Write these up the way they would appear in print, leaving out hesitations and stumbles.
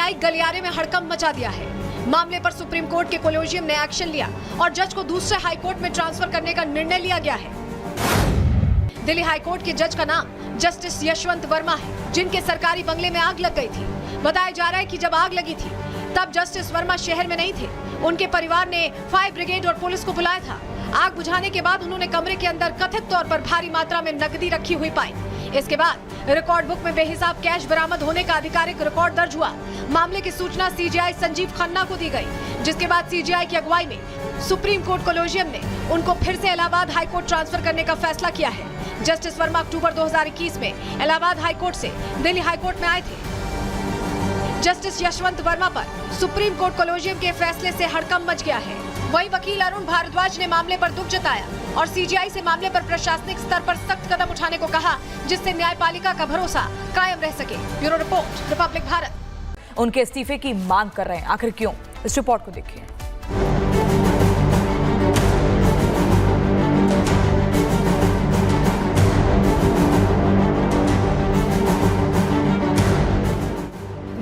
न्यायिक गलियारे में हड़कंप मचा दिया है। मामले पर सुप्रीम कोर्ट के कोलेजियम ने एक्शन लिया और जज को दूसरे हाई कोर्ट में ट्रांसफर करने का निर्णय लिया गया है। दिल्ली हाई कोर्ट के जज का नाम जस्टिस यशवंत वर्मा है, जिनके सरकारी बंगले में आग लग गई थी। बताया जा रहा है कि जब आग लगी थी तब जस्टिस वर्मा शहर में नहीं थे। उनके परिवार ने फायर ब्रिगेड और पुलिस को बुलाया था। आग बुझाने के बाद उन्होंने कमरे के अंदर कथित तौर पर भारी मात्रा में नकदी रखी हुई पाई। इसके बाद रिकॉर्ड बुक में बेहिसाब कैश बरामद होने का आधिकारिक रिकॉर्ड दर्ज हुआ। मामले की सूचना सीजीआई संजीव खन्ना को दी गई, जिसके बाद सीजीआई की अगुवाई में सुप्रीम कोर्ट कोलेजियम ने उनको फिर से इलाहाबाद हाई कोर्ट ट्रांसफर करने का फैसला किया है। जस्टिस वर्मा अक्टूबर 2021 में इलाहाबाद हाई कोर्ट से दिल्ली हाई कोर्ट में आए थे। जस्टिस यशवंत वर्मा पर सुप्रीम कोर्ट कोलेजियम के फैसले से हड़कंप मच गया है। वहीं वकील अरुण भारद्वाज ने मामले पर दुख जताया और सीजीआई से मामले पर प्रशासनिक स्तर पर सख्त कदम उठाने को कहा, जिससे न्यायपालिका का भरोसा कायम रह सके। Bureau report, Republic Bharat. उनके इस्तीफे की मांग कर रहे हैं, आखिर क्यों? इस रिपोर्ट को देखिए।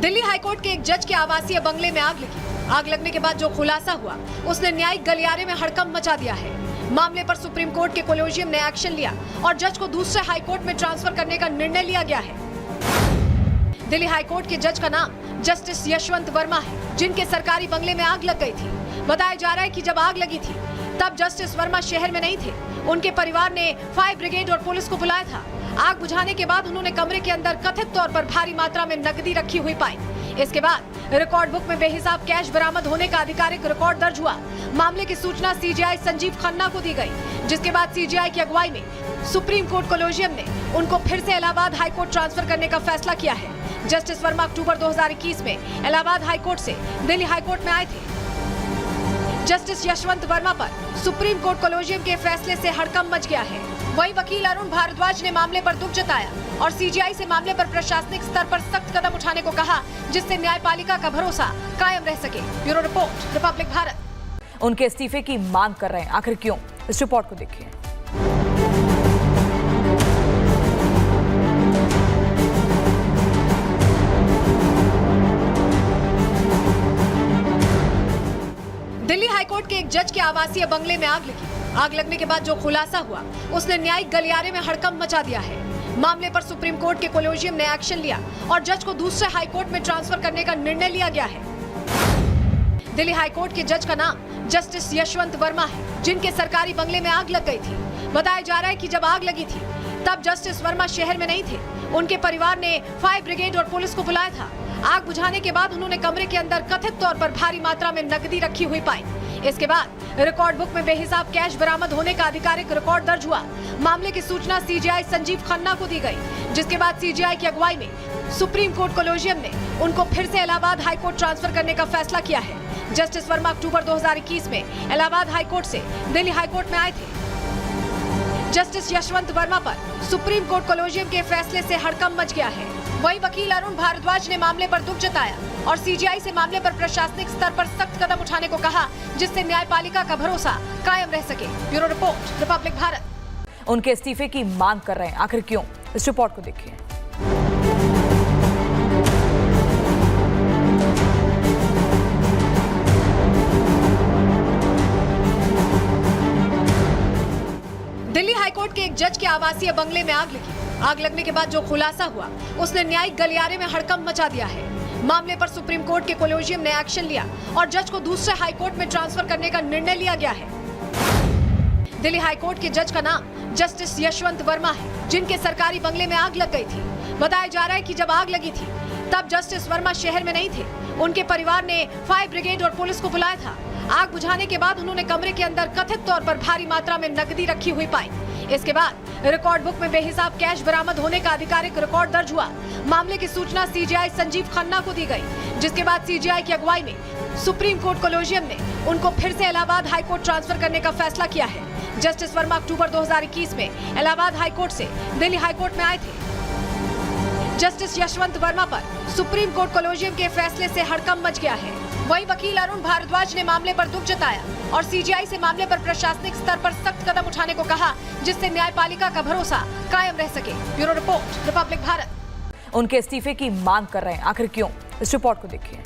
दिल्ली हाईकोर्ट के एक जज के आवासीय बंगले में आग लगी। आग लगने के बाद जो खुलासा हुआ उसने न्यायिक गलियारे में हड़कंप मचा दिया है। मामले पर सुप्रीम कोर्ट के कोलेजियम ने एक्शन लिया और जज को दूसरे हाई कोर्ट में ट्रांसफर करने का निर्णय लिया गया है। दिल्ली हाईकोर्ट के जज का नाम जस्टिस यशवंत वर्मा है, जिनके सरकारी बंगले में आग लग गई थी। बताया जा रहा है कि जब आग लगी थी तब जस्टिस वर्मा शहर में नहीं थे। उनके परिवार ने फायर ब्रिगेड और पुलिस को बुलाया था। आग बुझाने के बाद उन्होंने कमरे के अंदर कथित तौर पर भारी मात्रा में नकदी रखी हुई पाई। इसके बाद रिकॉर्ड बुक में बेहिसाब कैश बरामद होने का आधिकारिक रिकॉर्ड दर्ज हुआ। मामले की सूचना सीजीआई संजीव खन्ना को दी गई, जिसके बाद सीजीआई की अगुवाई में सुप्रीम कोर्ट कोलेजियम ने उनको फिर से इलाहाबाद हाई कोर्ट ट्रांसफर करने का फैसला किया है। जस्टिस वर्मा अक्टूबर 2021 में इलाहाबाद हाई कोर्ट से दिल्ली हाई कोर्ट में आए थे। जस्टिस यशवंत वर्मा पर सुप्रीम कोर्ट कोलेजियम के फैसले से हड़कंप मच गया है। वहीं वकील अरुण भारद्वाज ने मामले पर दुख जताया और सीजीआई से मामले पर प्रशासनिक स्तर पर सख्त कदम उठाने को कहा, जिससे न्यायपालिका का भरोसा कायम रह सके। Bureau report, Republic Bharat. उनके इस्तीफे की मांग कर रहे हैं, आखिर क्यों? इस रिपोर्ट को देखिए। दिल्ली हाईकोर्ट के एक जज के आवासीय बंगले में आग लगी। आग लगने के बाद जो खुलासा हुआ उसने न्यायिक गलियारे में हड़कंप मचा दिया है। मामले पर सुप्रीम कोर्ट के कोलेजियम ने एक्शन लिया और जज को दूसरे हाई कोर्ट में ट्रांसफर करने का निर्णय लिया गया है। दिल्ली हाईकोर्ट के जज का नाम जस्टिस यशवंत वर्मा है, जिनके सरकारी बंगले में आग लग गई थी। बताया जा रहा है कि जब आग लगी थी तब जस्टिस वर्मा शहर में नहीं थे। उनके परिवार ने फायर ब्रिगेड और पुलिस को बुलाया था। आग बुझाने के बाद उन्होंने कमरे के अंदर कथित तौर पर भारी मात्रा में नकदी रखी हुई पाई। इसके बाद रिकॉर्ड बुक में बेहिसाब कैश बरामद होने का आधिकारिक रिकॉर्ड दर्ज हुआ। मामले की सूचना सीजीआई संजीव खन्ना को दी गई, जिसके बाद सीजीआई की अगुवाई में सुप्रीम कोर्ट कोलेजियम ने उनको फिर से इलाहाबाद हाई कोर्ट ट्रांसफर करने का फैसला किया है। जस्टिस वर्मा अक्टूबर 2021 में इलाहाबाद हाई कोर्ट से दिल्ली हाई कोर्ट में आए थे। जस्टिस यशवंत वर्मा पर सुप्रीम कोर्ट कोलेजियम के फैसले से हड़कंप मच गया है। वहीं वकील अरुण भारद्वाज ने मामले पर दुख जताया और सीजीआई से मामले पर प्रशासनिक स्तर पर सख्त कदम उठाने को कहा, जिससे न्यायपालिका का भरोसा कायम रह सके। Bureau report, Republic Bharat. उनके इस्तीफे की मांग कर रहे हैं, आखिर क्यों? इस रिपोर्ट को देखिए। दिल्ली हाईकोर्ट के एक जज के आवासीय बंगले में आग लगी। आग लगने के बाद जो खुलासा हुआ उसने न्यायिक गलियारे में हड़कंप मचा दिया है। मामले पर सुप्रीम कोर्ट के कोलेजियम ने एक्शन लिया और जज को दूसरे हाई कोर्ट में ट्रांसफर करने का निर्णय लिया गया है। दिल्ली हाईकोर्ट के जज का नाम जस्टिस यशवंत वर्मा है, जिनके सरकारी बंगले में आग लग गई थी। बताया जा रहा है कि जब आग लगी थी तब जस्टिस वर्मा शहर में नहीं थे। उनके परिवार ने फायर ब्रिगेड और पुलिस को बुलाया था। आग बुझाने के बाद उन्होंने कमरे के अंदर कथित तौर पर भारी मात्रा में नकदी रखी हुई पाई। इसके बाद रिकॉर्ड बुक में बेहिसाब कैश बरामद होने का आधिकारिक रिकॉर्ड दर्ज हुआ। मामले की सूचना सीजीआई संजीव खन्ना को दी गई, जिसके बाद सीजीआई की अगुवाई में सुप्रीम कोर्ट कोलेजियम ने उनको फिर से इलाहाबाद हाई कोर्ट ट्रांसफर करने का फैसला किया है। जस्टिस वर्मा अक्टूबर 2021 में इलाहाबाद हाई कोर्ट से दिल्ली हाई कोर्ट में आए थे। जस्टिस यशवंत वर्मा पर सुप्रीम कोर्ट कोलेजियम के फैसले से हड़कंप मच गया है। वहीं वकील अरुण भारद्वाज ने मामले पर दुख जताया और सीजीआई से मामले पर प्रशासनिक स्तर पर सख्त कदम उठाने को कहा, जिससे न्यायपालिका का भरोसा कायम रह सके। Bureau report, Republic Bharat. उनके इस्तीफे की मांग कर रहे हैं, आखिर क्यों? इस रिपोर्ट को देखिए।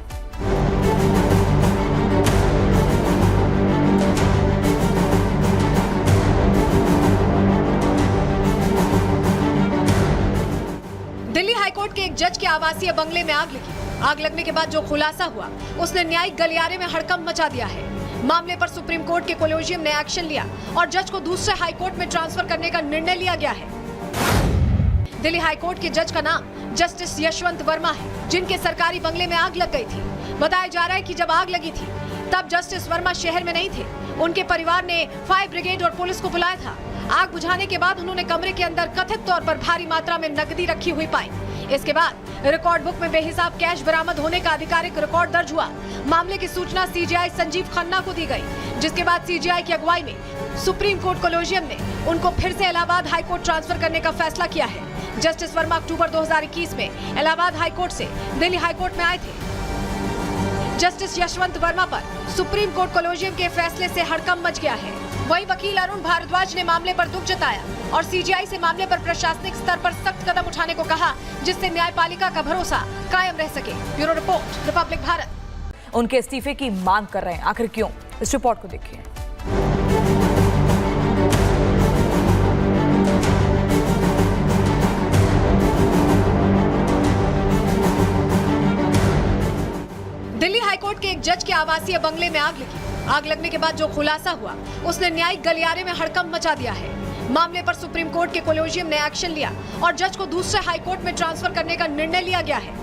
दिल्ली हाईकोर्ट के एक जज के आवासीय बंगले में आग लगी। आग लगने के बाद जो खुलासा हुआ उसने न्यायिक गलियारे में हड़कंप मचा दिया है। मामले पर सुप्रीम कोर्ट के कोलेजियम ने एक्शन लिया और जज को दूसरे हाई कोर्ट में ट्रांसफर करने का निर्णय लिया गया है। दिल्ली हाईकोर्ट के जज का नाम जस्टिस यशवंत वर्मा है, जिनके सरकारी बंगले में आग लग गई थी। बताया जा रहा है कि जब आग लगी थी तब जस्टिस वर्मा शहर में नहीं थे। उनके परिवार ने फायर ब्रिगेड और पुलिस को बुलाया था। आग बुझाने के बाद उन्होंने कमरे के अंदर कथित तौर पर भारी मात्रा में नकदी रखी हुई पाई। इसके बाद रिकॉर्ड बुक में बेहिसाब कैश बरामद होने का आधिकारिक रिकॉर्ड दर्ज हुआ। मामले की सूचना सीजीआई संजीव खन्ना को दी गई, जिसके बाद सीजीआई की अगुवाई में सुप्रीम कोर्ट कोलेजियम ने उनको फिर से इलाहाबाद हाई कोर्ट ट्रांसफर करने का फैसला किया है। जस्टिस वर्मा अक्टूबर 2021 में इलाहाबाद हाई कोर्ट से दिल्ली हाई कोर्ट में आए थे। जस्टिस यशवंत वर्मा पर सुप्रीम कोर्ट कोलेजियम के फैसले से हड़कंप मच गया है। वहीं वकील अरुण भारद्वाज ने मामले पर दुख जताया और सीजीआई से मामले पर प्रशासनिक स्तर पर सख्त कदम उठाने को कहा, जिससे न्यायपालिका का भरोसा कायम रह सके। Bureau report, Republic Bharat. उनके इस्तीफे की मांग कर रहे हैं, आखिर क्यों? इस रिपोर्ट को देखिए। दिल्ली हाईकोर्ट के एक जज के आवासीय बंगले में आग लगी। आग लगने के बाद जो खुलासा हुआ उसने न्यायिक गलियारे में हड़कंप मचा दिया है। मामले पर सुप्रीम कोर्ट के कोलेजियम ने एक्शन लिया और जज को दूसरे हाई कोर्ट में ट्रांसफर करने का निर्णय लिया गया है।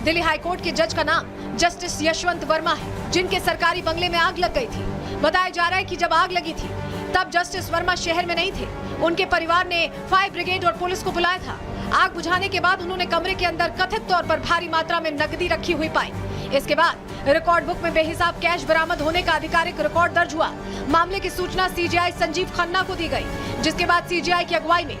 दिल्ली हाईकोर्ट के जज का नाम जस्टिस यशवंत वर्मा है, जिनके सरकारी बंगले में आग लग गई थी। बताया जा रहा है कि जब आग लगी थी तब जस्टिस वर्मा शहर में नहीं थे। उनके परिवार ने फायर ब्रिगेड और पुलिस को बुलाया था। आग बुझाने के बाद उन्होंने कमरे के अंदर कथित तौर पर भारी मात्रा में नकदी रखी हुई पाई। इसके बाद रिकॉर्ड बुक में बेहिसाब कैश बरामद होने का आधिकारिक रिकॉर्ड दर्ज हुआ। मामले की सूचना सीजीआई संजीव खन्ना को दी गई, जिसके बाद सीजीआई की अगुवाई में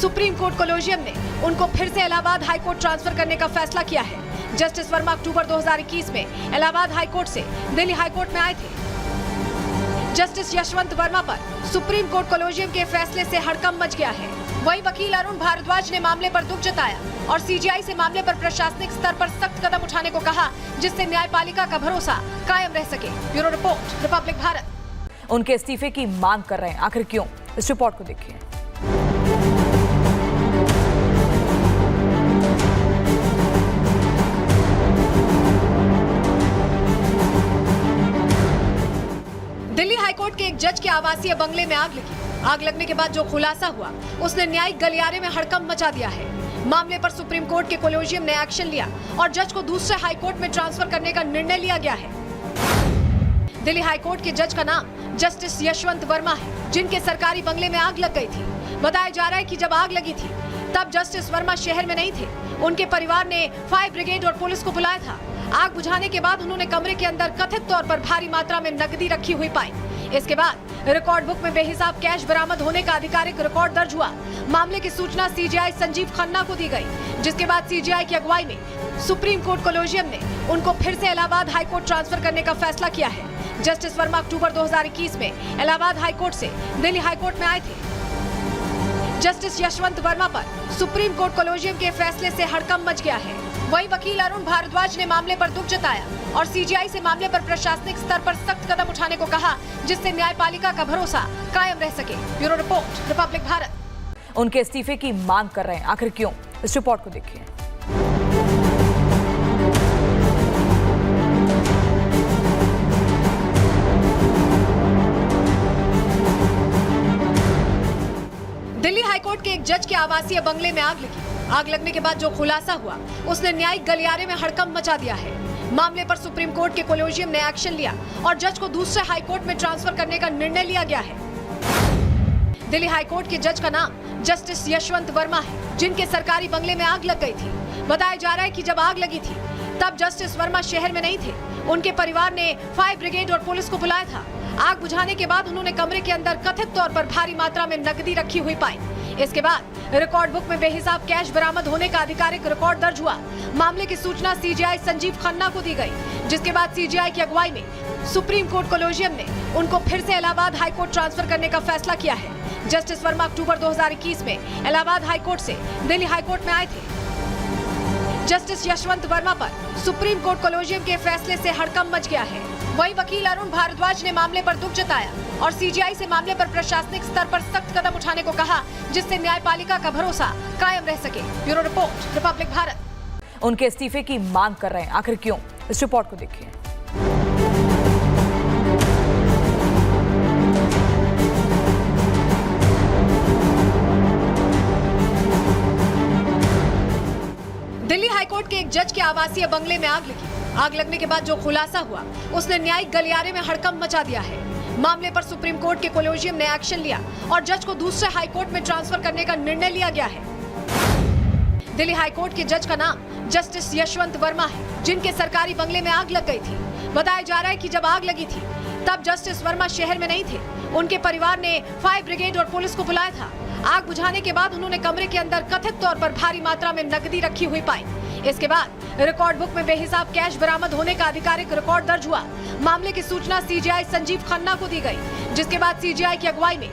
सुप्रीम कोर्ट कोलेजियम ने उनको फिर से इलाहाबाद हाई कोर्ट ट्रांसफर करने का फैसला किया है। जस्टिस वर्मा अक्टूबर 2021 में इलाहाबाद हाई कोर्ट से दिल्ली हाई कोर्ट में आए थे। जस्टिस यशवंत वर्मा पर सुप्रीम कोर्ट कोलेजियम के फैसले से हड़कंप मच गया है। वहीं वकील अरुण भारद्वाज ने मामले पर दुख जताया और सीजीआई से मामले पर प्रशासनिक स्तर पर सख्त कदम उठाने को कहा, जिससे न्यायपालिका का भरोसा कायम रह सके। Bureau report, Republic Bharat. उनके इस्तीफे की मांग कर रहे हैं, आखिर क्यों? इस रिपोर्ट को देखिए। दिल्ली हाईकोर्ट के एक जज के आवासीय बंगले में आग लगी। आग लगने के बाद जो खुलासा हुआ उसने न्यायिक गलियारे में हड़कंप मचा दिया है। मामले पर सुप्रीम कोर्ट के कोलेजियम ने एक्शन लिया और जज को दूसरे हाई कोर्ट में ट्रांसफर करने का निर्णय लिया गया है। दिल्ली हाईकोर्ट के जज का नाम जस्टिस यशवंत वर्मा है, जिनके सरकारी बंगले में आग लग गई थी। बताया जा रहा है कि जब आग लगी थी तब जस्टिस वर्मा शहर में नहीं थे। उनके परिवार ने फायर ब्रिगेड और पुलिस को बुलाया था। आग बुझाने के बाद उन्होंने कमरे के अंदर कथित तौर पर भारी मात्रा में नकदी रखी हुई पाई। इसके बाद रिकॉर्ड बुक में बेहिसाब कैश बरामद होने का आधिकारिक रिकॉर्ड दर्ज हुआ। मामले की सूचना सीजीआई संजीव खन्ना को दी गई, जिसके बाद सीजीआई की अगुवाई में सुप्रीम कोर्ट कोलेजियम ने उनको फिर से इलाहाबाद हाई कोर्ट ट्रांसफर करने का फैसला किया है। जस्टिस वर्मा अक्टूबर 2021 में इलाहाबाद हाई कोर्ट से दिल्ली हाई कोर्ट में आए थे। जस्टिस यशवंत वर्मा पर सुप्रीम कोर्ट कोलेजियम के फैसले से हड़कंप मच गया है। वहीं वकील अरुण भारद्वाज ने मामले पर दुख जताया और सीजीआई से मामले पर प्रशासनिक स्तर पर सख्त कदम उठाने को कहा, जिससे न्यायपालिका का भरोसा कायम रह सके। Bureau report, Republic Bharat. उनके इस्तीफे की मांग कर रहे हैं, आखिर क्यों? इस रिपोर्ट को देखिए। दिल्ली हाईकोर्ट के एक जज के आवासीय बंगले में आग लगी। आग लगने के बाद जो खुलासा हुआ उसने न्यायिक गलियारे में हड़कंप मचा दिया है। मामले पर सुप्रीम कोर्ट के कोलेजियम ने एक्शन लिया और जज को दूसरे हाई कोर्ट में ट्रांसफर करने का निर्णय लिया गया है। दिल्ली हाईकोर्ट के जज का नाम जस्टिस यशवंत वर्मा है, जिनके सरकारी बंगले में आग लग गई थी। बताया जा रहा है कि जब आग लगी थी तब जस्टिस वर्मा शहर में नहीं थे। उनके परिवार ने फायर ब्रिगेड और पुलिस को बुलाया था। आग बुझाने के बाद उन्होंने कमरे के अंदर कथित तौर पर भारी मात्रा में नकदी रखी हुई पाई। इसके बाद रिकॉर्ड बुक में बेहिसाब कैश बरामद होने का आधिकारिक रिकॉर्ड दर्ज हुआ। मामले की सूचना सीजीआई संजीव खन्ना को दी गई, जिसके बाद सीजीआई की अगुवाई में सुप्रीम कोर्ट कोलेजियम ने उनको फिर से इलाहाबाद हाई कोर्ट ट्रांसफर करने का फैसला किया है। जस्टिस वर्मा अक्टूबर 2021 में इलाहाबाद हाई कोर्ट से दिल्ली हाई कोर्ट में आए थे। जस्टिस यशवंत वर्मा पर सुप्रीम कोर्ट कोलेजियम के फैसले से हड़कंप मच गया है। वहीं वकील अरुण भारद्वाज ने मामले पर दुख जताया और सीजीआई से मामले पर प्रशासनिक स्तर पर सख्त कदम उठाने को कहा, जिससे न्यायपालिका का भरोसा कायम रह सके। Bureau report, Republic Bharat. उनके इस्तीफे की मांग कर रहे हैं, आखिर क्यों? इस रिपोर्ट को देखिए। दिल्ली हाईकोर्ट के एक जज के आवासीय बंगले में आग लगी। आग लगने के बाद जो खुलासा हुआ, उसने न्यायिक गलियारे में हड़कंप मचा दिया है। मामले पर सुप्रीम कोर्ट के कोलेजियम ने एक्शन लिया और जज को दूसरे हाई कोर्ट में ट्रांसफर करने का निर्णय लिया गया है। दिल्ली हाईकोर्ट के जज का नाम जस्टिस यशवंत वर्मा है, जिनके सरकारी बंगले में आग लग गई थी। बताया जा रहा है कि जब आग लगी थी तब जस्टिस वर्मा शहर में नहीं थे। उनके परिवार ने फायर ब्रिगेड और पुलिस को बुलाया था। आग बुझाने के बाद उन्होंने कमरे के अंदर कथित तौर पर भारी मात्रा में नकदी रखी हुई पाई। इसके बाद रिकॉर्ड बुक में बेहिसाब कैश बरामद होने का आधिकारिक रिकॉर्ड दर्ज हुआ। मामले की सूचना सीजीआई संजीव खन्ना को दी गई, जिसके बाद सीजीआई की अगुवाई में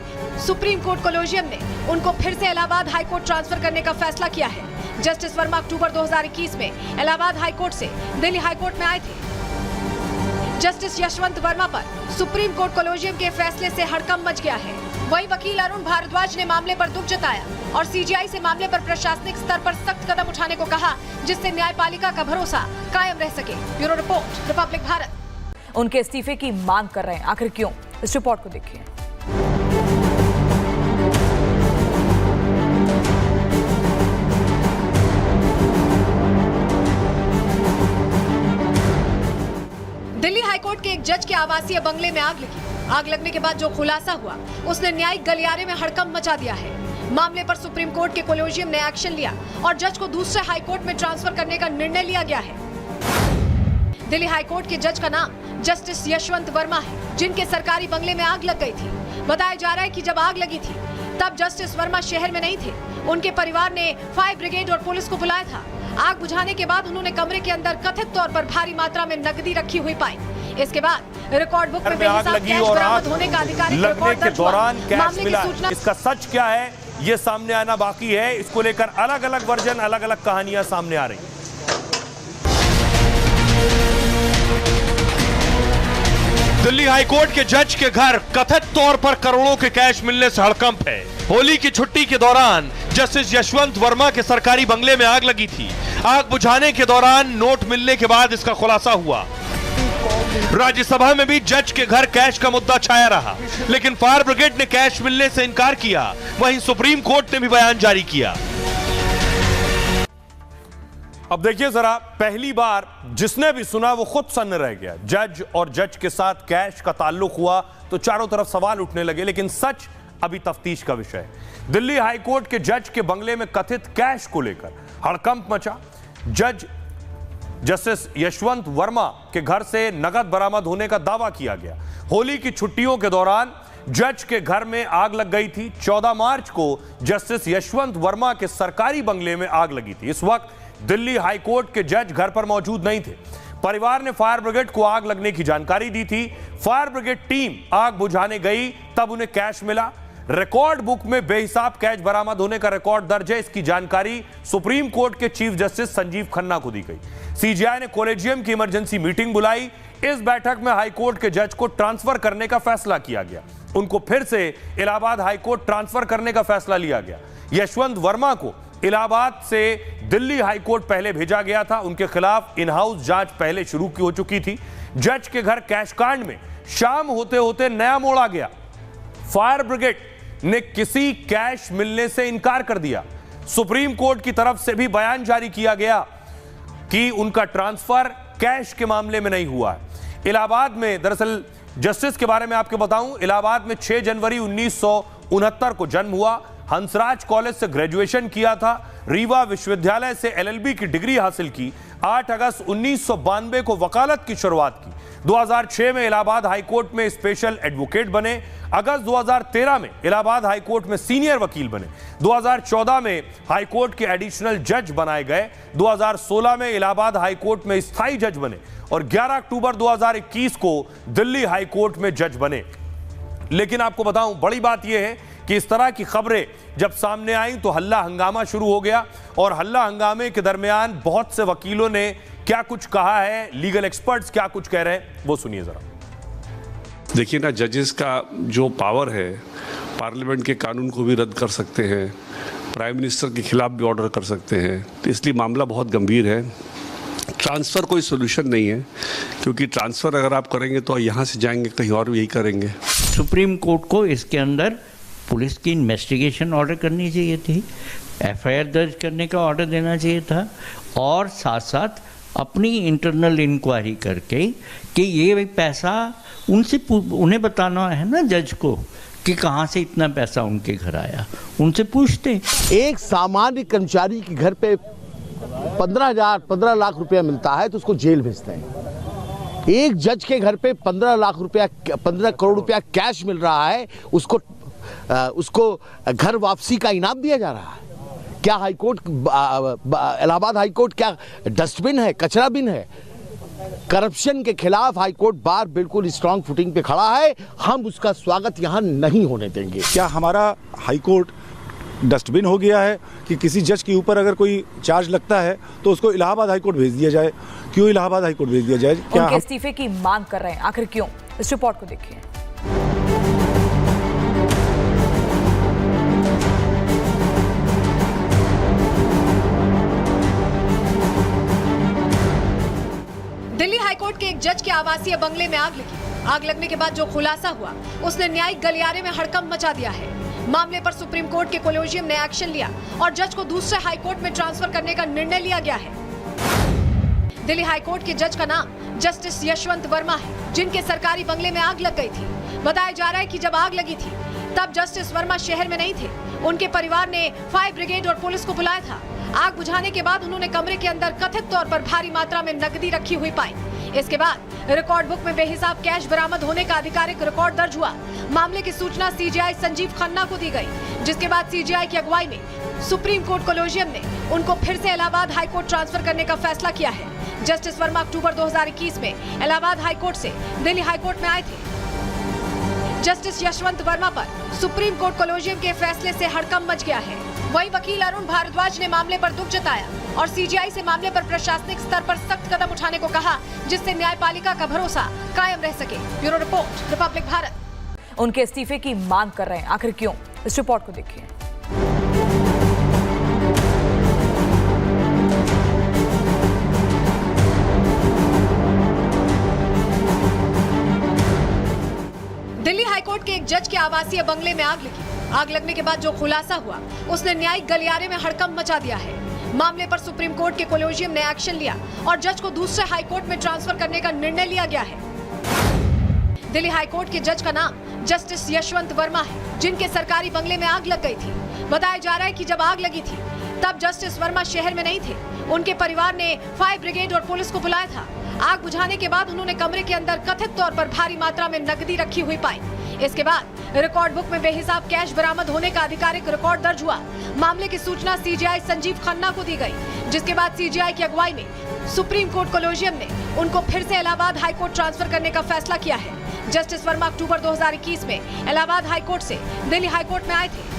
सुप्रीम कोर्ट कोलेजियम ने उनको फिर से इलाहाबाद हाईकोर्ट ट्रांसफर करने का फैसला किया है। जस्टिस वर्मा अक्टूबर 2021 में इलाहाबाद हाईकोर्ट से दिल्ली हाईकोर्ट में आए थे। जस्टिस यशवंत वर्मा पर सुप्रीम कोर्ट कोलेजियम के फैसले से हड़कंप मच गया है। वहीं वकील अरुण भारद्वाज ने मामले पर दुख जताया और सीजीआई से मामले पर प्रशासनिक स्तर पर सख्त कदम उठाने को कहा, जिससे न्यायपालिका का भरोसा कायम रह सके। Bureau report, Republic Bharat. उनके इस्तीफे की मांग कर रहे हैं, आखिर क्यों? इस रिपोर्ट को देखिए। दिल्ली हाईकोर्ट के एक जज के आवासीय बंगले में आग लगी। आग लगने के बाद जो खुलासा हुआ, उसने न्यायिक गलियारे में हड़कंप मचा दिया है। मामले पर सुप्रीम कोर्ट के कोलेजियम ने एक्शन लिया और जज को दूसरे हाई कोर्ट में ट्रांसफर करने का निर्णय लिया गया है। दिल्ली हाईकोर्ट के जज का नाम जस्टिस यशवंत वर्मा है, जिनके सरकारी बंगले में आग लग गई थी। बताया जा रहा है कि जब आग लगी थी तब जस्टिस वर्मा शहर में नहीं थे। उनके परिवार ने फायर ब्रिगेड और पुलिस को बुलाया था। आग बुझाने के बाद उन्होंने कमरे के अंदर कथित तौर पर भारी मात्रा में नकदी रखी हुई पाई। इसके बाद रिकॉर्ड बुक में बेहिसाब कैश बरामद होने का आधिकारिक रिकॉर्ड के दौरान कैश मामले मिला। की सूचना इसका सच क्या है, ये सामने आना बाकी है। इसको लेकर अलग अलग वर्जन, अलग अलग कहानियां सामने आ रही हैं। दिल्ली हाईकोर्ट के जज के घर कथित तौर पर करोड़ों के कैश मिलने से हड़कंप है। होली की छुट्टी के दौरान जस्टिस यशवंत वर्मा के सरकारी बंगले में आग लगी थी। आग बुझाने के दौरान नोट मिलने के बाद इसका खुलासा हुआ। राज्यसभा में भी जज के घर कैश का मुद्दा छाया रहा, लेकिन फायर ब्रिगेड ने कैश मिलने से इनकार किया। वहीं सुप्रीम कोर्ट ने भी बयान जारी किया। अब देखिए जरा, पहली बार जिसने भी सुना वो खुद सन्न रह गया। जज और जज के साथ कैश का ताल्लुक हुआ तो चारों तरफ सवाल उठने लगे, लेकिन सच अभी तफ्तीश का विषय है। दिल्ली हाईकोर्ट के जज के बंगले में कथित कैश को लेकर हड़कंप मचा। जस्टिस यशवंत वर्मा के घर से नगद बरामद होने का दावा किया गया। होली की छुट्टियों के दौरान जज के घर में आग लग गई थी। 14 मार्च को जस्टिस यशवंत वर्मा के सरकारी बंगले में आग लगी थी। इस वक्त दिल्ली हाईकोर्ट के जज घर पर मौजूद नहीं थे। परिवार ने फायर ब्रिगेड को आग लगने की जानकारी दी थी। फायर ब्रिगेड टीम आग बुझाने गई, तब उन्हें कैश मिला। रिकॉर्ड बुक में बेहिसाब कैश बरामद होने का रिकॉर्ड दर्ज है। इसकी जानकारी सुप्रीम कोर्ट के चीफ जस्टिस संजीव खन्ना को दी गई। सीजीआई ने कोलेजियम की इमरजेंसी मीटिंग बुलाई। इस बैठक में हाईकोर्ट के जज को ट्रांसफर करने का फैसला किया गया। उनको फिर से इलाहाबाद हाईकोर्ट ट्रांसफर करने का फैसला लिया गया। यशवंत वर्मा को इलाहाबाद से दिल्ली हाईकोर्ट पहले भेजा गया था। उनके खिलाफ इन हाउस जांच पहले शुरू हो चुकी थी। जज के घर कैश कांड में शाम होते होते नया मोड़ आ गया। फायर ब्रिगेड ने किसी कैश मिलने से इनकार कर दिया। सुप्रीम कोर्ट की तरफ से भी बयान जारी किया गया कि उनका ट्रांसफर कैश के मामले में नहीं हुआ है। इलाहाबाद में, दरअसल जस्टिस के बारे में आपको बताऊं, इलाहाबाद में 6 जनवरी 1969 को जन्म हुआ। हंसराज कॉलेज से ग्रेजुएशन किया था। रीवा विश्वविद्यालय से एलएलबी की डिग्री हासिल की। 8 अगस्त 1992 को वकालत की शुरुआत की। 2006 में इलाहाबाद हाईकोर्ट में स्पेशल एडवोकेट बने। अगस्त 2013 में इलाहाबाद हाईकोर्ट में सीनियर वकील बने। 2014 में हाईकोर्ट के एडिशनल जज बनाए गए। 2016 में इलाहाबाद हाईकोर्ट में स्थायी जज बने और 11 अक्टूबर 2021 को दिल्ली हाईकोर्ट में जज बने। लेकिन आपको बताऊं, बड़ी बात यह है कि इस तरह की खबरें जब सामने आई तो हल्ला हंगामा शुरू हो गया और हल्ला हंगामे के दरमियान बहुत से वकीलों ने क्या कुछ कहा है, लीगल एक्सपर्ट्स क्या कुछ कह रहे हैं, वो सुनिए जरा। देखिए ना, जजेस का जो पावर है, पार्लियामेंट के कानून को भी रद्द कर सकते हैं, प्राइम मिनिस्टर के खिलाफ भी ऑर्डर कर सकते हैं, तो इसलिए मामला बहुत गंभीर है। ट्रांसफ़र कोई सोल्यूशन नहीं है, क्योंकि ट्रांसफ़र अगर आप करेंगे तो यहाँ से जाएंगे कहीं और भी यही करेंगे। सुप्रीम कोर्ट को इसके अंदर पुलिस की इन्वेस्टिगेशन ऑर्डर करनी चाहिए थी, एफआईआर दर्ज करने का ऑर्डर देना चाहिए था और साथ साथ अपनी इंटरनल इंक्वायरी करके कि ये पैसा उन्हें बताना है ना जज को कि कहाँ से इतना पैसा उनके घर आया, उनसे पूछते। एक सामान्य कर्मचारी के घर पे 15 लाख रुपया मिलता है तो उसको जेल भेजते हैं। एक जज के घर पे 15 करोड़ रुपया कैश मिल रहा है, उसको घर वापसी का इनाम दिया जा रहा है। क्या हाईकोर्ट, इलाहाबाद हाईकोर्ट क्या डस्टबिन है, कचरा बिन है? करप्शन के खिलाफ हाईकोर्ट बार बिल्कुल स्ट्रांग फुटिंग पे खड़ा है। हम उसका स्वागत यहाँ नहीं होने देंगे। क्या हमारा हाईकोर्ट डस्टबिन हो गया है कि किसी जज के ऊपर अगर कोई चार्ज लगता है तो उसको इलाहाबाद हाईकोर्ट भेज दिया जाए? क्यों इलाहाबाद हाईकोर्ट भेज दिया जाए? क्या उनके इस्तीफे की मांग कर रहे हैं, आखिर क्यों? इस रिपोर्ट को देखिए। दिल्ली हाईकोर्ट के एक जज के आवासीय बंगले में आग लगी। आग लगने के बाद जो खुलासा हुआ उसने न्यायिक गलियारे में हड़कंप मचा दिया है। मामले पर सुप्रीम कोर्ट के कोलेजियम ने एक्शन लिया और जज को दूसरे हाई कोर्ट में ट्रांसफर करने का निर्णय लिया गया है। दिल्ली हाईकोर्ट के जज का नाम जस्टिस यशवंत वर्मा है, जिनके सरकारी बंगले में आग लग गई थी। बताया जा रहा है कि जब आग लगी थी तब जस्टिस वर्मा शहर में नहीं थे। उनके परिवार ने फायर ब्रिगेड और पुलिस को बुलाया था। आग बुझाने के बाद उन्होंने कमरे के अंदर कथित तौर पर भारी मात्रा में नकदी रखी हुई पाई। इसके बाद रिकॉर्ड बुक में बेहिसाब कैश बरामद होने का आधिकारिक रिकॉर्ड दर्ज हुआ। मामले की सूचना सीजीआई संजीव खन्ना को दी गई, जिसके बाद सीजीआई की अगुवाई में सुप्रीम कोर्ट कोलेजियम ने उनको फिर से इलाहाबाद हाईकोर्ट ट्रांसफर करने का फैसला किया है। जस्टिस वर्मा अक्टूबर 2021 में इलाहाबाद हाईकोर्ट से दिल्ली हाईकोर्ट में आए थे। जस्टिस यशवंत वर्मा पर सुप्रीम कोर्ट कोलेजियम के फैसले से हड़कंप मच गया है। वहीं वकील अरुण भारद्वाज ने मामले पर दुख जताया और सीजीआई से मामले पर प्रशासनिक स्तर पर सख्त कदम उठाने को कहा, जिससे न्यायपालिका का भरोसा कायम रह सके। Bureau report, Republic Bharat. उनके इस्तीफे की मांग कर रहे हैं, आखिर क्यों? इस रिपोर्ट को देखिए। दिल्ली हाईकोर्ट के एक जज के आवासीय बंगले में आग लगी। आग लगने के बाद जो खुलासा हुआ उसने न्यायिक गलियारे में हड़कंप मचा दिया है। मामले पर सुप्रीम कोर्ट के कोलेजियम ने एक्शन लिया और जज को दूसरे हाई कोर्ट में ट्रांसफर करने का निर्णय लिया गया है। दिल्ली हाईकोर्ट के जज का नाम जस्टिस यशवंत वर्मा है, जिनके सरकारी बंगले में आग लग गई थी। बताया जा रहा है कि जब आग लगी थी तब जस्टिस वर्मा शहर में नहीं थे। उनके परिवार ने फायर ब्रिगेड और पुलिस को बुलाया था। आग बुझाने के बाद उन्होंने कमरे के अंदर कथित तौर पर भारी मात्रा में नकदी रखी हुई पाई। इसके बाद रिकॉर्ड बुक में बेहिसाब कैश बरामद होने का आधिकारिक रिकॉर्ड दर्ज हुआ। मामले की सूचना सीजीआई संजीव खन्ना को दी गई, जिसके बाद सीजीआई की अगुवाई में सुप्रीम कोर्ट कोलेजियम ने उनको फिर से इलाहाबाद हाईकोर्ट ट्रांसफर करने का फैसला किया है। जस्टिस वर्मा अक्टूबर 2021 में इलाहाबाद हाईकोर्ट से दिल्ली हाईकोर्ट में आए थे।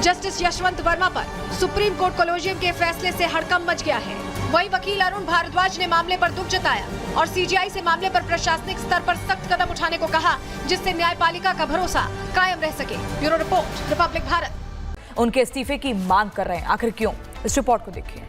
जस्टिस यशवंत वर्मा पर सुप्रीम कोर्ट कोलेजियम के फैसले से हड़कंप मच गया है। वहीं वकील अरुण भारद्वाज ने मामले पर दुख जताया और सीजीआई से मामले पर प्रशासनिक स्तर पर सख्त कदम उठाने को कहा, जिससे न्यायपालिका का भरोसा कायम रह सके। Bureau report, Republic Bharat. उनके इस्तीफे की मांग कर रहे हैं, आखिर क्यों? इस रिपोर्ट को देखिए।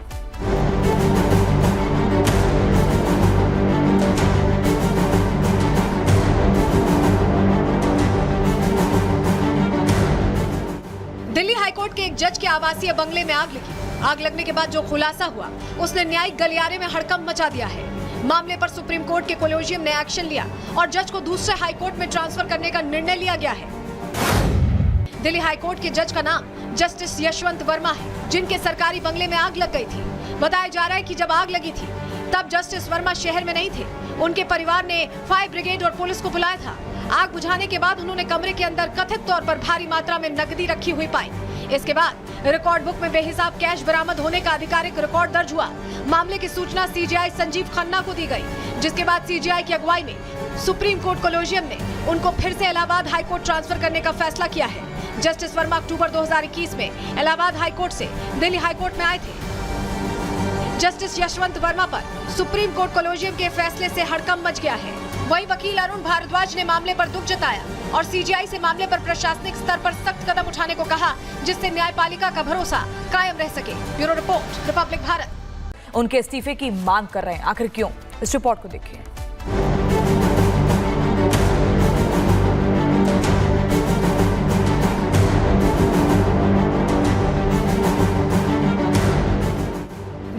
दिल्ली हाईकोर्ट के एक जज के आवासीय बंगले में आग लगी। आग लगने के बाद जो खुलासा हुआ उसने न्यायिक गलियारे में हड़कंप मचा दिया है। मामले पर सुप्रीम कोर्ट के कोलेजियम ने एक्शन लिया और जज को दूसरे हाई कोर्ट में ट्रांसफर करने का निर्णय लिया गया है। दिल्ली हाईकोर्ट के जज का नाम जस्टिस यशवंत वर्मा है, जिनके सरकारी बंगले में आग लग गई थी। बताया जा रहा है कि जब आग लगी थी तब जस्टिस वर्मा शहर में नहीं थे। उनके परिवार ने फायर ब्रिगेड और पुलिस को बुलाया था। आग बुझाने के बाद उन्होंने कमरे के अंदर कथित तौर पर भारी मात्रा में नकदी रखी हुई पाई। इसके बाद रिकॉर्ड बुक में बेहिसाब कैश बरामद होने का आधिकारिक रिकॉर्ड दर्ज हुआ। मामले की सूचना सीजीआई संजीव खन्ना को दी गई, जिसके बाद सीजीआई की अगुवाई में सुप्रीम कोर्ट कोलेजियम ने उनको फिर से इलाहाबाद हाईकोर्ट ट्रांसफर करने का फैसला किया है। जस्टिस वर्मा अक्टूबर 2021 में इलाहाबाद हाईकोर्ट से दिल्ली हाईकोर्ट में आए थे। जस्टिस यशवंत वर्मा पर सुप्रीम कोर्ट कोलेजियम के फैसले से हड़कंप मच गया है। वहीं वकील अरुण भारद्वाज ने मामले पर दुख जताया और सीजीआई से मामले पर प्रशासनिक स्तर पर सख्त कदम उठाने को कहा, जिससे न्यायपालिका का भरोसा कायम रह सके। Bureau report, Republic Bharat. उनके इस्तीफे की मांग कर रहे हैं, आखिर क्यों? इस रिपोर्ट को देखिए।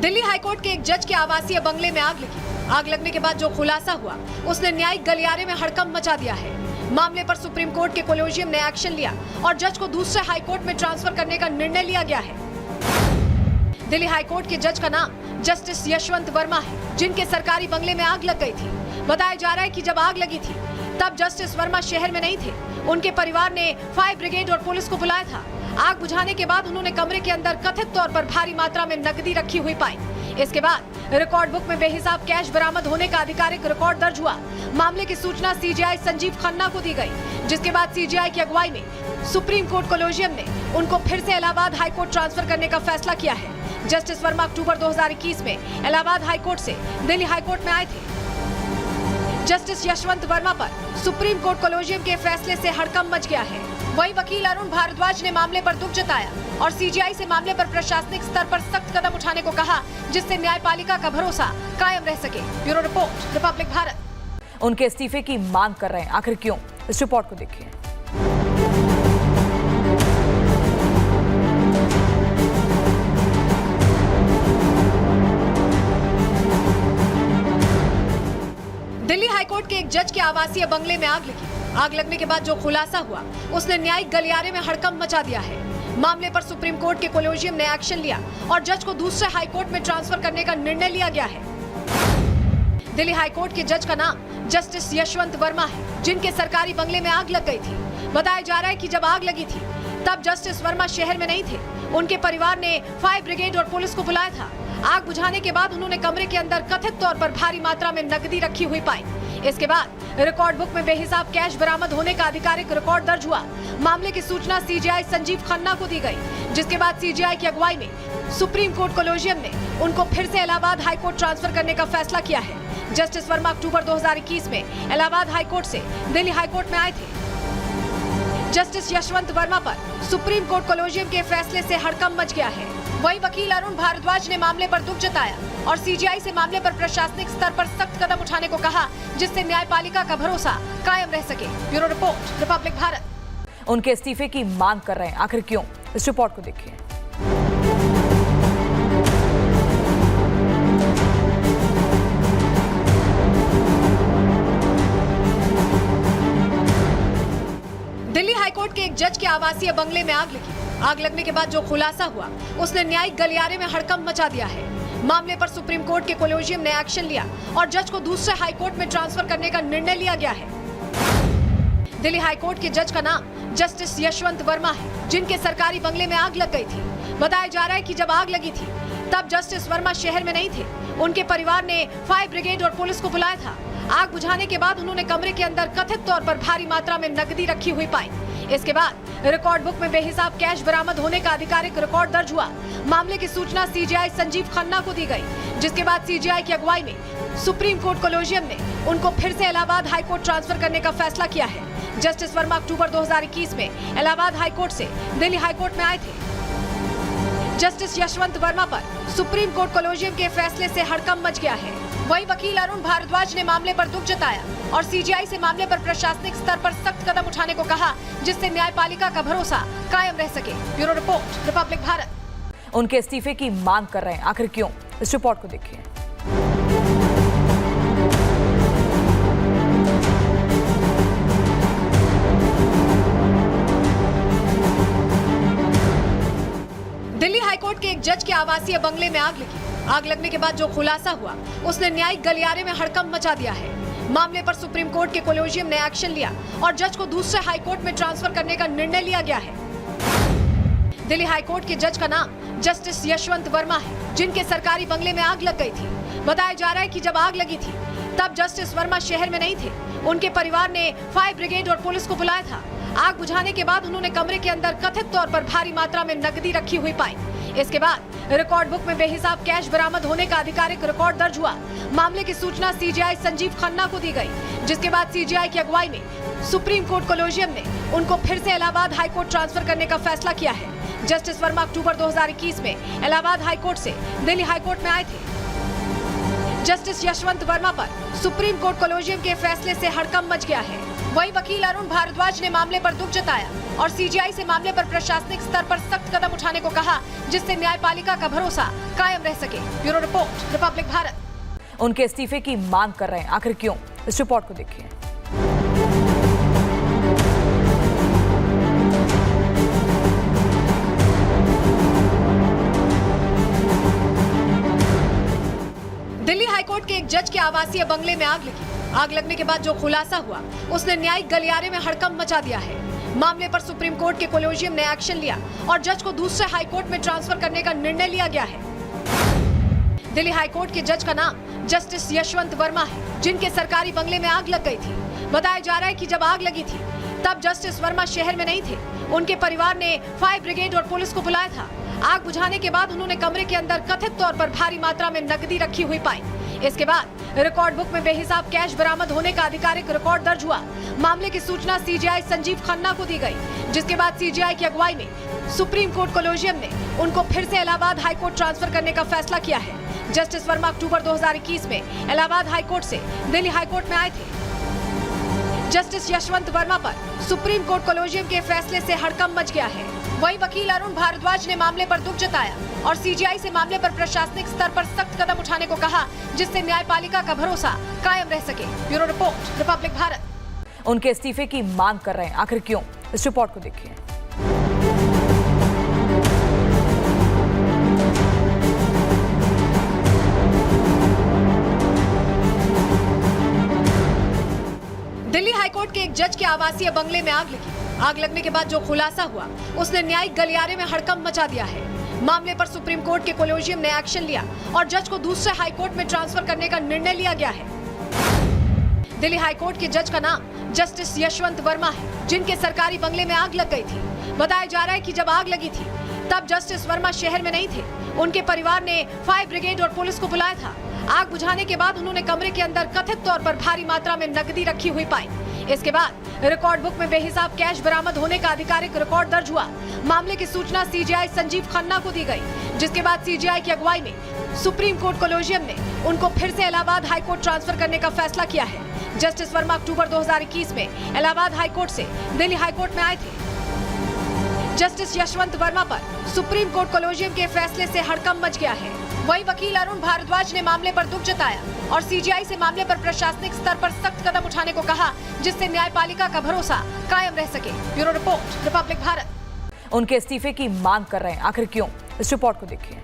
दिल्ली हाईकोर्ट के एक जज के आवासीय बंगले में आग लगी। आग लगने के बाद जो खुलासा हुआ, उसने न्यायिक गलियारे में हड़कंप मचा दिया है। मामले पर सुप्रीम कोर्ट के कोलेजियम ने एक्शन लिया और जज को दूसरे हाईकोर्ट में ट्रांसफर करने का निर्णय लिया गया है। दिल्ली हाईकोर्ट के जज का नाम जस्टिस यशवंत वर्मा है, जिनके सरकारी बंगले में आग लग गई थी। बताया जा रहा है कि जब आग लगी थी तब जस्टिस वर्मा शहर में नहीं थे। उनके परिवार ने फायर ब्रिगेड और पुलिस को बुलाया था। आग बुझाने के बाद उन्होंने कमरे के अंदर कथित तौर पर भारी मात्रा में नकदी रखी हुई पाई। इसके बाद रिकॉर्ड बुक में बेहिसाब कैश बरामद होने का आधिकारिक रिकॉर्ड दर्ज हुआ। मामले की सूचना सीजीआई संजीव खन्ना को दी गई, जिसके बाद सीजीआई की अगुवाई में सुप्रीम कोर्ट कोलेजियम ने उनको फिर से इलाहाबाद हाईकोर्ट ट्रांसफर करने का फैसला किया है। जस्टिस वर्मा अक्टूबर 2021 में इलाहाबाद हाईकोर्ट से दिल्ली हाईकोर्ट में आए थे। जस्टिस यशवंत वर्मा पर सुप्रीम कोर्ट कोलेजियम के फैसले से हड़कंप मच गया है। वहीं वकील अरुण भारद्वाज ने मामले पर दुख जताया और सीजीआई से मामले पर प्रशासनिक स्तर पर सख्त कदम उठाने को कहा, जिससे न्यायपालिका का भरोसा कायम रह सके। Bureau report, Republic Bharat. उनके इस्तीफे की मांग कर रहे हैं, आखिर क्यों? इस रिपोर्ट को देखिए। दिल्ली हाईकोर्ट के एक जज के आवासीय बंगले में आग लगी। आग लगने के बाद जो खुलासा हुआ, उसने न्यायिक गलियारे में हड़कंप मचा दिया है। मामले पर सुप्रीम कोर्ट के कोलेजियम ने एक्शन लिया और जज को दूसरे हाईकोर्ट में ट्रांसफर करने का निर्णय लिया गया है। दिल्ली हाईकोर्ट के जज का नाम जस्टिस यशवंत वर्मा है, जिनके सरकारी बंगले में आग लग गई थी। बताया जा रहा है कि जब आग लगी थी तब जस्टिस वर्मा शहर में नहीं थे। उनके परिवार ने फायर ब्रिगेड और पुलिस को बुलाया था। आग बुझाने के बाद उन्होंने कमरे के अंदर कथित तौर पर भारी मात्रा में नकदी रखी हुई पाई। इसके बाद रिकॉर्ड बुक में बेहिसाब कैश बरामद होने का आधिकारिक रिकॉर्ड दर्ज हुआ। मामले की सूचना सीजीआई संजीव खन्ना को दी गई, जिसके बाद सीजीआई की अगुवाई में सुप्रीम कोर्ट कोलेजियम ने उनको फिर से इलाहाबाद हाईकोर्ट ट्रांसफर करने का फैसला किया है। जस्टिस वर्मा अक्टूबर 2021 में इलाहाबाद हाईकोर्ट से दिल्ली हाईकोर्ट में आए थे। जस्टिस यशवंत वर्मा पर सुप्रीम कोर्ट कोलेजियम के फैसले से हड़कंप मच गया है। वहीं वकील अरुण भारद्वाज ने मामले पर दुख जताया और सीजीआई से मामले पर प्रशासनिक स्तर पर सख्त कदम उठाने को कहा, जिससे न्यायपालिका का भरोसा कायम रह सके। Bureau report, Republic Bharat. उनके इस्तीफे की मांग कर रहे हैं, आखिर क्यों? इस रिपोर्ट को देखिए। दिल्ली हाईकोर्ट के एक जज के आवासीय बंगले में आग लगी। आग लगने के बाद जो खुलासा हुआ, उसने न्यायिक गलियारे में हड़कंप मचा दिया है। मामले पर सुप्रीम कोर्ट के कोलेजियम ने एक्शन लिया और जज को दूसरे हाईकोर्ट में ट्रांसफर करने का निर्णय लिया गया है। दिल्ली हाईकोर्ट के जज का नाम जस्टिस यशवंत वर्मा है, जिनके सरकारी बंगले में आग लग गई थी। बताया जा रहा है कि जब आग लगी थी तब जस्टिस वर्मा शहर में नहीं थे। उनके परिवार ने फायर ब्रिगेड और पुलिस को बुलाया था। आग बुझाने के बाद उन्होंने कमरे के अंदर कथित तौर पर भारी मात्रा में नकदी रखी हुई पाई। इसके बाद रिकॉर्ड बुक में बेहिसाब कैश बरामद होने का आधिकारिक रिकॉर्ड दर्ज हुआ। मामले की सूचना सीजीआई संजीव खन्ना को दी गई, जिसके बाद सीजीआई की अगुवाई में सुप्रीम कोर्ट कोलेजियम ने उनको फिर से इलाहाबाद हाईकोर्ट ट्रांसफर करने का फैसला किया है। जस्टिस वर्मा अक्टूबर 2021 में इलाहाबाद हाईकोर्ट से दिल्ली हाईकोर्ट में आए थे। जस्टिस यशवंत वर्मा पर सुप्रीम कोर्ट कोलेजियम के फैसले से हड़कंप मच गया है। वहीं वकील अरुण भारद्वाज ने मामले पर दुख जताया और सीजीआई से मामले पर प्रशासनिक स्तर पर सख्त कदम उठाने को कहा, जिससे न्यायपालिका का भरोसा कायम रह सके। Bureau report, Republic Bharat. उनके इस्तीफे की मांग कर रहे हैं, आखिर क्यों? इस रिपोर्ट को देखिए। दिल्ली हाईकोर्ट के एक जज के आवासीय बंगले में आग लगी। आग लगने के बाद जो खुलासा हुआ, उसने न्यायिक गलियारे में हड़कंप मचा दिया है। मामले पर सुप्रीम कोर्ट के कोलेजियम ने एक्शन लिया और जज को दूसरे हाईकोर्ट में ट्रांसफर करने का निर्णय लिया गया है। दिल्ली हाईकोर्ट के जज का नाम जस्टिस यशवंत वर्मा है, जिनके सरकारी बंगले में आग लग गई थी। बताया जा रहा है कि जब आग लगी थी तब जस्टिस वर्मा शहर में नहीं थे। उनके परिवार ने फायर ब्रिगेड और पुलिस को बुलाया था। आग बुझाने के बाद उन्होंने कमरे के अंदर कथित तौर पर भारी मात्रा में नकदी रखी हुई पाई। इसके बाद रिकॉर्ड बुक में बेहिसाब कैश बरामद होने का आधिकारिक रिकॉर्ड दर्ज हुआ। मामले की सूचना सीजीआई संजीव खन्ना को दी गई, जिसके बाद सीजीआई की अगुवाई में सुप्रीम कोर्ट कोलेजियम ने उनको फिर से इलाहाबाद हाईकोर्ट ट्रांसफर करने का फैसला किया है। जस्टिस वर्मा अक्टूबर 2021 में इलाहाबाद हाईकोर्ट से दिल्ली हाईकोर्ट में आए थे। जस्टिस यशवंत वर्मा पर सुप्रीम कोर्ट कोलेजियम के फैसले से हड़कंप मच गया है। वहीं वकील अरुण भारद्वाज ने मामले पर दुख जताया और सीजीआई से मामले पर प्रशासनिक स्तर पर सख्त कदम उठाने को कहा, जिससे न्यायपालिका का भरोसा कायम रह सके। Bureau report, Republic Bharat. उनके इस्तीफे की मांग कर रहे हैं, आखिर क्यों? इस रिपोर्ट को देखिए। दिल्ली हाईकोर्ट के एक जज के आवासीय बंगले में आग लगी। आग लगने के बाद जो खुलासा हुआ, उसने न्यायिक गलियारे में हड़कंप मचा दिया है। मामले पर सुप्रीम कोर्ट के कोलेजियम ने एक्शन लिया और जज को दूसरे हाईकोर्ट में ट्रांसफर करने का निर्णय लिया गया है। दिल्ली हाईकोर्ट के जज का नाम जस्टिस यशवंत वर्मा है, जिनके सरकारी बंगले में आग लग गई थी। बताया जा रहा है कि जब आग लगी थी तब जस्टिस वर्मा शहर में नहीं थे। उनके परिवार ने फायर ब्रिगेड और पुलिस को बुलाया था। आग बुझाने के बाद उन्होंने कमरे के अंदर कथित तौर पर भारी मात्रा में नकदी रखी हुई पाई। इसके बाद रिकॉर्ड बुक में बेहिसाब कैश बरामद होने का आधिकारिक रिकॉर्ड दर्ज हुआ। मामले की सूचना सीजीआई संजीव खन्ना को दी गई, जिसके बाद सीजीआई की अगुवाई में सुप्रीम कोर्ट कोलेजियम ने उनको फिर से इलाहाबाद हाईकोर्ट ट्रांसफर करने का फैसला किया है। जस्टिस वर्मा अक्टूबर 2021 में इलाहाबाद हाईकोर्ट से दिल्ली हाईकोर्ट में आए थे। जस्टिस यशवंत वर्मा पर सुप्रीम कोर्ट कोलेजियम के फैसले से हड़कंप मच गया है। वहीं वकील अरुण भारद्वाज ने मामले पर दुख जताया और सीजीआई से मामले पर प्रशासनिक स्तर पर सख्त कदम उठाने को कहा, जिससे न्यायपालिका का भरोसा कायम रह सके। Bureau report, Republic Bharat. उनके इस्तीफे की मांग कर रहे हैं, आखिर क्यों? इस रिपोर्ट को देखिए। दिल्ली हाईकोर्ट के एक जज के आवासीय बंगले में आग लगी। आग लगने के बाद जो खुलासा हुआ, उसने न्यायिक गलियारे में हड़कंप मचा दिया है। मामले पर सुप्रीम कोर्ट के कोलेजियम ने एक्शन लिया और जज को दूसरे हाईकोर्ट में ट्रांसफर करने का निर्णय लिया गया है। दिल्ली हाईकोर्ट के जज का नाम जस्टिस यशवंत वर्मा है, जिनके सरकारी बंगले में आग लग गई थी। बताया जा रहा है कि जब आग लगी थी तब जस्टिस वर्मा शहर में नहीं थे। उनके परिवार ने फायर ब्रिगेड और पुलिस को बुलाया था। आग बुझाने के बाद उन्होंने कमरे के अंदर कथित तौर पर भारी मात्रा में नकदी रखी हुई पाई। इसके बाद रिकॉर्ड बुक में बेहिसाब कैश बरामद होने का आधिकारिक रिकॉर्ड दर्ज हुआ। मामले की सूचना सीजीआई संजीव खन्ना को दी गई, जिसके बाद सीजीआई की अगुवाई में सुप्रीम कोर्ट कोलेजियम ने उनको फिर से इलाहाबाद हाईकोर्ट ट्रांसफर करने का फैसला किया है। जस्टिस वर्मा अक्टूबर 2021 में इलाहाबाद हाईकोर्ट से दिल्ली हाईकोर्ट में आए थे। जस्टिस यशवंत वर्मा पर सुप्रीम कोर्ट कोलेजियम के फैसले से हड़कंप मच गया है। वहीं वकील अरुण भारद्वाज ने मामले पर दुख जताया और सीजीआई से मामले पर प्रशासनिक स्तर पर सख्त कदम उठाने को कहा, जिससे न्यायपालिका का भरोसा कायम रह सके। Bureau report, Republic Bharat. उनके इस्तीफे की मांग कर रहे हैं, आखिर क्यों? इस रिपोर्ट को देखिए।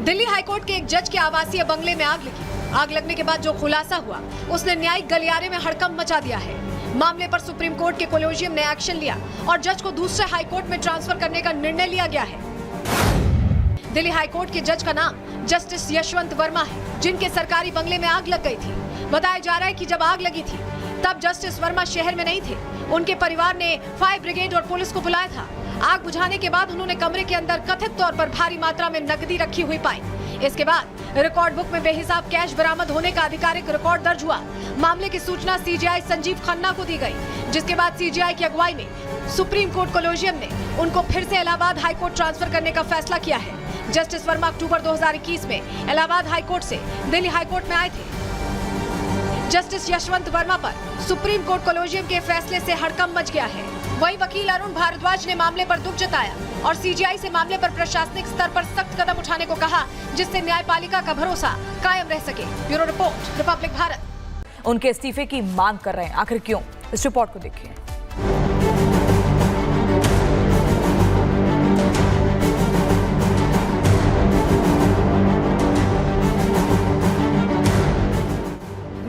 दिल्ली हाईकोर्ट के एक जज के आवासीय बंगले में आग लगी। आग लगने के बाद जो खुलासा हुआ, उसने न्यायिक गलियारे में हड़कंप मचा दिया है। मामले पर सुप्रीम कोर्ट के कोलेजियम ने एक्शन लिया और जज को दूसरे हाईकोर्ट में ट्रांसफर करने का निर्णय लिया गया है। दिल्ली हाईकोर्ट के जज का नाम जस्टिस यशवंत वर्मा है, जिनके सरकारी बंगले में आग लग गई थी। बताया जा रहा है कि जब आग लगी थी तब जस्टिस वर्मा शहर में नहीं थे। उनके परिवार ने फायर ब्रिगेड और पुलिस को बुलाया था। आग बुझाने के बाद उन्होंने कमरे के अंदर कथित तौर पर भारी मात्रा में नकदी रखी हुई पाई। इसके बाद रिकॉर्ड बुक में बेहिसाब कैश बरामद होने का आधिकारिक रिकॉर्ड दर्ज हुआ। मामले की सूचना सीजीआई संजीव खन्ना को दी गई, जिसके बाद सीजीआई की अगुवाई में सुप्रीम कोर्ट कोलेजियम ने उनको फिर से इलाहाबाद हाईकोर्ट ट्रांसफर करने का फैसला किया है। जस्टिस वर्मा अक्टूबर 2021 में इलाहाबाद हाईकोर्ट से दिल्ली हाईकोर्ट में आए थे। जस्टिस यशवंत वर्मा पर सुप्रीम कोर्ट कोलेजियम के फैसले से हड़कंप मच गया है। वहीं वकील अरुण भारद्वाज ने मामले पर दुख जताया और सीजीआई से मामले पर प्रशासनिक स्तर पर सख्त कदम उठाने को कहा, जिससे न्यायपालिका का भरोसा कायम रह सके। Bureau report, Republic Bharat. उनके इस्तीफे की मांग कर रहे हैं, आखिर क्यों? इस रिपोर्ट को देखिए।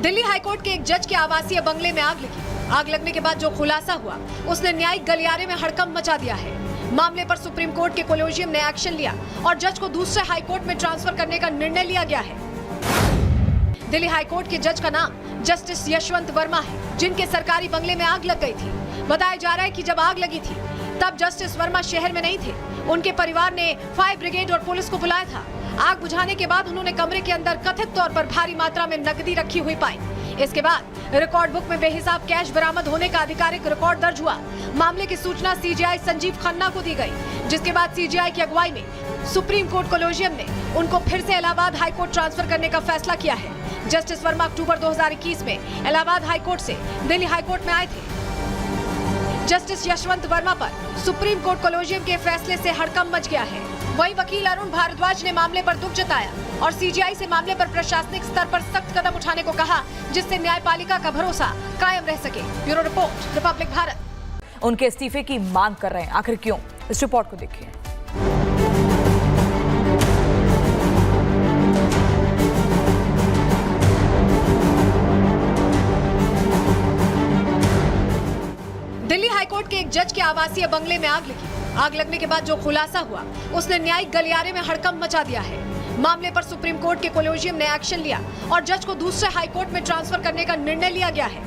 दिल्ली हाईकोर्ट के एक जज के आवासीय बंगले में आग लगी। आग लगने के बाद जो खुलासा हुआ, उसने न्यायिक गलियारे में हड़कंप मचा दिया है। मामले पर सुप्रीम कोर्ट के कोलेजियम ने एक्शन लिया और जज को दूसरे हाई कोर्ट में ट्रांसफर करने का निर्णय लिया गया है। दिल्ली हाई कोर्ट के जज का नाम जस्टिस यशवंत वर्मा है, जिनके सरकारी बंगले में आग लग गई थी। बताया जा रहा है कि जब आग लगी थी तब जस्टिस वर्मा शहर में नहीं थे। उनके परिवार ने फायर ब्रिगेड और पुलिस को बुलाया था। आग बुझाने के बाद उन्होंने कमरे के अंदर कथित तौर पर भारी मात्रा में नकदी रखी हुई पाई। इसके बाद रिकॉर्ड बुक में बेहिसाब कैश बरामद होने का आधिकारिक रिकॉर्ड दर्ज हुआ। मामले की सूचना सीजीआई संजीव खन्ना को दी गई, जिसके बाद सीजीआई की अगुवाई में सुप्रीम कोर्ट कोलेजियम ने उनको फिर से इलाहाबाद हाई कोर्ट ट्रांसफर करने का फैसला किया है। जस्टिस वर्मा अक्टूबर 2021 में इलाहाबाद हाई कोर्ट से दिल्ली हाई कोर्ट में आए थे। जस्टिस यशवंत वर्मा पर सुप्रीम कोर्ट कोलेजियम के फैसले से हड़कंप मच गया है। वहीं वकील अरुण भारद्वाज ने मामले पर दुख जताया और सीजीआई से मामले पर प्रशासनिक स्तर पर सख्त कदम उठाने को कहा, जिससे न्यायपालिका का भरोसा कायम रह सके। Bureau report, Republic Bharat. उनके इस्तीफे की मांग कर रहे हैं, आखिर क्यों? इस रिपोर्ट को देखिए। दिल्ली हाईकोर्ट के एक जज के आवासीय बंगले में आग लगी। आग लगने के बाद जो खुलासा हुआ उसने न्यायिक गलियारे में हड़कंप मचा दिया है। मामले पर सुप्रीम कोर्ट के कोलेजियम ने एक्शन लिया और जज को दूसरे हाई कोर्ट में ट्रांसफर करने का निर्णय लिया गया है।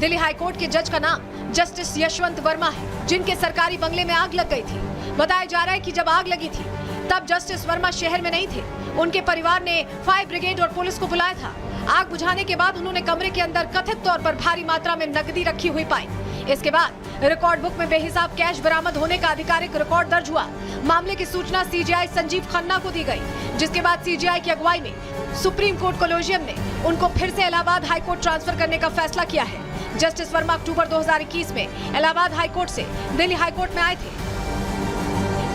दिल्ली हाईकोर्ट के जज का नाम जस्टिस यशवंत वर्मा है, जिनके सरकारी बंगले में आग लग गई थी। बताया जा रहा है कि जब आग लगी थी तब जस्टिस वर्मा शहर में नहीं थे। उनके परिवार ने फायर ब्रिगेड और पुलिस को बुलाया था। आग बुझाने के बाद उन्होंने कमरे के अंदर कथित तौर पर भारी मात्रा में नकदी रखी हुई पाई। इसके बाद रिकॉर्ड बुक में बेहिसाब कैश बरामद होने का आधिकारिक रिकॉर्ड दर्ज हुआ। मामले की सूचना सीजीआई संजीव खन्ना को दी गई, जिसके बाद सीजीआई की अगुवाई में सुप्रीम कोर्ट कोलेजियम ने उनको फिर से इलाहाबाद हाई कोर्ट ट्रांसफर करने का फैसला किया है। जस्टिस वर्मा अक्टूबर 2021 में इलाहाबाद हाई कोर्ट से दिल्ली हाई कोर्ट में आए थे।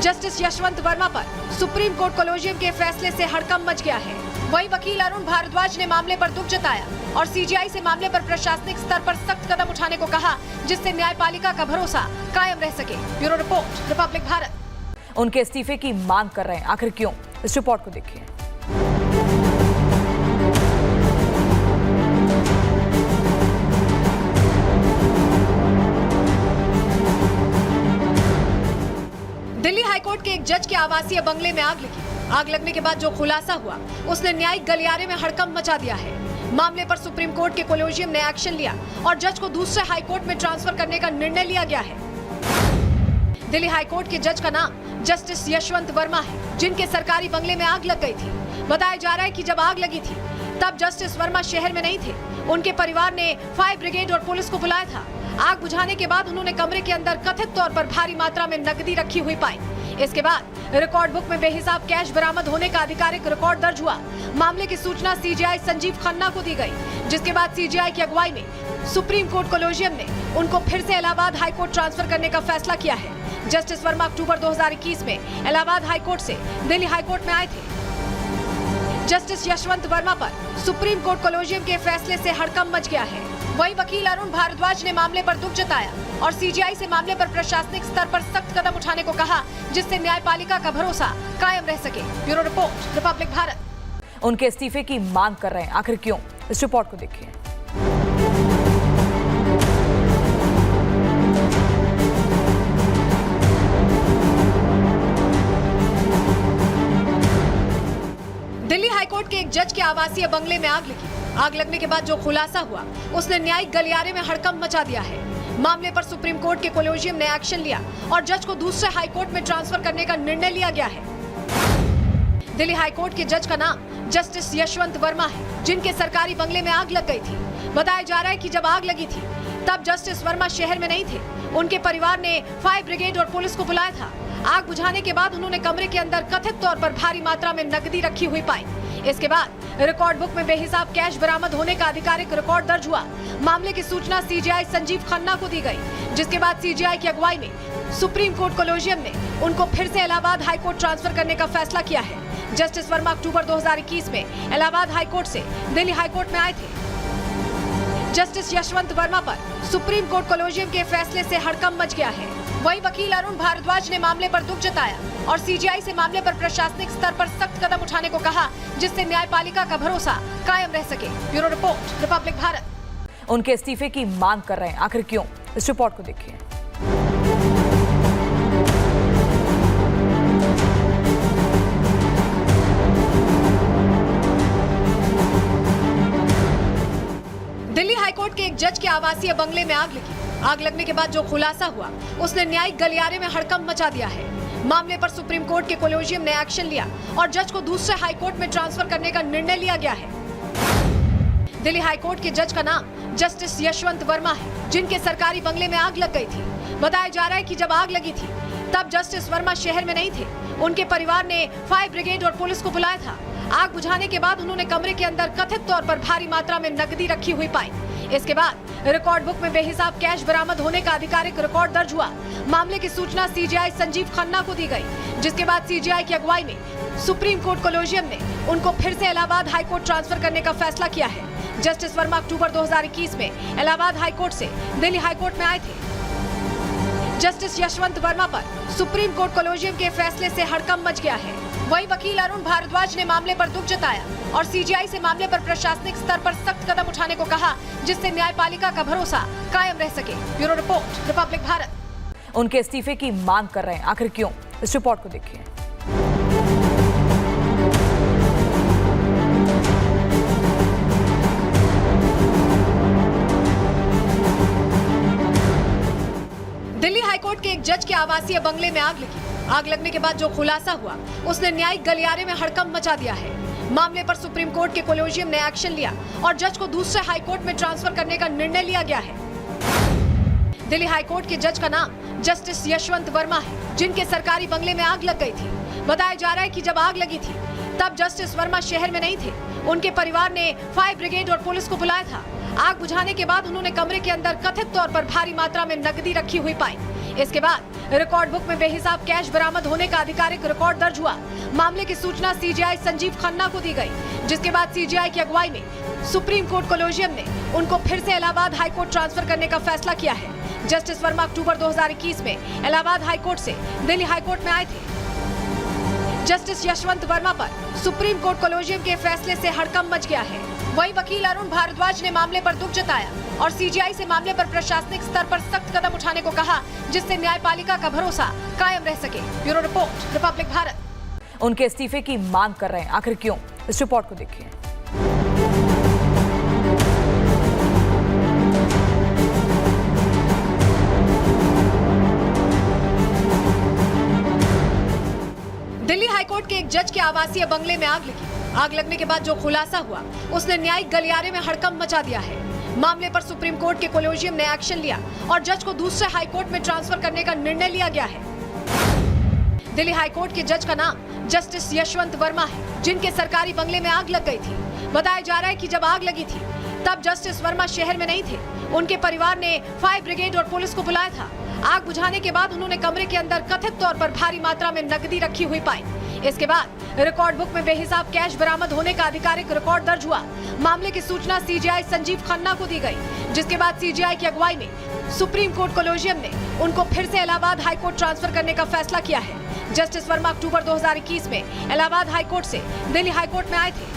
जस्टिस यशवंत वर्मा पर सुप्रीम कोर्ट कोलेजियम के फैसले से हड़कंप मच गया है। वहीं वकील अरुण भारद्वाज ने मामले पर दुख जताया और सीजीआई से मामले पर प्रशासनिक स्तर पर सख्त कदम उठाने को कहा, जिससे न्यायपालिका का भरोसा कायम रह सके। Bureau report, Republic Bharat. उनके इस्तीफे की मांग कर रहे हैं, आखिर क्यों? इस रिपोर्ट को देखिए। दिल्ली हाईकोर्ट के एक जज के आवासीय बंगले में आग लगी। आग लगने के बाद जो खुलासा हुआ उसने न्यायिक गलियारे में हड़कंप मचा दिया है। मामले पर सुप्रीम कोर्ट के कोलेजियम ने एक्शन लिया और जज को दूसरे हाई कोर्ट में ट्रांसफर करने का निर्णय लिया गया है। दिल्ली हाईकोर्ट के जज का नाम जस्टिस यशवंत वर्मा है, जिनके सरकारी बंगले में आग लग गई थी। बताया जा रहा है कि जब आग लगी थी तब जस्टिस वर्मा शहर में नहीं थे। उनके परिवार ने फायर ब्रिगेड और पुलिस को बुलाया था। आग बुझाने के बाद उन्होंने कमरे के अंदर कथित तौर पर भारी मात्रा में नकदी रखी हुई पाई। इसके बाद रिकॉर्ड बुक में बेहिसाब कैश बरामद होने का आधिकारिक रिकॉर्ड दर्ज हुआ। मामले की सूचना सीजीआई संजीव खन्ना को दी गई, जिसके बाद सीजीआई की अगुवाई में सुप्रीम कोर्ट कोलेजियम ने उनको फिर से इलाहाबाद हाई कोर्ट ट्रांसफर करने का फैसला किया है। जस्टिस वर्मा अक्टूबर 2021 में इलाहाबाद हाई कोर्ट से दिल्ली हाई कोर्ट में आए थे। जस्टिस यशवंत वर्मा पर सुप्रीम कोर्ट कोलेजियम के फैसले से हड़कंप मच गया है। वहीं वकील अरुण भारद्वाज ने मामले पर दुख जताया और सीजीआई से मामले पर प्रशासनिक स्तर पर सख्त कदम उठाने को कहा, जिससे न्यायपालिका का भरोसा कायम रह सके। Bureau report, Republic Bharat. उनके इस्तीफे की मांग कर रहे हैं, आखिर क्यों? इस रिपोर्ट को देखिए। दिल्ली हाईकोर्ट के एक जज के आवासीय बंगले में आग लगी। आग लगने के बाद जो खुलासा हुआ उसने न्यायिक गलियारे में हड़कंप मचा दिया है। मामले पर सुप्रीम कोर्ट के कोलेजियम ने एक्शन लिया और जज को दूसरे हाई कोर्ट में ट्रांसफर करने का निर्णय लिया गया है। दिल्ली हाईकोर्ट के जज का नाम जस्टिस यशवंत वर्मा है, जिनके सरकारी बंगले में आग लग गई थी। बताया जा रहा है कि जब आग लगी थी तब जस्टिस वर्मा शहर में नहीं थे। उनके परिवार ने फायर ब्रिगेड और पुलिस को बुलाया था। आग बुझाने के बाद उन्होंने कमरे के अंदर कथित तौर पर भारी मात्रा में नकदी रखी हुई पाई। इसके बाद रिकॉर्ड बुक में बेहिसाब कैश बरामद होने का आधिकारिक रिकॉर्ड दर्ज हुआ। मामले की सूचना सीजीआई संजीव खन्ना को दी गई, जिसके बाद सीजीआई की अगुवाई में सुप्रीम कोर्ट कोलेजियम ने उनको फिर से इलाहाबाद हाई कोर्ट ट्रांसफर करने का फैसला किया है। जस्टिस वर्मा अक्टूबर 2021 में इलाहाबाद हाई कोर्ट से दिल्ली हाई कोर्ट में आए थे। जस्टिस यशवंत वर्मा पर सुप्रीम कोर्ट कोलेजियम के फैसले से हड़कंप मच गया है। वहीं वकील अरुण भारद्वाज ने मामले पर दुख जताया और सीजीआई से मामले पर प्रशासनिक स्तर पर सख्त कदम उठाने को कहा, जिससे न्यायपालिका का भरोसा कायम रह सके। Bureau report, Republic Bharat. उनके इस्तीफे की मांग कर रहे हैं, आखिर क्यों? इस रिपोर्ट को देखिए। दिल्ली हाईकोर्ट के एक जज के आवासीय बंगले में आग लगी। आग लगने के बाद जो खुलासा हुआ उसने न्यायिक गलियारे में हड़कंप मचा दिया है। मामले पर सुप्रीम कोर्ट के कोलेजियम ने एक्शन लिया और जज को दूसरे हाई कोर्ट में ट्रांसफर करने का निर्णय लिया गया है। दिल्ली हाईकोर्ट के जज का नाम जस्टिस यशवंत वर्मा है, जिनके सरकारी बंगले में आग लग गई थी। बताया जा रहा है कि जब आग लगी थी तब जस्टिस वर्मा शहर में नहीं थे। उनके परिवार ने फायर ब्रिगेड और पुलिस को बुलाया था। आग बुझाने के बाद उन्होंने कमरे के अंदर कथित तौर पर भारी मात्रा में नकदी रखी हुई पाई। इसके बाद रिकॉर्ड बुक में बेहिसाब कैश बरामद होने का आधिकारिक रिकॉर्ड दर्ज हुआ। मामले की सूचना सीजीआई संजीव खन्ना को दी गई, जिसके बाद सीजीआई की अगुवाई में सुप्रीम कोर्ट कोलेजियम ने उनको फिर से इलाहाबाद हाईकोर्ट ट्रांसफर करने का फैसला किया है। जस्टिस वर्मा अक्टूबर 2021 में इलाहाबाद हाईकोर्ट से दिल्ली हाईकोर्ट में आए थे। जस्टिस यशवंत वर्मा पर सुप्रीम कोर्ट कोलेजियम के फैसले से हड़कंप मच गया है। वहीं वकील अरुण भारद्वाज ने मामले पर दुख जताया और सीजीआई से मामले पर प्रशासनिक स्तर पर सख्त कदम उठाने को कहा, जिससे न्यायपालिका का भरोसा कायम रह सके। Bureau report, Republic Bharat. उनके इस्तीफे की मांग कर रहे हैं, आखिर क्यों? इस रिपोर्ट को देखिए। दिल्ली हाईकोर्ट के एक जज के आवासीय बंगले में आग लगी। आग लगने के बाद जो खुलासा हुआ उसने न्यायिक गलियारे में हड़कंप मचा दिया है। मामले पर सुप्रीम कोर्ट के कोलेजियम ने एक्शन लिया और जज को दूसरे हाई कोर्ट में ट्रांसफर करने का निर्णय लिया गया है। दिल्ली हाईकोर्ट के जज का नाम जस्टिस यशवंत वर्मा है, जिनके सरकारी बंगले में आग लग गई थी। बताया जा रहा है कि जब आग लगी थी तब जस्टिस वर्मा शहर में नहीं थे। उनके परिवार ने फायर ब्रिगेड और पुलिस को बुलाया था। आग बुझाने के बाद उन्होंने कमरे के अंदर कथित तौर पर भारी मात्रा में नकदी रखी हुई पाई। इसके बाद रिकॉर्ड बुक में बेहिसाब कैश बरामद होने का आधिकारिक रिकॉर्ड दर्ज हुआ। मामले की सूचना सीजीआई संजीव खन्ना को दी गई, जिसके बाद सीजीआई की अगुवाई में सुप्रीम कोर्ट कोलेजियम ने उनको फिर से इलाहाबाद हाईकोर्ट ट्रांसफर करने का फैसला किया है। जस्टिस वर्मा अक्टूबर 2021 में इलाहाबाद हाईकोर्ट से दिल्ली हाईकोर्ट में आए थे। जस्टिस यशवंत वर्मा पर सुप्रीम कोर्ट कोलेजियम के फैसले से हड़कंप मच गया है। वहीं वकील अरुण भारद्वाज ने मामले पर दुख जताया और सीजीआई से मामले पर प्रशासनिक स्तर पर सख्त कदम उठाने को कहा, जिससे न्यायपालिका का भरोसा कायम रह सके। Bureau report, Republic Bharat. उनके इस्तीफे की मांग कर रहे हैं, आखिर क्यों? इस रिपोर्ट को देखिए। दिल्ली हाईकोर्ट के एक जज के आवासीय बंगले में आग लगी। आग लगने के बाद जो खुलासा हुआ उसने न्यायिक गलियारे में हड़कंप मचा दिया है। मामले पर सुप्रीम कोर्ट के कोलेजियम ने एक्शन लिया और जज को दूसरे हाई कोर्ट में ट्रांसफर करने का निर्णय लिया गया है। दिल्ली हाईकोर्ट के जज का नाम जस्टिस यशवंत वर्मा है, जिनके सरकारी बंगले में आग लग गई थी। बताया जा रहा है कि जब आग लगी थी तब जस्टिस वर्मा शहर में नहीं थे। उनके परिवार ने फायर ब्रिगेड और पुलिस को बुलाया था। आग बुझाने के बाद उन्होंने कमरे के अंदर कथित तौर पर भारी मात्रा में नकदी रखी हुई पाई। इसके बाद रिकॉर्ड बुक में बेहिसाब कैश बरामद होने का आधिकारिक रिकॉर्ड दर्ज हुआ। मामले की सूचना सीजीआई संजीव खन्ना को दी गई, जिसके बाद सीजीआई की अगुवाई में सुप्रीम कोर्ट कोलेजियम ने उनको फिर से इलाहाबाद हाईकोर्ट ट्रांसफर करने का फैसला किया है। जस्टिस वर्मा अक्टूबर 2021 में इलाहाबाद हाईकोर्ट से दिल्ली हाईकोर्ट में आए थे।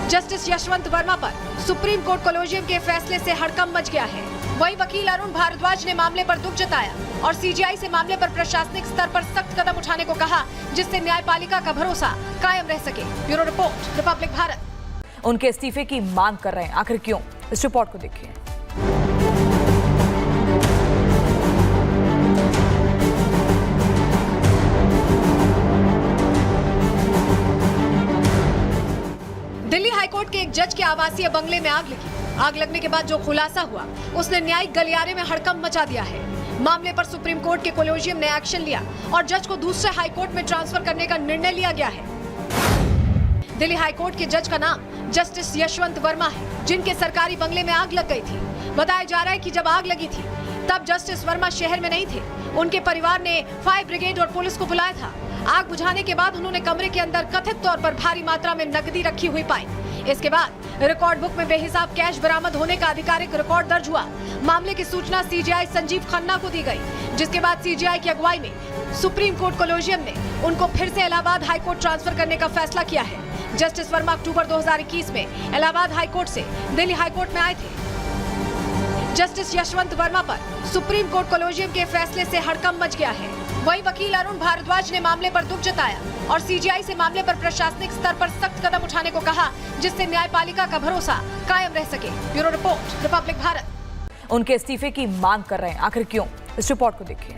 जस्टिस यशवंत वर्मा पर सुप्रीम कोर्ट कोलेजियम के फैसले से हड़कंप मच गया है। वहीं वकील अरुण भारद्वाज ने मामले पर दुख जताया और सीजीआई से मामले पर प्रशासनिक स्तर पर सख्त कदम उठाने को कहा, जिससे न्यायपालिका का भरोसा कायम रह सके। Bureau report, Republic Bharat. उनके इस्तीफे की मांग कर रहे हैं, आखिर क्यों? इस रिपोर्ट को देखिए। दिल्ली हाईकोर्ट के एक जज के आवासीय बंगले में आग लगी। आग लगने के बाद जो खुलासा हुआ उसने न्यायिक गलियारे में हड़कंप मचा दिया है। मामले पर सुप्रीम कोर्ट के कोलेजियम ने एक्शन लिया और जज को दूसरे हाई कोर्ट में ट्रांसफर करने का निर्णय लिया गया है। दिल्ली हाईकोर्ट के जज का नाम जस्टिस यशवंत वर्मा है, जिनके सरकारी बंगले में आग लग गई थी। बताया जा रहा है कि जब आग लगी थी तब जस्टिस वर्मा शहर में नहीं थे। उनके परिवार ने फायर ब्रिगेड और पुलिस को बुलाया था। आग बुझाने के बाद उन्होंने कमरे के अंदर कथित तौर पर भारी मात्रा में नकदी रखी हुई पाई। इसके बाद रिकॉर्ड बुक में बेहिसाब कैश बरामद होने का आधिकारिक रिकॉर्ड दर्ज हुआ। मामले की सूचना सीजीआई संजीव खन्ना को दी गई, जिसके बाद सीजीआई की अगुवाई में सुप्रीम कोर्ट कोलेजियम ने उनको फिर से इलाहाबाद हाईकोर्ट ट्रांसफर करने का फैसला किया है। जस्टिस वर्मा अक्टूबर 2021 में इलाहाबाद हाईकोर्ट से दिल्ली हाईकोर्ट में आए थे। जस्टिस यशवंत वर्मा पर सुप्रीम कोर्ट कोलेजियम के फैसले से हड़कंप मच गया है। वहीं वकील अरुण भारद्वाज ने मामले पर दुख जताया और सीजीआई से मामले पर प्रशासनिक स्तर पर सख्त कदम उठाने को कहा, जिससे न्यायपालिका का भरोसा कायम रह सके। Bureau report, Republic Bharat. उनके इस्तीफे की मांग कर रहे हैं, आखिर क्यों? इस रिपोर्ट को देखिए।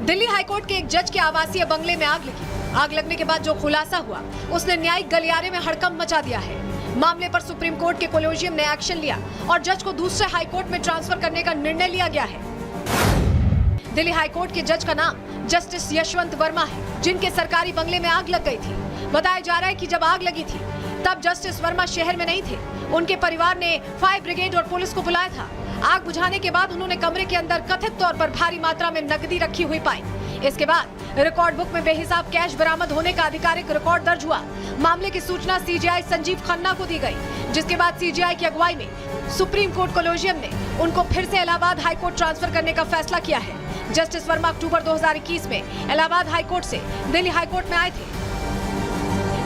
दिल्ली हाईकोर्ट के एक जज के आवासीय बंगले में आग लगी। आग लगने के बाद जो खुलासा हुआ, उसने न्यायिक गलियारे में हड़कंप मचा दिया है। मामले पर सुप्रीम कोर्ट के कोलेजियम ने एक्शन लिया और जज को दूसरे हाईकोर्ट में ट्रांसफर करने का निर्णय लिया गया है। दिल्ली हाईकोर्ट के जज का नाम जस्टिस यशवंत वर्मा है, जिनके सरकारी बंगले में आग लग गई थी। बताया जा रहा है कि जब आग लगी थी तब जस्टिस वर्मा शहर में नहीं थे। उनके परिवार ने फायर ब्रिगेड और पुलिस को बुलाया था। आग बुझाने के बाद उन्होंने कमरे के अंदर कथित तौर पर भारी मात्रा में नकदी रखी हुई पाई। इसके बाद रिकॉर्ड बुक में बेहिसाब कैश बरामद होने का आधिकारिक रिकॉर्ड दर्ज हुआ। मामले की सूचना सीजीआई संजीव खन्ना को दी गई, जिसके बाद सीजीआई की अगुवाई में सुप्रीम कोर्ट कोलेजियम ने उनको फिर से इलाहाबाद हाईकोर्ट ट्रांसफर करने का फैसला किया है। जस्टिस वर्मा अक्टूबर 2021 में इलाहाबाद हाईकोर्ट से दिल्ली हाईकोर्ट में आए थे।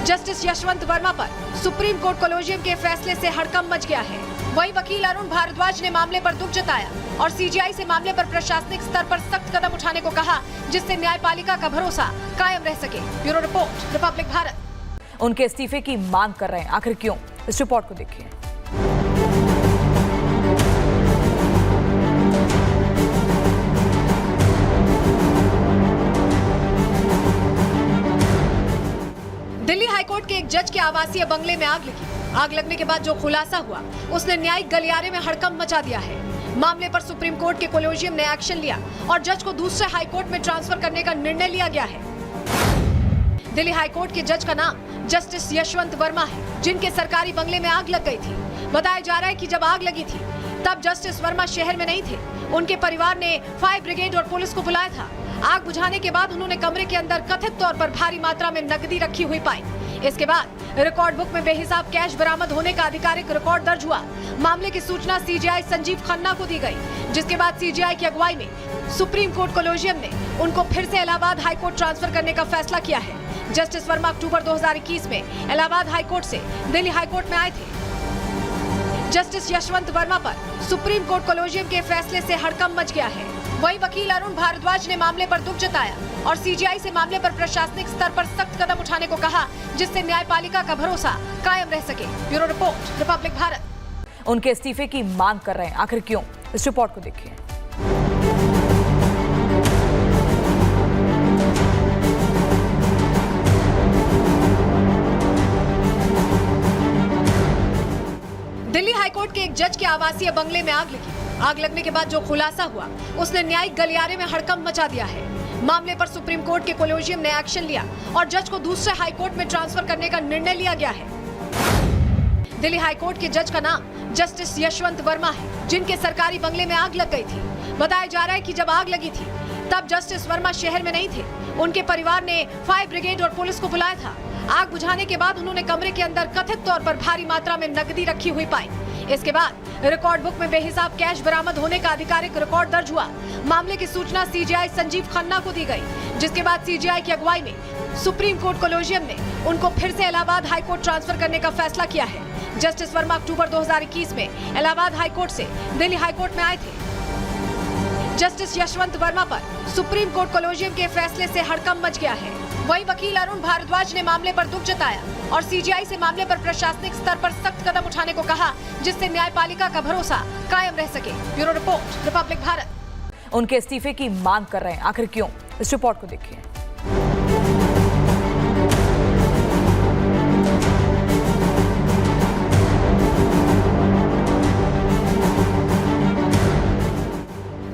जस्टिस यशवंत वर्मा पर सुप्रीम कोर्ट कोलेजियम के फैसले से हड़कंप मच गया है। वहीं वकील अरुण भारद्वाज ने मामले पर दुख जताया और सीजीआई से मामले पर प्रशासनिक स्तर पर सख्त कदम उठाने को कहा, जिससे न्यायपालिका का भरोसा कायम रह सके। Bureau report, Republic Bharat. उनके इस्तीफे की मांग कर रहे हैं, आखिर क्यों? इस रिपोर्ट को देखिए। दिल्ली हाईकोर्ट के एक जज के आवासीय बंगले में आग लगी। आग लगने के बाद जो खुलासा हुआ, उसने न्यायिक गलियारे में हड़कंप मचा दिया है। मामले पर सुप्रीम कोर्ट के कोलेजियम ने एक्शन लिया और जज को दूसरे हाईकोर्ट में ट्रांसफर करने का निर्णय लिया गया है। दिल्ली हाईकोर्ट के जज का नाम जस्टिस यशवंत वर्मा है, जिनके सरकारी बंगले में आग लग गई थी। बताया जा रहा है कि जब आग लगी थी तब जस्टिस वर्मा शहर में नहीं थे। उनके परिवार ने फायर ब्रिगेड और पुलिस को बुलाया था। आग बुझाने के बाद उन्होंने कमरे के अंदर कथित तौर पर भारी मात्रा में नकदी रखी हुई पाई। इसके बाद रिकॉर्ड बुक में बेहिसाब कैश बरामद होने का आधिकारिक रिकॉर्ड दर्ज हुआ। मामले की सूचना सीजीआई संजीव खन्ना को दी गई, जिसके बाद सीजीआई की अगुवाई में सुप्रीम कोर्ट कोलेजियम ने उनको फिर से इलाहाबाद हाईकोर्ट ट्रांसफर करने का फैसला किया है। जस्टिस वर्मा अक्टूबर 2021 में इलाहाबाद हाईकोर्ट से दिल्ली हाईकोर्ट में आए थे। जस्टिस यशवंत वर्मा पर सुप्रीम कोर्ट कोलेजियम के फैसले से हड़कंप मच गया है। वहीं वकील अरुण भारद्वाज ने मामले पर दुख जताया और सीजीआई से मामले पर प्रशासनिक स्तर पर सख्त कदम उठाने को कहा, जिससे न्यायपालिका का भरोसा कायम रह सके। Bureau report, Republic Bharat. उनके इस्तीफे की मांग कर रहे हैं, आखिर क्यों? इस रिपोर्ट को देखिए। दिल्ली हाईकोर्ट के एक जज के आवासीय बंगले में आग लगी। आग लगने के बाद जो खुलासा हुआ, उसने न्यायिक गलियारे में हड़कंप मचा दिया है। मामले पर सुप्रीम कोर्ट के कोलेजियम ने एक्शन लिया और जज को दूसरे हाईकोर्ट में ट्रांसफर करने का निर्णय लिया गया है। दिल्ली हाईकोर्ट के जज का नाम जस्टिस यशवंत वर्मा है, जिनके सरकारी बंगले में आग लग गई थी। बताया जा रहा है कि जब आग लगी थी तब जस्टिस वर्मा शहर में नहीं थे। उनके परिवार ने फायर ब्रिगेड और पुलिस को बुलाया था। आग बुझाने के बाद उन्होंने कमरे के अंदर कथित तौर पर भारी मात्रा में नकदी रखी हुई पाई। इसके बाद रिकॉर्ड बुक में बेहिसाब कैश बरामद होने का आधिकारिक रिकॉर्ड दर्ज हुआ। मामले की सूचना सीजीआई संजीव खन्ना को दी गई, जिसके बाद सीजीआई की अगुवाई में सुप्रीम कोर्ट कोलेजियम ने उनको फिर से इलाहाबाद हाईकोर्ट ट्रांसफर करने का फैसला किया है। जस्टिस वर्मा अक्टूबर 2021 में इलाहाबाद हाईकोर्ट से दिल्ली हाईकोर्ट में आए थे। जस्टिस यशवंत वर्मा पर सुप्रीम कोर्ट कोलेजियम के फैसले से हड़कंप मच गया है। वहीं वकील अरुण भारद्वाज ने मामले पर दुख जताया और सीजीआई से मामले पर प्रशासनिक स्तर पर सख्त कदम उठाने को कहा, जिससे न्यायपालिका का भरोसा कायम रह सके। Bureau report, Republic Bharat. उनके इस्तीफे की मांग कर रहे हैं, आखिर क्यों? इस रिपोर्ट को देखिए।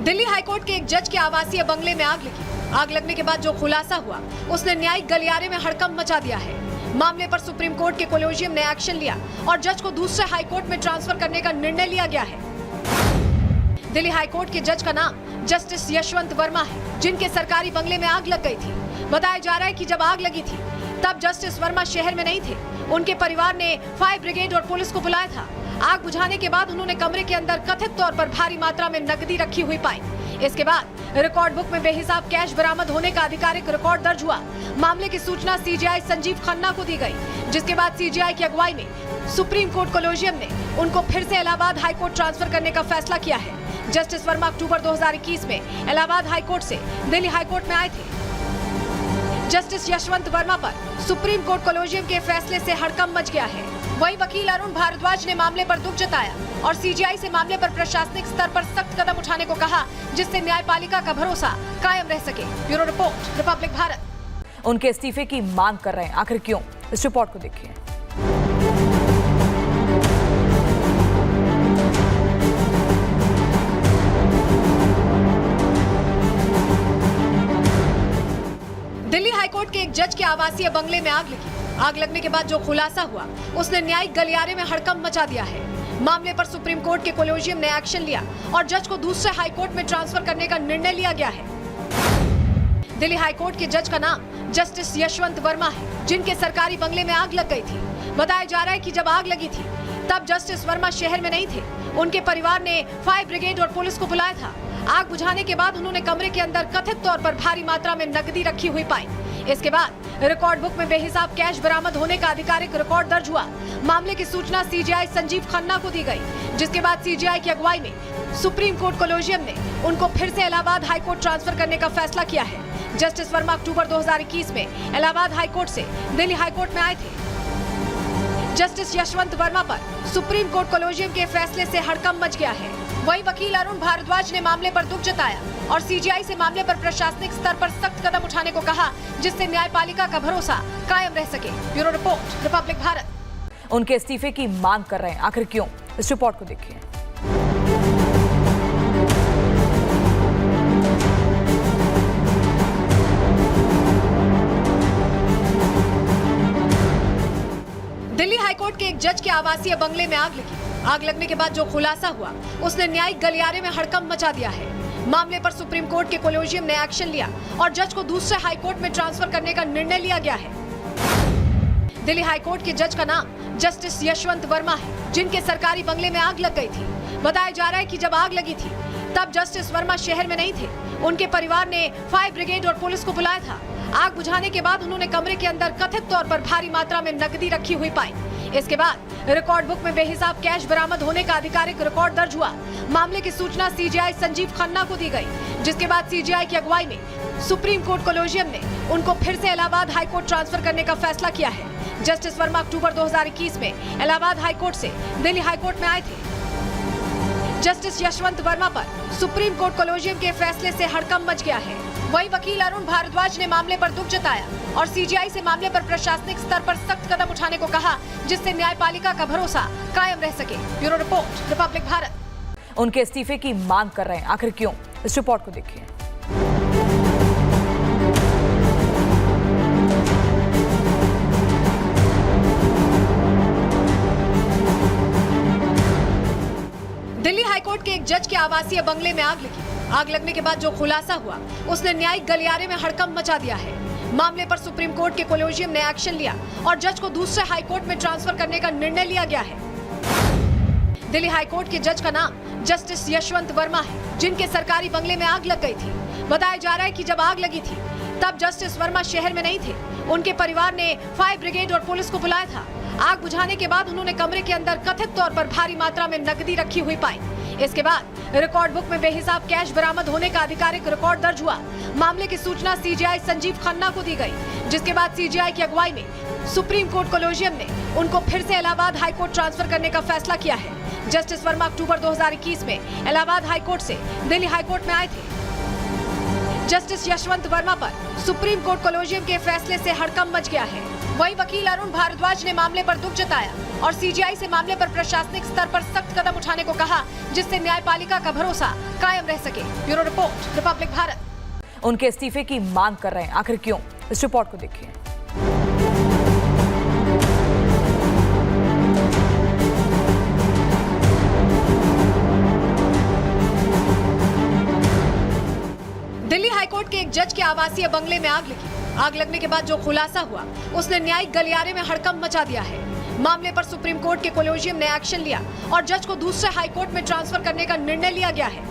दिल्ली हाईकोर्ट के एक जज के आवासीय बंगले में आग लगी। आग लगने के बाद जो खुलासा हुआ, उसने न्यायिक गलियारे में हड़कंप मचा दिया है। मामले पर सुप्रीम कोर्ट के कोलेजियम ने एक्शन लिया और जज को दूसरे हाईकोर्ट में ट्रांसफर करने का निर्णय लिया गया है। दिल्ली हाईकोर्ट के जज का नाम जस्टिस यशवंत वर्मा है, जिनके सरकारी बंगले में आग लग गई थी। बताया जा रहा है कि जब आग लगी थी तब जस्टिस वर्मा शहर में नहीं थे। उनके परिवार ने फायर ब्रिगेड और पुलिस को बुलाया था। आग बुझाने के बाद उन्होंने कमरे के अंदर कथित तौर पर भारी मात्रा में नकदी रखी हुई पाई। इसके बाद रिकॉर्ड बुक में बेहिसाब कैश बरामद होने का आधिकारिक रिकॉर्ड दर्ज हुआ। मामले की सूचना सीजीआई संजीव खन्ना को दी गई, जिसके बाद सीजीआई की अगुवाई में सुप्रीम कोर्ट कोलेजियम ने उनको फिर से इलाहाबाद हाई कोर्ट ट्रांसफर करने का फैसला किया है। जस्टिस वर्मा अक्टूबर 2021 में इलाहाबाद हाई कोर्ट से दिल्ली हाई कोर्ट में आए थे। जस्टिस यशवंत वर्मा पर सुप्रीम कोर्ट कोलेजियम के फैसले से हड़कंप मच गया है। वहीं वकील अरुण भारद्वाज ने मामले पर दुख जताया और सीजीआई से मामले पर प्रशासनिक स्तर पर सख्त कदम उठाने को कहा, जिससे न्यायपालिका का भरोसा कायम रह सके। Bureau report, Republic Bharat. उनके इस्तीफे की मांग कर रहे हैं, आखिर क्यों? इस रिपोर्ट को देखिए। दिल्ली हाईकोर्ट के एक जज के आवासीय बंगले में आग लगी। आग लगने के बाद जो खुलासा हुआ उसने न्यायिक गलियारे में हड़कंप मचा दिया है। मामले पर सुप्रीम कोर्ट के कोलेजियम ने एक्शन लिया और जज को दूसरे हाई कोर्ट में ट्रांसफर करने का निर्णय लिया गया है। दिल्ली हाई कोर्ट के जज का नाम जस्टिस यशवंत वर्मा है, जिनके सरकारी बंगले में आग लग गई थी। बताया जा रहा है कि जब आग लगी थी तब जस्टिस वर्मा शहर में नहीं थे। उनके परिवार ने फायर ब्रिगेड और पुलिस को बुलाया था। आग बुझाने के बाद उन्होंने कमरे के अंदर कथित तौर पर भारी मात्रा में नकदी रखी हुई पाई। इसके बाद रिकॉर्ड बुक में बेहिसाब कैश बरामद होने का आधिकारिक रिकॉर्ड दर्ज हुआ। मामले की सूचना सीजीआई संजीव खन्ना को दी गई, जिसके बाद सीजीआई की अगुवाई में सुप्रीम कोर्ट कोलेजियम ने उनको फिर से इलाहाबाद हाई कोर्ट ट्रांसफर करने का फैसला किया है। जस्टिस वर्मा अक्टूबर 2021 में इलाहाबाद हाई कोर्ट से दिल्ली हाई कोर्ट में आए थे। जस्टिस यशवंत वर्मा पर सुप्रीम कोर्ट कोलेजियम के फैसले से हड़कंप मच गया है। वहीं वकील अरुण भारद्वाज ने मामले पर दुख जताया और सीजीआई से मामले पर प्रशासनिक स्तर पर सख्त कदम उठाने को कहा, जिससे न्यायपालिका का भरोसा कायम रह सके। Bureau report, Republic Bharat. उनके इस्तीफे की मांग कर रहे हैं, आखिर क्यों? इस रिपोर्ट को देखिए। दिल्ली हाईकोर्ट के एक जज के आवासीय बंगले में आग लगी। आग लगने के बाद जो खुलासा हुआ उसने न्यायिक गलियारे में हड़कंप मचा दिया है। मामले पर सुप्रीम कोर्ट के कोलेजियम ने एक्शन लिया और जज को दूसरे हाई कोर्ट में ट्रांसफर करने का निर्णय लिया गया है। दिल्ली हाईकोर्ट के जज का नाम जस्टिस यशवंत वर्मा है, जिनके सरकारी बंगले में आग लग गई थी। बताया जा रहा है कि जब आग लगी थी तब जस्टिस वर्मा शहर में नहीं थे। उनके परिवार ने फायर ब्रिगेड और पुलिस को बुलाया था। आग बुझाने के बाद उन्होंने कमरे के अंदर कथित तौर पर भारी मात्रा में नकदी रखी हुई पाई। इसके बाद रिकॉर्ड बुक में बेहिसाब कैश बरामद होने का आधिकारिक रिकॉर्ड दर्ज हुआ। मामले की सूचना सीजीआई संजीव खन्ना को दी गई, जिसके बाद सीजीआई की अगुवाई में सुप्रीम कोर्ट कोलेजियम ने उनको फिर से इलाहाबाद हाई कोर्ट ट्रांसफर करने का फैसला किया है। जस्टिस वर्मा अक्टूबर 2021 में इलाहाबाद हाई कोर्ट से दिल्ली हाई कोर्ट में आए थे। जस्टिस यशवंत वर्मा पर सुप्रीम कोर्ट कोलेजियम के फैसले से हड़कंप मच गया है। वहीं वकील अरुण भारद्वाज ने मामले पर दुख जताया और सीजीआई से मामले पर प्रशासनिक स्तर पर सख्त कदम उठाने को कहा, जिससे न्यायपालिका का भरोसा कायम रह सके। Bureau report, Republic Bharat. उनके इस्तीफे की मांग कर रहे हैं, आखिर क्यों? इस रिपोर्ट को देखिए। दिल्ली हाईकोर्ट के एक जज के आवासीय बंगले में आग लगी। आग लगने के बाद जो खुलासा हुआ उसने न्यायिक गलियारे में हड़कंप मचा दिया है। मामले पर सुप्रीम कोर्ट के कोलेजियम ने एक्शन लिया और जज को दूसरे हाई कोर्ट में ट्रांसफर करने का निर्णय लिया गया है। दिल्ली हाईकोर्ट के जज का नाम जस्टिस यशवंत वर्मा है, जिनके सरकारी बंगले में आग लग गई थी। बताया जा रहा है कि जब आग लगी थी तब जस्टिस वर्मा शहर में नहीं थे। उनके परिवार ने फायर ब्रिगेड और पुलिस को बुलाया था। आग बुझाने के बाद उन्होंने कमरे के अंदर कथित तौर पर भारी मात्रा में नकदी रखी हुई पाई। इसके बाद रिकॉर्ड बुक में बेहिसाब कैश बरामद होने का आधिकारिक रिकॉर्ड दर्ज हुआ। मामले की सूचना सीजीआई संजीव खन्ना को दी गई, जिसके बाद सीजीआई की अगुवाई में सुप्रीम कोर्ट कोलेजियम ने उनको फिर से इलाहाबाद हाई कोर्ट ट्रांसफर करने का फैसला किया है। जस्टिस वर्मा अक्टूबर 2021 में इलाहाबाद हाई कोर्ट से दिल्ली हाई कोर्ट में आए थे। जस्टिस यशवंत वर्मा पर सुप्रीम कोर्ट कोलेजियम के फैसले से हड़कंप मच गया है। वहीं वकील अरुण भारद्वाज ने मामले पर दुख जताया और सीजीआई से मामले पर प्रशासनिक स्तर पर सख्त कदम उठाने को कहा, जिससे न्यायपालिका का भरोसा कायम रह सके। Bureau report, Republic Bharat. उनके इस्तीफे की मांग कर रहे हैं, आखिर क्यों? इस रिपोर्ट को देखिए। दिल्ली हाईकोर्ट के एक जज के आवासीय बंगले में आग लगी। आग लगने के बाद जो खुलासा हुआ उसने न्यायिक गलियारे में हड़कंप मचा दिया है। मामले पर सुप्रीम कोर्ट के कोलेजियम ने एक्शन लिया और जज को दूसरे हाई कोर्ट में ट्रांसफर करने का निर्णय लिया गया है।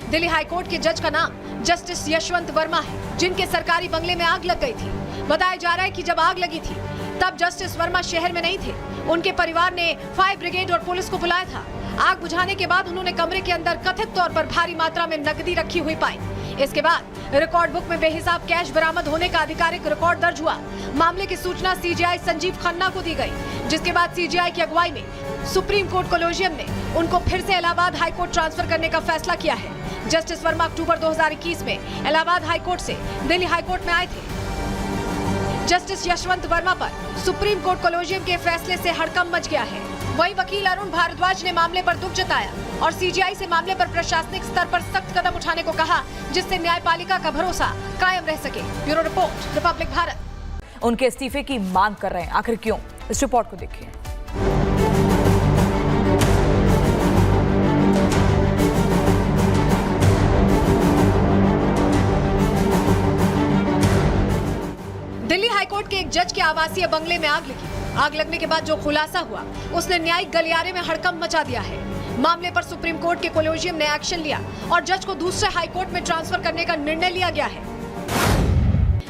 दिल्ली हाईकोर्ट के जज का नाम जस्टिस यशवंत वर्मा है, जिनके सरकारी बंगले में आग लग गई थी। बताया जा रहा है कि जब आग लगी थी तब जस्टिस वर्मा शहर में नहीं थे। उनके परिवार ने फायर ब्रिगेड और पुलिस को बुलाया था। आग बुझाने के बाद उन्होंने कमरे के अंदर कथित तौर पर भारी मात्रा में नकदी रखी हुई पाई। इसके बाद रिकॉर्ड बुक में बेहिसाब कैश बरामद होने का आधिकारिक रिकॉर्ड दर्ज हुआ। मामले की सूचना सीजीआई संजीव खन्ना को दी गई, जिसके बाद सीजीआई की अगुवाई में सुप्रीम कोर्ट कोलेजियम ने उनको फिर से इलाहाबाद हाईकोर्ट ट्रांसफर करने का फैसला किया है। जस्टिस वर्मा अक्टूबर 2021 में इलाहाबाद हाईकोर्ट से दिल्ली हाईकोर्ट में आए थे। जस्टिस यशवंत वर्मा पर सुप्रीम कोर्ट कोलेजियम के फैसले से हड़कंप मच गया है। वहीं वकील अरुण भारद्वाज ने मामले पर दुख जताया और सीजीआई से मामले पर प्रशासनिक स्तर पर सख्त कदम उठाने को कहा, जिससे न्यायपालिका का भरोसा कायम रह सके। Bureau report, Republic Bharat. उनके इस्तीफे की मांग कर रहे हैं, आखिर क्यों? इस रिपोर्ट को देखिए। दिल्ली हाईकोर्ट के एक जज के आवासीय बंगले में आग लगी। आग लगने के बाद जो खुलासा हुआ उसने न्यायिक गलियारे में हड़कंप मचा दिया है। मामले पर सुप्रीम कोर्ट के कोलेजियम ने एक्शन लिया और जज को दूसरे हाईकोर्ट में ट्रांसफर करने का निर्णय लिया गया है।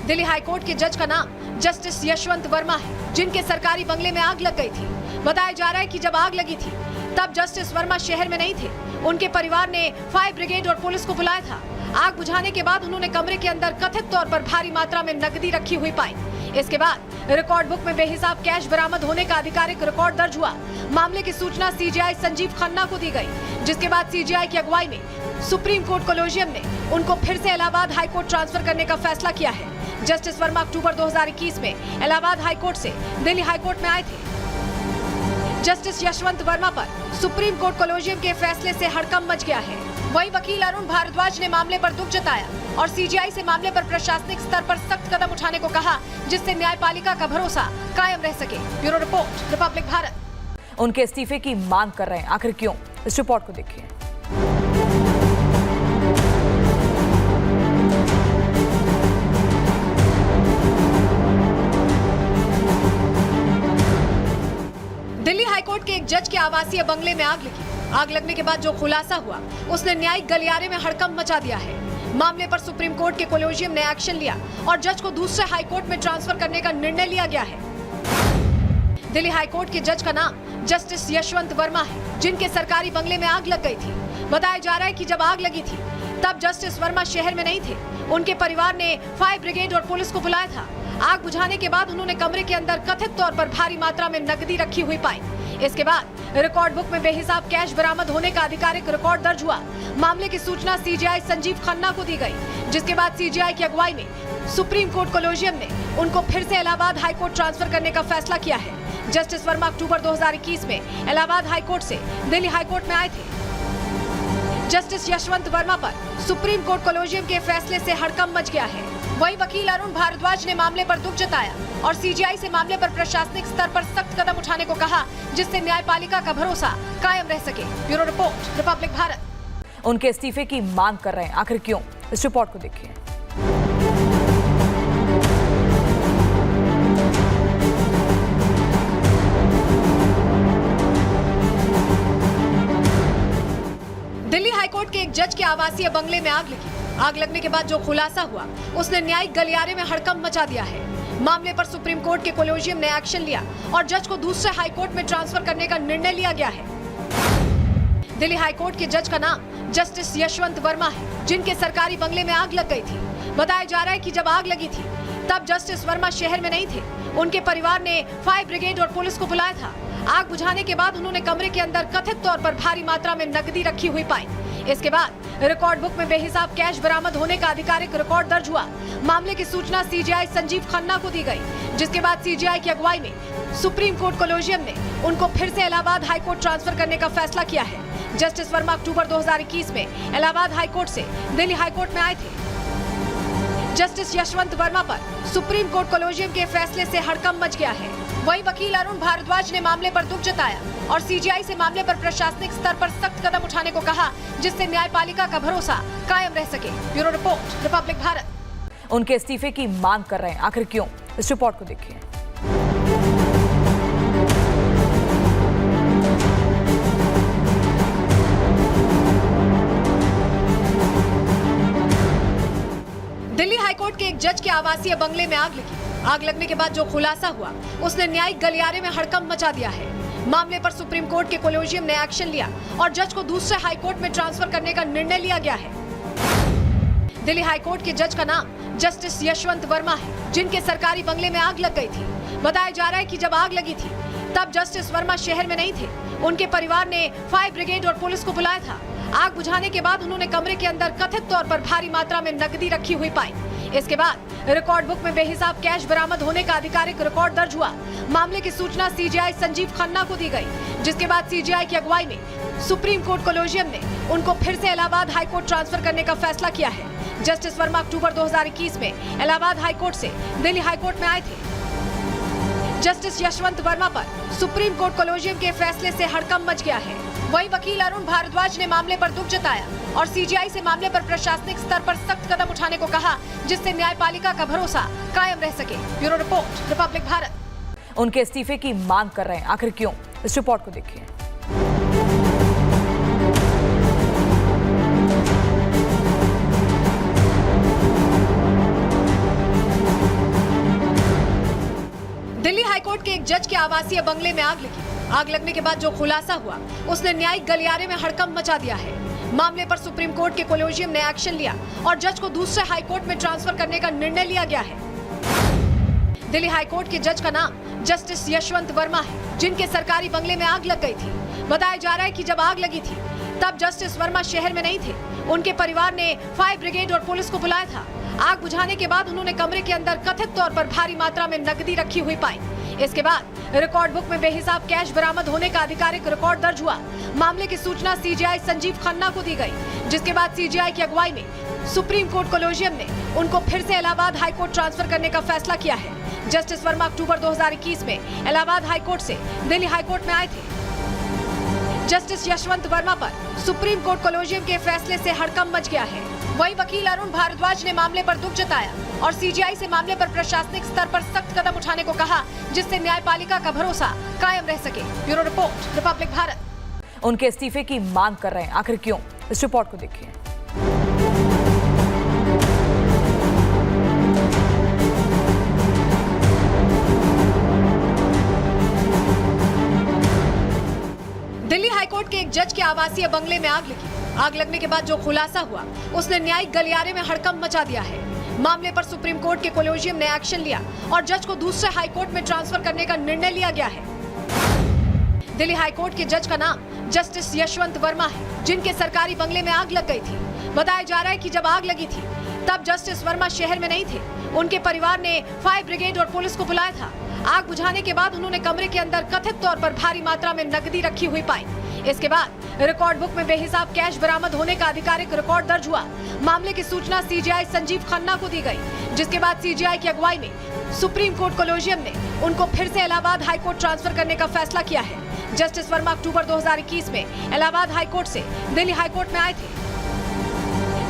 दिल्ली हाईकोर्ट के जज का नाम जस्टिस यशवंत वर्मा है, जिनके सरकारी बंगले में आग लग गई थी। बताया जा रहा है कि जब आग लगी थी तब जस्टिस वर्मा शहर में नहीं थे। उनके परिवार ने फायर ब्रिगेड और पुलिस को बुलाया था। आग बुझाने के बाद उन्होंने कमरे के अंदर कथित तौर पर भारी मात्रा में नकदी रखी हुई पाई। इसके बाद रिकॉर्ड बुक में बेहिसाब कैश बरामद होने का आधिकारिक रिकॉर्ड दर्ज हुआ। मामले की सूचना सीजीआई संजीव खन्ना को दी गई, जिसके बाद सीजीआई की अगुवाई में सुप्रीम कोर्ट कोलेजियम ने उनको फिर से इलाहाबाद हाईकोर्ट ट्रांसफर करने का फैसला किया है। जस्टिस वर्मा अक्टूबर 2021 में इलाहाबाद हाईकोर्ट से दिल्ली हाईकोर्ट में आए थे। जस्टिस यशवंत वर्मा पर सुप्रीम कोर्ट कोलेजियम के फैसले से हड़कंप मच गया है। वहीं वकील अरुण भारद्वाज ने मामले पर दुख जताया और सीजीआई से मामले पर प्रशासनिक स्तर पर सख्त कदम उठाने को कहा, जिससे न्यायपालिका का भरोसा कायम रह सके। Bureau report, Republic Bharat. उनके इस्तीफे की मांग कर रहे हैं, आखिर क्यों? इस रिपोर्ट को देखिए। दिल्ली हाईकोर्ट के एक जज के आवासीय बंगले में आग लगी। आग लगने के बाद जो खुलासा हुआ उसने न्यायिक गलियारे में हड़कंप मचा दिया है। मामले पर सुप्रीम कोर्ट के कोलेजियम ने एक्शन लिया और जज को दूसरे हाईकोर्ट में ट्रांसफर करने का निर्णय लिया गया है। दिल्ली हाईकोर्ट के जज का नाम जस्टिस यशवंत वर्मा है, जिनके सरकारी बंगले में आग लग गई थी। बताया जा रहा है कि जब आग लगी थी तब जस्टिस वर्मा शहर में नहीं थे। उनके परिवार ने फायर ब्रिगेड और पुलिस को बुलाया था। आग बुझाने के बाद उन्होंने कमरे के अंदर कथित तौर पर भारी मात्रा में नकदी रखी हुई पाई। इसके बाद रिकॉर्ड बुक में बेहिसाब कैश बरामद होने का आधिकारिक रिकॉर्ड दर्ज हुआ। मामले की सूचना सीजीआई संजीव खन्ना को दी गई, जिसके बाद सीजीआई की अगुवाई में सुप्रीम कोर्ट कोलेजियम ने उनको फिर से इलाहाबाद हाईकोर्ट ट्रांसफर करने का फैसला किया है। जस्टिस वर्मा अक्टूबर 2021 में इलाहाबाद हाईकोर्ट से दिल्ली हाईकोर्ट में आए थे। जस्टिस यशवंत वर्मा पर सुप्रीम कोर्ट कोलेजियम के फैसले से हड़कंप मच गया है। वहीं वकील अरुण भारद्वाज ने मामले पर दुख जताया और सीजीआई से मामले पर प्रशासनिक स्तर पर सख्त कदम उठाने को कहा, जिससे न्यायपालिका का भरोसा कायम रह सके। Bureau report, Republic Bharat. उनके इस्तीफे की मांग कर रहे हैं, आखिर क्यों? इस रिपोर्ट को देखिए। दिल्ली हाईकोर्ट के एक जज के आवासीय बंगले में आग लगी। आग लगने के बाद जो खुलासा हुआ उसने न्यायिक गलियारे में हड़कंप मचा दिया है। मामले पर सुप्रीम कोर्ट के कोलेजियम ने एक्शन लिया और जज को दूसरे हाईकोर्ट में ट्रांसफर करने का निर्णय लिया गया है। दिल्ली हाईकोर्ट के जज का नाम जस्टिस यशवंत वर्मा है, जिनके सरकारी बंगले में आग लग गई थी। बताया जा रहा है कि जब आग लगी थी तब जस्टिस वर्मा शहर में नहीं थे। उनके परिवार ने फायर ब्रिगेड और पुलिस को बुलाया था। आग बुझाने के बाद उन्होंने कमरे के अंदर कथित तौर पर भारी मात्रा में नकदी रखी हुई पाई। इसके बाद रिकॉर्ड बुक में बेहिसाब कैश बरामद होने का आधिकारिक रिकॉर्ड दर्ज हुआ। मामले की सूचना सीजीआई संजीव खन्ना को दी गई, जिसके बाद सीजीआई की अगुवाई में सुप्रीम कोर्ट कोलेजियम ने उनको फिर से इलाहाबाद हाईकोर्ट ट्रांसफर करने का फैसला किया है। जस्टिस वर्मा अक्टूबर 2021 में इलाहाबाद हाईकोर्ट से दिल्ली हाईकोर्ट में आए थे। जस्टिस यशवंत वर्मा पर सुप्रीम कोर्ट कोलेजियम के फैसले से हड़कंप मच गया है। वहीं वकील अरुण भारद्वाज ने मामले पर दुख जताया और सीजीआई से मामले पर प्रशासनिक स्तर पर सख्त कदम उठाने को कहा, जिससे न्यायपालिका का भरोसा कायम रह सके। Bureau report, Republic Bharat. उनके इस्तीफे की मांग कर रहे हैं, आखिर क्यों? इस रिपोर्ट को देखिए। दिल्ली हाईकोर्ट के एक जज के आवासीय बंगले में आग लगी। आग लगने के बाद जो खुलासा हुआ उसने न्यायिक गलियारे में हड़कंप मचा दिया है। मामले पर सुप्रीम कोर्ट के कोलेजियम ने एक्शन लिया और जज को दूसरे हाई कोर्ट में ट्रांसफर करने का निर्णय लिया गया है। दिल्ली हाईकोर्ट के जज का नाम जस्टिस यशवंत वर्मा है, जिनके सरकारी बंगले में आग लग गई थी। बताया जा रहा है कि जब आग लगी थी तब जस्टिस वर्मा शहर में नहीं थे। उनके परिवार ने फायर ब्रिगेड और पुलिस को बुलाया था। आग बुझाने के बाद उन्होंने कमरे के अंदर कथित तौर पर भारी मात्रा में नकदी रखी हुई पाई। इसके बाद रिकॉर्ड बुक में बेहिसाब कैश बरामद होने का आधिकारिक रिकॉर्ड दर्ज हुआ। मामले की सूचना सीजीआई संजीव खन्ना को दी गई, जिसके बाद सीजीआई की अगुवाई में सुप्रीम कोर्ट कोलेजियम ने उनको फिर से इलाहाबाद हाई कोर्ट ट्रांसफर करने का फैसला किया है। जस्टिस वर्मा अक्टूबर 2021 में इलाहाबाद हाई कोर्ट से दिल्ली हाई कोर्ट में आए थे। जस्टिस यशवंत वर्मा पर सुप्रीम कोर्ट कोलेजियम के फैसले से हड़कंप मच गया है। वहीं वकील अरुण भारद्वाज ने मामले पर दुख जताया और सीजीआई से मामले पर प्रशासनिक स्तर पर सख्त कदम उठाने को कहा, जिससे न्यायपालिका का भरोसा कायम रह सके। Bureau report, Republic Bharat. उनके इस्तीफे की मांग कर रहे हैं, आखिर क्यों? इस रिपोर्ट को देखिए। दिल्ली हाईकोर्ट के एक जज के आवासीय बंगले में आग लगी। आग लगने के बाद जो खुलासा हुआ उसने न्यायिक गलियारे में हड़कंप मचा दिया है। मामले पर सुप्रीम कोर्ट के कोलेजियम ने एक्शन लिया और जज को दूसरे हाई कोर्ट में ट्रांसफर करने का निर्णय लिया गया है। दिल्ली हाईकोर्ट के जज का नाम जस्टिस यशवंत वर्मा है, जिनके सरकारी बंगले में आग लग गई थी। बताया जा रहा है कि जब आग लगी थी तब जस्टिस वर्मा शहर में नहीं थे। उनके परिवार ने फायर ब्रिगेड और पुलिस को बुलाया था। आग बुझाने के बाद उन्होंने कमरे के अंदर कथित तौर पर भारी मात्रा में नकदी रखी हुई पाई। इसके बाद रिकॉर्ड बुक में बेहिसाब कैश बरामद होने का आधिकारिक रिकॉर्ड दर्ज हुआ। मामले की सूचना सीजीआई संजीव खन्ना को दी गई, जिसके बाद सीजीआई की अगुवाई में सुप्रीम कोर्ट कोलेजियम ने उनको फिर से इलाहाबाद हाई कोर्ट ट्रांसफर करने का फैसला किया है। जस्टिस वर्मा अक्टूबर 2021 में इलाहाबाद हाई कोर्ट से दिल्ली हाई कोर्ट में आए थे। जस्टिस यशवंत वर्मा पर सुप्रीम कोर्ट कोलेजियम के फैसले से हड़कंप मच गया है। वहीं वकील अरुण भारद्वाज ने मामले पर दुख जताया और सीजीआई से मामले पर प्रशासनिक स्तर पर सख्त कदम उठाने को कहा, जिससे न्यायपालिका का भरोसा कायम रह सके। Bureau report, Republic Bharat. उनके इस्तीफे की मांग कर रहे हैं, आखिर क्यों? इस रिपोर्ट को देखिए। दिल्ली हाईकोर्ट के एक जज के आवासीय बंगले में आग लगी। आग लगने के बाद जो खुलासा हुआ उसने न्यायिक गलियारे में हड़कंप मचा दिया है। मामले पर सुप्रीम कोर्ट के कोलेजियम ने एक्शन लिया और जज को दूसरे हाई कोर्ट में ट्रांसफर करने का निर्णय लिया गया है। दिल्ली हाईकोर्ट के जज का नाम जस्टिस यशवंत वर्मा है, जिनके सरकारी बंगले में आग लग गई थी। बताया जा रहा है कि जब आग लगी थी तब जस्टिस वर्मा शहर में नहीं थे। उनके परिवार ने फायर ब्रिगेड और पुलिस को बुलाया था। आग बुझाने के बाद उन्होंने कमरे के अंदर कथित तौर पर भारी मात्रा में नकदी रखी हुई पाई। इसके बाद रिकॉर्ड बुक में बेहिसाब कैश बरामद होने का आधिकारिक रिकॉर्ड दर्ज हुआ। मामले की सूचना सीजीआई संजीव खन्ना को दी गई, जिसके बाद सीजीआई की अगुवाई में सुप्रीम कोर्ट कोलेजियम ने उनको फिर से इलाहाबाद हाई कोर्ट ट्रांसफर करने का फैसला किया है। जस्टिस वर्मा अक्टूबर 2021 में इलाहाबाद हाई कोर्ट से दिल्ली हाई कोर्ट में आए थे।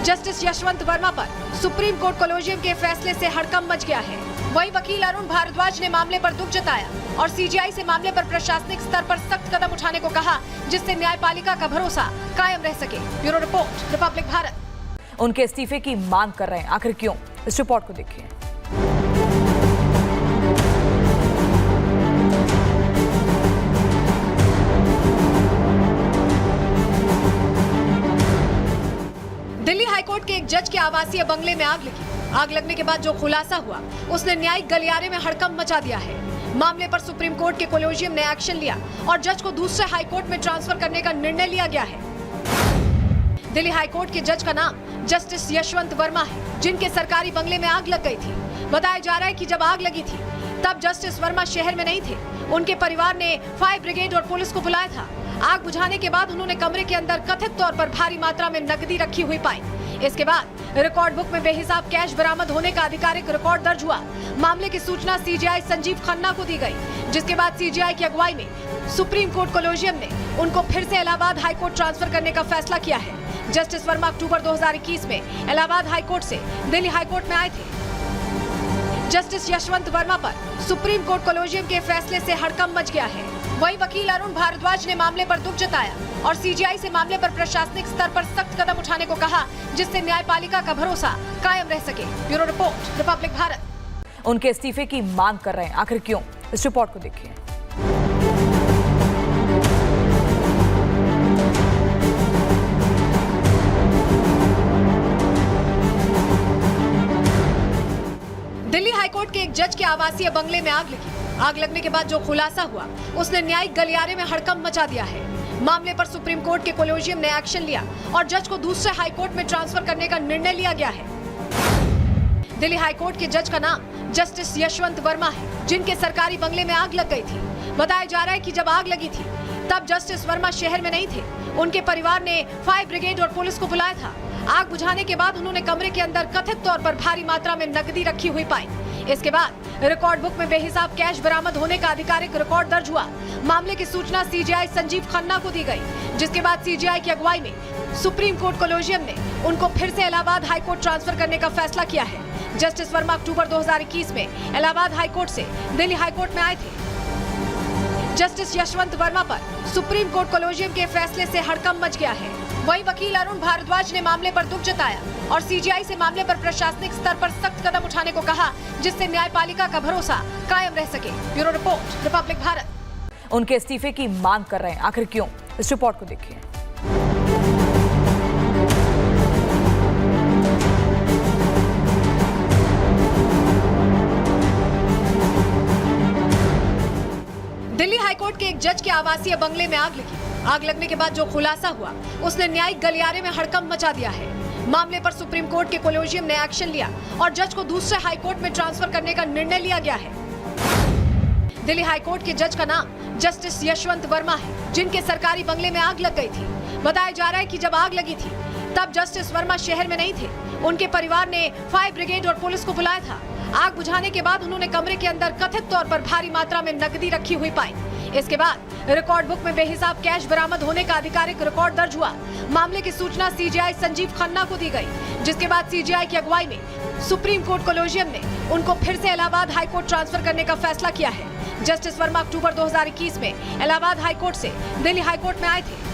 जस्टिस यशवंत वर्मा पर सुप्रीम कोर्ट कोलेजियम के फैसले से हड़कंप मच गया है। वहीं वकील अरुण भारद्वाज ने मामले पर दुख जताया और सीजीआई से मामले पर प्रशासनिक स्तर पर सख्त कदम उठाने को कहा, जिससे न्यायपालिका का भरोसा कायम रह सके। Bureau report, Republic Bharat. उनके इस्तीफे की मांग कर रहे हैं, आखिर क्यों? इस रिपोर्ट को देखिए। दिल्ली हाईकोर्ट के एक जज के आवासीय बंगले में आग लगी। आग लगने के बाद जो खुलासा हुआ उसने न्यायिक गलियारे में हड़कंप मचा दिया है। मामले पर सुप्रीम कोर्ट के कोलेजियम ने एक्शन लिया और जज को दूसरे हाई कोर्ट में ट्रांसफर करने का निर्णय लिया गया है। दिल्ली हाईकोर्ट के जज का नाम जस्टिस यशवंत वर्मा है, जिनके सरकारी बंगले में आग लग गई थी। बताया जा रहा है कि जब आग लगी थी तब जस्टिस वर्मा शहर में नहीं थे। उनके परिवार ने फायर ब्रिगेड और पुलिस को बुलाया था। आग बुझाने के बाद उन्होंने कमरे के अंदर कथित तौर पर भारी मात्रा में नकदी रखी हुई पाई। इसके बाद रिकॉर्ड बुक में बेहिसाब कैश बरामद होने का आधिकारिक रिकॉर्ड दर्ज हुआ। मामले की सूचना सीजीआई संजीव खन्ना को दी गई, जिसके बाद सीजीआई की अगुवाई में सुप्रीम कोर्ट कोलेजियम ने उनको फिर से इलाहाबाद हाई कोर्ट ट्रांसफर करने का फैसला किया है। जस्टिस वर्मा अक्टूबर 2021 में इलाहाबाद हाई कोर्ट से दिल्ली हाई कोर्ट में आए थे। जस्टिस यशवंत वर्मा पर सुप्रीम कोर्ट कोलेजियम के फैसले से हड़कंप मच गया है। वहीं वकील अरुण भारद्वाज ने मामले पर दुख जताया और सीजीआई से मामले पर प्रशासनिक स्तर पर सख्त कदम उठाने को कहा, जिससे न्यायपालिका का भरोसा कायम रह सके। Bureau report, Republic Bharat. उनके इस्तीफे की मांग कर रहे हैं, आखिर क्यों? इस रिपोर्ट को देखिए। दिल्ली हाईकोर्ट के एक जज के आवासीय बंगले में आग लगी। आग लगने के बाद जो खुलासा हुआ, उसने न्यायिक गलियारे में हड़कंप मचा दिया है। मामले पर सुप्रीम कोर्ट के कोलेजियम ने एक्शन लिया और जज को दूसरे हाई कोर्ट में ट्रांसफर करने का निर्णय लिया गया है। दिल्ली हाईकोर्ट के जज का नाम जस्टिस यशवंत वर्मा है, जिनके सरकारी बंगले में आग लग गई थी। बताया जा रहा है कि जब आग लगी थी तब जस्टिस वर्मा शहर में नहीं थे। उनके परिवार ने फायर ब्रिगेड और पुलिस को बुलाया था। आग बुझाने के बाद उन्होंने कमरे के अंदर कथित तौर पर भारी मात्रा में नकदी रखी हुई पाई। इसके बाद रिकॉर्ड बुक में बेहिसाब कैश बरामद होने का आधिकारिक रिकॉर्ड दर्ज हुआ। मामले की सूचना सीजीआई संजीव खन्ना को दी गई, जिसके बाद सीजीआई की अगुवाई में सुप्रीम कोर्ट कोलेजियम ने उनको फिर से इलाहाबाद हाई कोर्ट ट्रांसफर करने का फैसला किया है। जस्टिस वर्मा अक्टूबर 2021 में इलाहाबाद हाई कोर्ट से दिल्ली हाई कोर्ट में आए थे। जस्टिस यशवंत वर्मा पर सुप्रीम कोर्ट कोलेजियम के फैसले से हड़कंप मच गया है। वहीं वकील अरुण भारद्वाज ने मामले पर दुख जताया और सीजीआई से मामले पर प्रशासनिक स्तर पर सख्त कदम उठाने को कहा, जिससे न्यायपालिका का भरोसा कायम रह सके। Bureau report, Republic Bharat. उनके इस्तीफे की मांग कर रहे हैं, आखिर क्यों? इस रिपोर्ट को देखिए। दिल्ली हाईकोर्ट के एक जज के आवासीय बंगले में आग लगी। आग लगने के बाद जो खुलासा हुआ, उसने न्यायिक गलियारे में हड़कंप मचा दिया है। मामले पर सुप्रीम कोर्ट के कोलेजियम ने एक्शन लिया और जज को दूसरे हाई कोर्ट में ट्रांसफर करने का निर्णय लिया गया है। दिल्ली हाईकोर्ट के जज का नाम जस्टिस यशवंत वर्मा है, जिनके सरकारी बंगले में आग लग गई थी। बताया जा रहा है कि जब आग लगी थी तब जस्टिस वर्मा शहर में नहीं थे। उनके परिवार ने फायर ब्रिगेड और पुलिस को बुलाया था। आग बुझाने के बाद उन्होंने कमरे के अंदर कथित तौर पर भारी मात्रा में नकदी रखी हुई पाई। इसके बाद रिकॉर्ड बुक में बेहिसाब कैश बरामद होने का आधिकारिक रिकॉर्ड दर्ज हुआ। मामले की सूचना सीजीआई संजीव खन्ना को दी गई, जिसके बाद सीजीआई की अगुवाई में सुप्रीम कोर्ट कोलेजियम ने उनको फिर से इलाहाबाद हाई कोर्ट ट्रांसफर करने का फैसला किया है। जस्टिस वर्मा अक्टूबर 2021 में इलाहाबाद हाई कोर्ट से दिल्ली हाई कोर्ट में आए थे।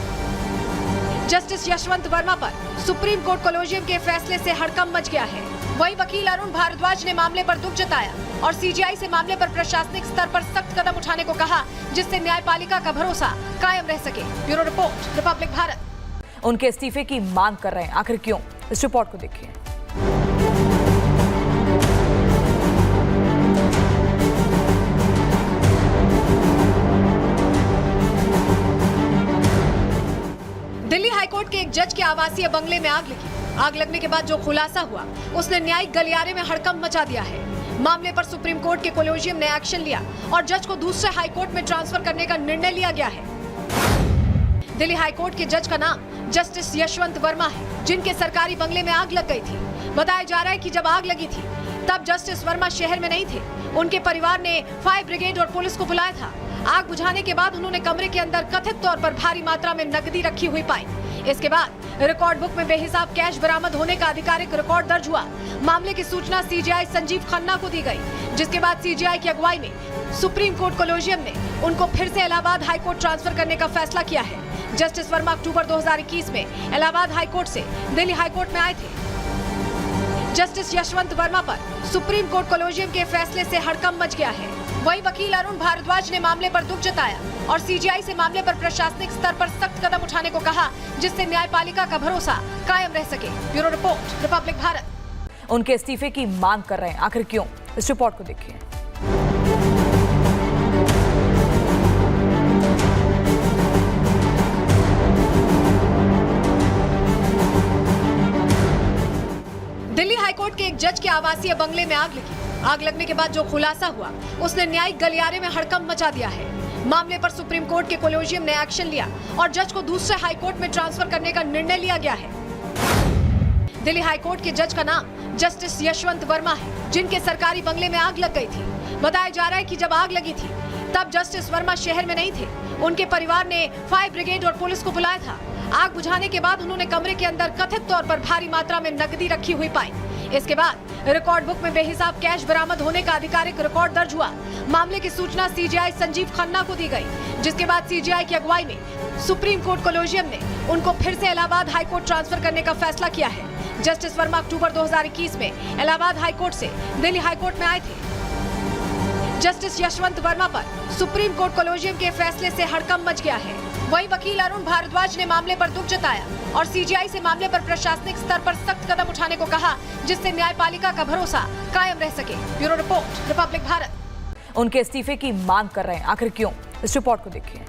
जस्टिस यशवंत वर्मा पर सुप्रीम कोर्ट कोलेजियम के फैसले से हड़कंप मच गया है। वहीं वकील अरुण भारद्वाज ने मामले पर दुख जताया और सीजीआई से मामले पर प्रशासनिक स्तर पर सख्त कदम उठाने को कहा, जिससे न्यायपालिका का भरोसा कायम रह सके। Bureau report, Republic Bharat. उनके इस्तीफे की मांग कर रहे हैं, आखिर क्यों? इस रिपोर्ट को देखिए। दिल्ली हाईकोर्ट के एक जज के आवासीय बंगले में आग लगी। आग लगने के बाद जो खुलासा हुआ, उसने न्यायिक गलियारे में हड़कंप मचा दिया है। मामले पर सुप्रीम कोर्ट के कोलेजियम ने एक्शन लिया और जज को दूसरे हाई कोर्ट में ट्रांसफर करने का निर्णय लिया गया है। दिल्ली हाईकोर्ट के जज का नाम जस्टिस यशवंत वर्मा है, जिनके सरकारी बंगले में आग लग गई थी। बताया जा रहा है कि जब आग लगी थी तब जस्टिस वर्मा शहर में नहीं थे। उनके परिवार ने फायर ब्रिगेड और पुलिस को बुलाया था। आग बुझाने के बाद उन्होंने कमरे के अंदर कथित तौर पर भारी मात्रा में नकदी रखी हुई पाई। इसके बाद रिकॉर्ड बुक में बेहिसाब कैश बरामद होने का आधिकारिक रिकॉर्ड दर्ज हुआ। मामले की सूचना सीजीआई संजीव खन्ना को दी गई, जिसके बाद सीजीआई की अगुवाई में सुप्रीम कोर्ट कोलेजियम ने उनको फिर से इलाहाबाद हाई कोर्ट ट्रांसफर करने का फैसला किया है। जस्टिस वर्मा अक्टूबर 2021 में इलाहाबाद हाई कोर्ट से दिल्ली हाई कोर्ट में आए थे। जस्टिस यशवंत वर्मा पर सुप्रीम कोर्ट कोलेजियम के फैसले से हड़कंप मच गया है। वहीं वकील अरुण भारद्वाज ने मामले पर दुख जताया और सीजीआई से मामले पर प्रशासनिक स्तर पर सख्त कदम उठाने को कहा, जिससे न्यायपालिका का भरोसा कायम रह सके। Bureau report, Republic Bharat. उनके इस्तीफे की मांग कर रहे हैं, आखिर क्यों? इस रिपोर्ट को देखिए। दिल्ली हाईकोर्ट के एक जज के आवासीय बंगले में आग लगी। आग लगने के बाद जो खुलासा हुआ, उसने न्यायिक गलियारे में हड़कंप मचा दिया है। मामले पर सुप्रीम कोर्ट के कोलेजियम ने एक्शन लिया और जज को दूसरे हाई कोर्ट में ट्रांसफर करने का निर्णय लिया गया है। दिल्ली हाईकोर्ट के जज का नाम जस्टिस यशवंत वर्मा है, जिनके सरकारी बंगले में आग लग गई थी। बताया जा रहा है कि जब आग लगी थी तब जस्टिस वर्मा शहर में नहीं थे। उनके परिवार ने फायर ब्रिगेड और पुलिस को बुलाया था। आग बुझाने के बाद उन्होंने कमरे के अंदर कथित तौर पर भारी मात्रा में नकदी रखी हुई पाई। इसके बाद रिकॉर्ड बुक में बेहिसाब कैश बरामद होने का आधिकारिक रिकॉर्ड दर्ज हुआ। मामले की सूचना सीजीआई संजीव खन्ना को दी गई, जिसके बाद सीजीआई की अगुवाई में सुप्रीम कोर्ट कोलेजियम ने उनको फिर से इलाहाबाद हाई कोर्ट ट्रांसफर करने का फैसला किया है। जस्टिस वर्मा अक्टूबर 2021 में इलाहाबाद हाई कोर्ट से दिल्ली हाई कोर्ट में आए थे। जस्टिस यशवंत वर्मा पर सुप्रीम कोर्ट कोलेजियम के फैसले से हड़कंप मच गया है। वहीं वकील अरुण भारद्वाज ने मामले पर दुख जताया और सीजीआई से मामले पर प्रशासनिक स्तर पर सख्त कदम उठाने को कहा, जिससे न्यायपालिका का भरोसा कायम रह सके। Bureau report, Republic Bharat. उनके इस्तीफे की मांग कर रहे हैं, आखिर क्यों? इस रिपोर्ट को देखिए।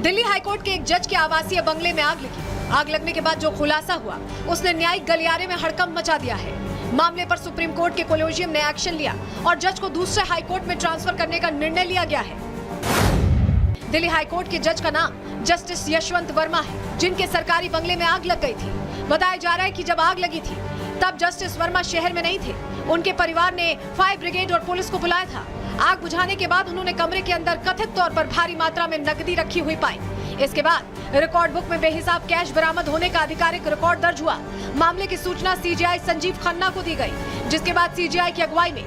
दिल्ली हाईकोर्ट के एक जज के आवासीय बंगले में आग लगी। आग लगने के बाद जो खुलासा हुआ उसने न्यायिक गलियारे में हड़कंप मचा दिया है। मामले पर सुप्रीम कोर्ट के कोलेजियम ने एक्शन लिया और जज को दूसरे हाई कोर्ट में ट्रांसफर करने का निर्णय लिया गया है। दिल्ली हाई कोर्ट के जज का नाम जस्टिस यशवंत वर्मा है, जिनके सरकारी बंगले में आग लग गई थी। बताया जा रहा है कि जब आग लगी थी तब जस्टिस वर्मा शहर में नहीं थे। उनके परिवार ने फायर ब्रिगेड और पुलिस को बुलाया था। आग बुझाने के बाद उन्होंने कमरे के अंदर कथित तौर पर भारी मात्रा में नकदी रखी हुई पाई। इसके बाद रिकॉर्ड बुक में बेहिसाब कैश बरामद होने का आधिकारिक रिकॉर्ड दर्ज हुआ। मामले की सूचना सीजीआई संजीव खन्ना को दी गई, जिसके बाद सीजीआई की अगुवाई में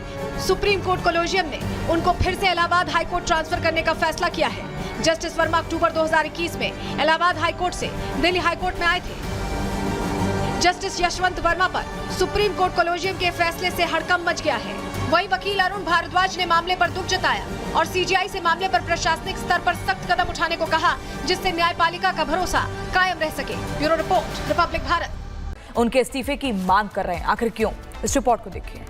सुप्रीम कोर्ट कोलेजियम ने उनको फिर से इलाहाबाद हाई कोर्ट ट्रांसफर करने का फैसला किया है। जस्टिस वर्मा अक्टूबर 2021 में इलाहाबाद हाई कोर्ट से दिल्ली हाई कोर्ट में आए थे। जस्टिस यशवंत वर्मा पर सुप्रीम कोर्ट कोलेजियम के फैसले से हड़कंप मच गया है। वहीं वकील अरुण भारद्वाज ने मामले पर दुख जताया और सीजीआई से मामले पर प्रशासनिक स्तर पर सख्त कदम उठाने को कहा, जिससे न्यायपालिका का भरोसा कायम रह सके। Bureau report, Republic Bharat. उनके इस्तीफे की मांग कर रहे हैं, आखिर क्यों? इस रिपोर्ट को देखिए।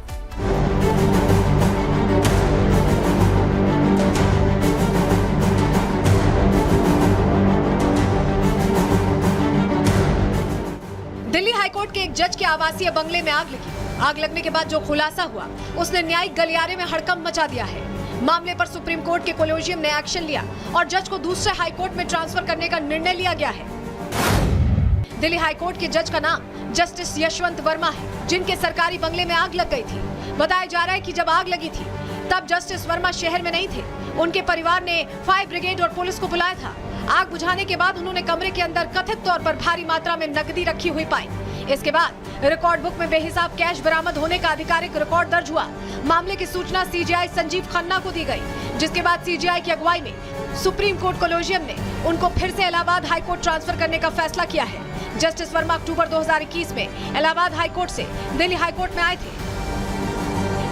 दिल्ली हाईकोर्ट के एक जज के आवासीय बंगले में आग लगी। आग लगने के बाद जो खुलासा हुआ उसने न्यायिक गलियारे में हड़कंप मचा दिया है। मामले पर सुप्रीम कोर्ट के कोलेजियम ने एक्शन लिया और जज को दूसरे हाई कोर्ट में ट्रांसफर करने का निर्णय लिया गया है। दिल्ली हाईकोर्ट के जज का नाम जस्टिस यशवंत वर्मा है, जिनके सरकारी बंगले में आग लग गई थी। बताया जा रहा है कि जब आग लगी थी तब जस्टिस वर्मा शहर में नहीं थे। उनके परिवार ने फायर ब्रिगेड और पुलिस को बुलाया था। आग बुझाने के बाद उन्होंने कमरे के अंदर कथित तौर पर भारी मात्रा में नकदी रखी हुई पाई। इसके बाद रिकॉर्ड बुक में बेहिसाब कैश बरामद होने का आधिकारिक रिकॉर्ड दर्ज हुआ। मामले की सूचना सीजीआई संजीव खन्ना को दी गई, जिसके बाद सीजीआई की अगुवाई में सुप्रीम कोर्ट कोलेजियम ने उनको फिर से इलाहाबाद हाई कोर्ट ट्रांसफर करने का फैसला किया है। जस्टिस वर्मा अक्टूबर 2021 में इलाहाबाद हाई कोर्ट से दिल्ली हाई कोर्ट में आए थे।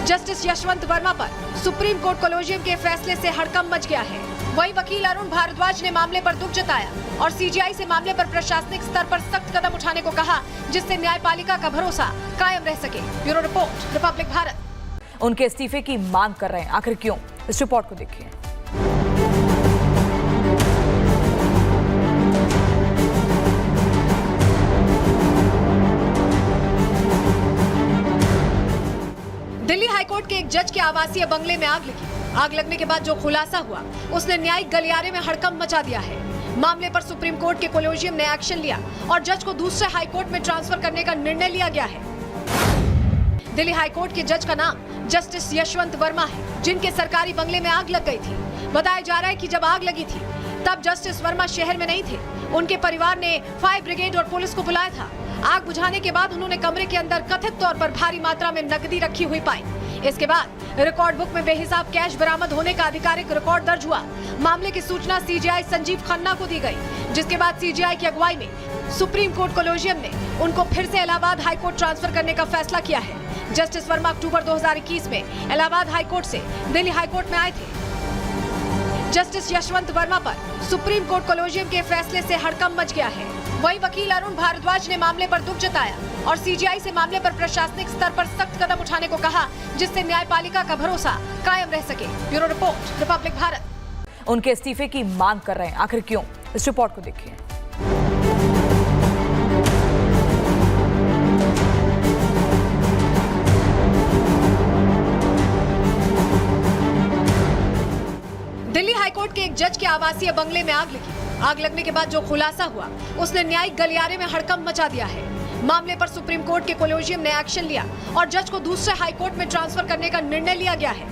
जस्टिस यशवंत वर्मा पर सुप्रीम कोर्ट कोलेजियम के फैसले से हड़कंप मच गया है। वहीं वकील अरुण भारद्वाज ने मामले पर दुख जताया और सीजीआई से मामले पर प्रशासनिक स्तर पर सख्त कदम उठाने को कहा, जिससे न्यायपालिका का भरोसा कायम रह सके। Bureau report, Republic Bharat. उनके इस्तीफे की मांग कर रहे हैं, आखिर क्यों? इस रिपोर्ट को देखिए। दिल्ली हाईकोर्ट के एक जज के आवासीय बंगले में आग लगी। आग लगने के बाद जो खुलासा हुआ उसने न्यायिक गलियारे में हड़कंप मचा दिया है। मामले पर सुप्रीम कोर्ट के कोलेजियम ने एक्शन लिया और जज को दूसरे हाई कोर्ट में ट्रांसफर करने का निर्णय लिया गया है। दिल्ली हाईकोर्ट के जज का नाम जस्टिस यशवंत वर्मा है, जिनके सरकारी बंगले में आग लग गई थी। बताया जा रहा है कि जब आग लगी थी तब जस्टिस वर्मा शहर में नहीं थे। उनके परिवार ने फायर ब्रिगेड और पुलिस को बुलाया था। आग बुझाने के बाद उन्होंने कमरे के अंदर कथित तौर पर भारी मात्रा में नकदी रखी हुई पाई। इसके बाद रिकॉर्ड बुक में बेहिसाब कैश बरामद होने का आधिकारिक रिकॉर्ड दर्ज हुआ। मामले की सूचना सीजीआई संजीव खन्ना को दी गई, जिसके बाद सीजीआई की अगुवाई में सुप्रीम कोर्ट कोलेजियम ने उनको फिर से इलाहाबाद हाई कोर्ट ट्रांसफर करने का फैसला किया है। जस्टिस वर्मा अक्टूबर 2021 में इलाहाबाद हाई कोर्ट से दिल्ली हाई कोर्ट में आए थे। जस्टिस यशवंत वर्मा पर सुप्रीम कोर्ट कोलेजियम के फैसले से हड़कंप मच गया है। वहीं वकील अरुण भारद्वाज ने मामले पर दुख जताया और सीजीआई से मामले पर प्रशासनिक स्तर पर सख्त कदम उठाने को कहा, जिससे न्यायपालिका का भरोसा कायम रह सके। Bureau report, Republic Bharat. उनके इस्तीफे की मांग कर रहे हैं, आखिर क्यों? इस रिपोर्ट को देखिए। दिल्ली हाईकोर्ट के एक जज के आवासीय बंगले में आग लगी। आग लगने के बाद जो खुलासा हुआ उसने न्यायिक गलियारे में हड़कंप मचा दिया है। मामले पर सुप्रीम कोर्ट के कोलेजियम ने एक्शन लिया और जज को दूसरे हाई कोर्ट में ट्रांसफर करने का निर्णय लिया गया है।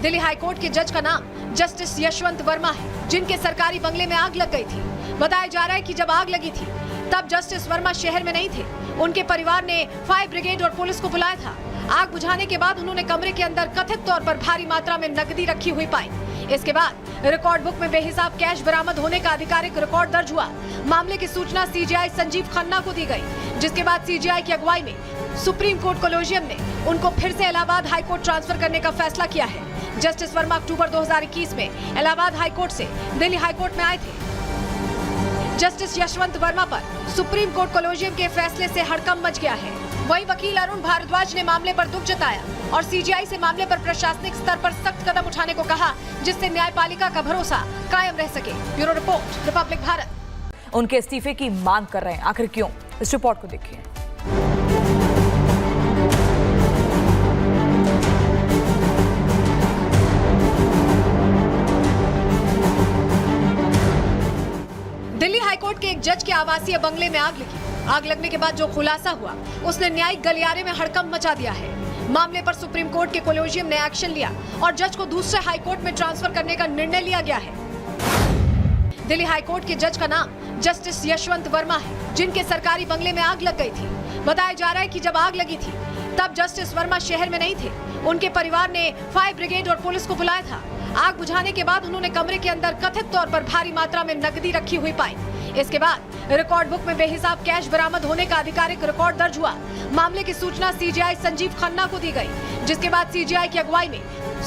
दिल्ली हाईकोर्ट के जज का नाम जस्टिस यशवंत वर्मा है, जिनके सरकारी बंगले में आग लग गई थी। बताया जा रहा है कि जब आग लगी थी तब जस्टिस वर्मा शहर में नहीं थे। उनके परिवार ने फायर ब्रिगेड और पुलिस को बुलाया था। आग बुझाने के बाद उन्होंने कमरे के अंदर कथित तौर पर भारी मात्रा में नकदी रखी हुई पाई। इसके बाद रिकॉर्ड बुक में बेहिसाब कैश बरामद होने का आधिकारिक रिकॉर्ड दर्ज हुआ। मामले की सूचना सीजीआई संजीव खन्ना को दी गई, जिसके बाद सीजीआई की अगुवाई में सुप्रीम कोर्ट कोलेजियम ने उनको फिर से इलाहाबाद हाईकोर्ट ट्रांसफर करने का फैसला किया है। जस्टिस वर्मा अक्टूबर 2021 में इलाहाबाद हाईकोर्ट से दिल्ली हाईकोर्ट में आए थे। जस्टिस यशवंत वर्मा पर सुप्रीम कोर्ट कोलेजियम के फैसले से हड़कंप मच गया है। वहीं वकील अरुण भारद्वाज ने मामले पर दुख जताया और सीजीआई से मामले पर प्रशासनिक स्तर पर सख्त कदम उठाने को कहा, जिससे न्यायपालिका का भरोसा कायम रह सके। Bureau report, Republic Bharat. उनके इस्तीफे की मांग कर रहे हैं, आखिर क्यों? इस रिपोर्ट को देखिए। दिल्ली हाईकोर्ट के एक जज के आवासीय बंगले में आग लगी। आग लगने के बाद जो खुलासा हुआ उसने न्यायिक गलियारे में हड़कंप मचा दिया है। मामले पर सुप्रीम कोर्ट के कोलेजियम ने एक्शन लिया और जज को दूसरे हाईकोर्ट में ट्रांसफर करने का निर्णय लिया गया है। दिल्ली हाईकोर्ट के जज का नाम जस्टिस यशवंत वर्मा है, जिनके सरकारी बंगले में आग लग गई थी। बताया जा रहा है कि जब आग लगी थी तब जस्टिस वर्मा शहर में नहीं थे। उनके परिवार ने फायर ब्रिगेड और पुलिस को बुलाया था। आग बुझाने के बाद उन्होंने कमरे के अंदर कथित तौर पर भारी मात्रा में नकदी रखी हुई पाई। इसके बाद रिकॉर्ड बुक में बेहिसाब कैश बरामद होने का आधिकारिक रिकॉर्ड दर्ज हुआ। मामले की सूचना सीजीआई संजीव खन्ना को दी गई, जिसके बाद सीजीआई की अगुवाई में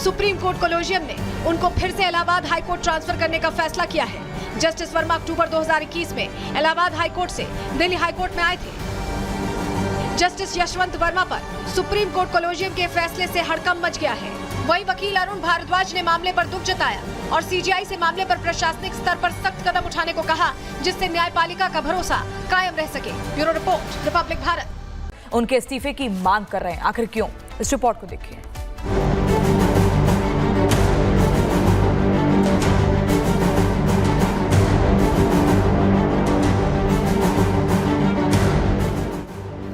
सुप्रीम कोर्ट कोलेजियम ने उनको फिर से इलाहाबाद हाईकोर्ट ट्रांसफर करने का फैसला किया है। जस्टिस वर्मा अक्टूबर 2021 में इलाहाबाद हाईकोर्ट से दिल्ली हाईकोर्ट में आए थे। जस्टिस यशवंत वर्मा पर सुप्रीम कोर्ट कोलेजियम के फैसले से हड़कंप मच गया है। वहीं वकील अरुण भारद्वाज ने मामले पर दुख जताया और सीजीआई से मामले पर प्रशासनिक स्तर पर सख्त कदम उठाने को कहा, जिससे न्यायपालिका का भरोसा कायम रह सके। Bureau report, Republic Bharat. उनके इस्तीफे की मांग कर रहे हैं, आखिर क्यों? इस रिपोर्ट को देखिए।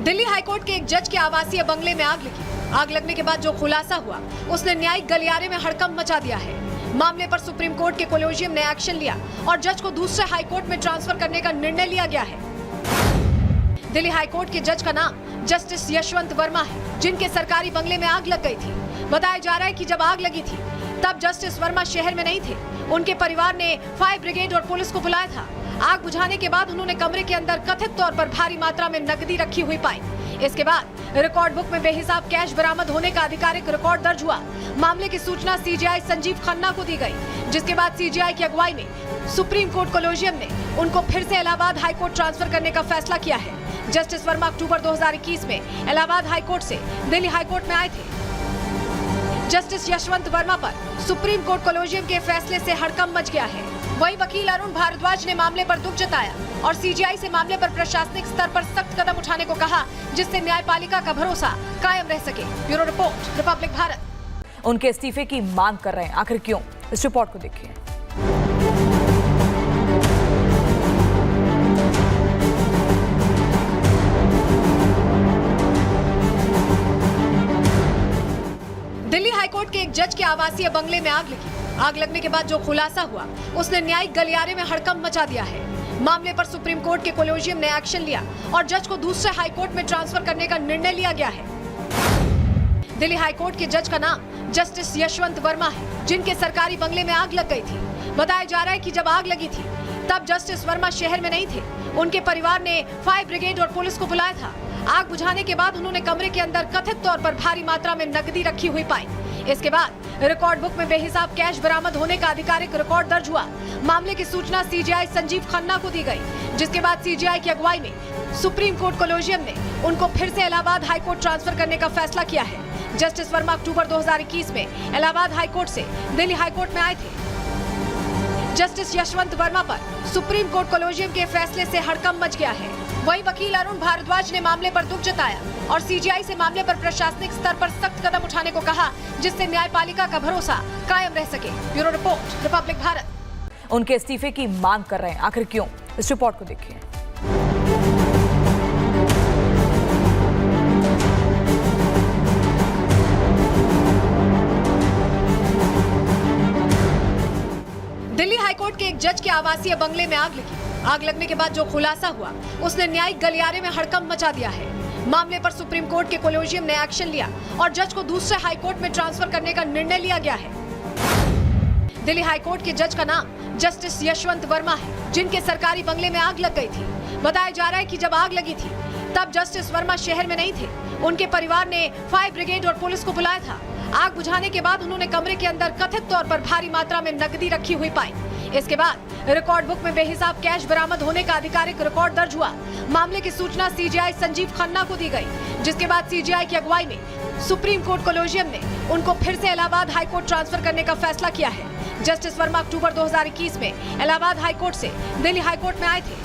दिल्ली हाईकोर्ट के एक जज के आवासीय बंगले में आग लगी। आग लगने के बाद जो खुलासा हुआ उसने न्यायिक गलियारे में हड़कंप मचा दिया है। मामले पर सुप्रीम कोर्ट के कोलेजियम ने एक्शन लिया और जज को दूसरे हाईकोर्ट में ट्रांसफर करने का निर्णय लिया गया है। दिल्ली हाईकोर्ट के जज का नाम जस्टिस यशवंत वर्मा है, जिनके सरकारी बंगले में आग लग गई थी। बताया जा रहा है कि जब आग लगी थी तब जस्टिस वर्मा शहर में नहीं थे। उनके परिवार ने फायर ब्रिगेड और पुलिस को बुलाया था। आग बुझाने के बाद उन्होंने कमरे के अंदर कथित तौर पर भारी मात्रा में नकदी रखी हुई पाई। इसके बाद रिकॉर्ड बुक में बेहिसाब कैश बरामद होने का आधिकारिक रिकॉर्ड दर्ज हुआ। मामले की सूचना सीजीआई संजीव खन्ना को दी गई, जिसके बाद सीजीआई की अगुवाई में सुप्रीम कोर्ट कोलेजियम ने उनको फिर से इलाहाबाद हाईकोर्ट ट्रांसफर करने का फैसला किया है। जस्टिस वर्मा अक्टूबर 2021 में इलाहाबाद हाईकोर्ट से दिल्ली हाईकोर्ट में आए थे। जस्टिस यशवंत वर्मा पर सुप्रीम कोर्ट कोलेजियम के फैसले से हड़कंप मच गया है। वहीं वकील अरुण भारद्वाज ने मामले पर दुख जताया और सीजीआई से मामले पर प्रशासनिक स्तर पर सख्त कदम उठाने को कहा, जिससे न्यायपालिका का भरोसा कायम रह सके। Bureau report, Republic Bharat. उनके इस्तीफे की मांग कर रहे हैं, आखिर क्यों? इस रिपोर्ट को देखिए। दिल्ली हाईकोर्ट के एक जज के आवासीय बंगले में आग लगी। आग लगने के बाद जो खुलासा हुआ उसने न्यायिक गलियारे में हड़कंप मचा दिया है। मामले पर सुप्रीम कोर्ट के कोलेजियम ने एक्शन लिया और जज को दूसरे हाईकोर्ट में ट्रांसफर करने का निर्णय लिया गया है। दिल्ली हाईकोर्ट के जज का नाम जस्टिस यशवंत वर्मा है, जिनके सरकारी बंगले में आग लग गई थी। बताया जा रहा है कि जब आग लगी थी तब जस्टिस वर्मा शहर में नहीं थे। उनके परिवार ने फायर ब्रिगेड और पुलिस को बुलाया था। आग बुझाने के बाद उन्होंने कमरे के अंदर कथित तौर पर भारी मात्रा में नकदी रखी हुई पाई। इसके बाद रिकॉर्ड बुक में बेहिसाब कैश बरामद होने का आधिकारिक रिकॉर्ड दर्ज हुआ। मामले की सूचना सीजीआई संजीव खन्ना को दी गई, जिसके बाद सीजीआई की अगुवाई में सुप्रीम कोर्ट कोलेजियम ने उनको फिर से इलाहाबाद हाईकोर्ट ट्रांसफर करने का फैसला किया है। जस्टिस वर्मा अक्टूबर 2021 में इलाहाबाद हाईकोर्ट से दिल्ली हाईकोर्ट में आए थे। जस्टिस यशवंत वर्मा पर सुप्रीम कोर्ट कोलेजियम के फैसले से हड़कंप मच गया है। वहीं वकील अरुण भारद्वाज ने मामले पर दुख जताया और सीजीआई से मामले पर प्रशासनिक स्तर पर सख्त कदम उठाने को कहा, जिससे न्यायपालिका का भरोसा कायम रह सके। Bureau report, Republic Bharat. उनके इस्तीफे की मांग कर रहे हैं, आखिर क्यों? इस रिपोर्ट को देखिए। हाईकोर्ट के एक जज के आवासीय बंगले में आग लगी। आग लगने के बाद जो खुलासा हुआ उसने न्यायिक गलियारे में हड़कंप मचा दिया है। मामले पर सुप्रीम कोर्ट के कोलेजियम ने एक्शन लिया और जज को दूसरे हाई कोर्ट में ट्रांसफर करने का निर्णय लिया गया है। दिल्ली हाईकोर्ट के जज का नाम जस्टिस यशवंत वर्मा है, जिनके सरकारी बंगले में आग लग गई थी। बताया जा रहा है कि जब आग लगी थी तब जस्टिस वर्मा शहर में नहीं थे। उनके परिवार ने फायर ब्रिगेड और पुलिस को बुलाया था। आग बुझाने के बाद उन्होंने कमरे के अंदर कथित तौर पर भारी मात्रा में नकदी रखी हुई पाई। इसके बाद रिकॉर्ड बुक में बेहिसाब कैश बरामद होने का आधिकारिक रिकॉर्ड दर्ज हुआ। मामले की सूचना सीजीआई संजीव खन्ना को दी गई, जिसके बाद सीजीआई की अगुवाई में सुप्रीम कोर्ट कोलेजियम ने उनको फिर से इलाहाबाद हाई कोर्ट ट्रांसफर करने का फैसला किया है। जस्टिस वर्मा अक्टूबर 2021 में इलाहाबाद हाई कोर्ट से दिल्ली हाई कोर्ट में आए थे।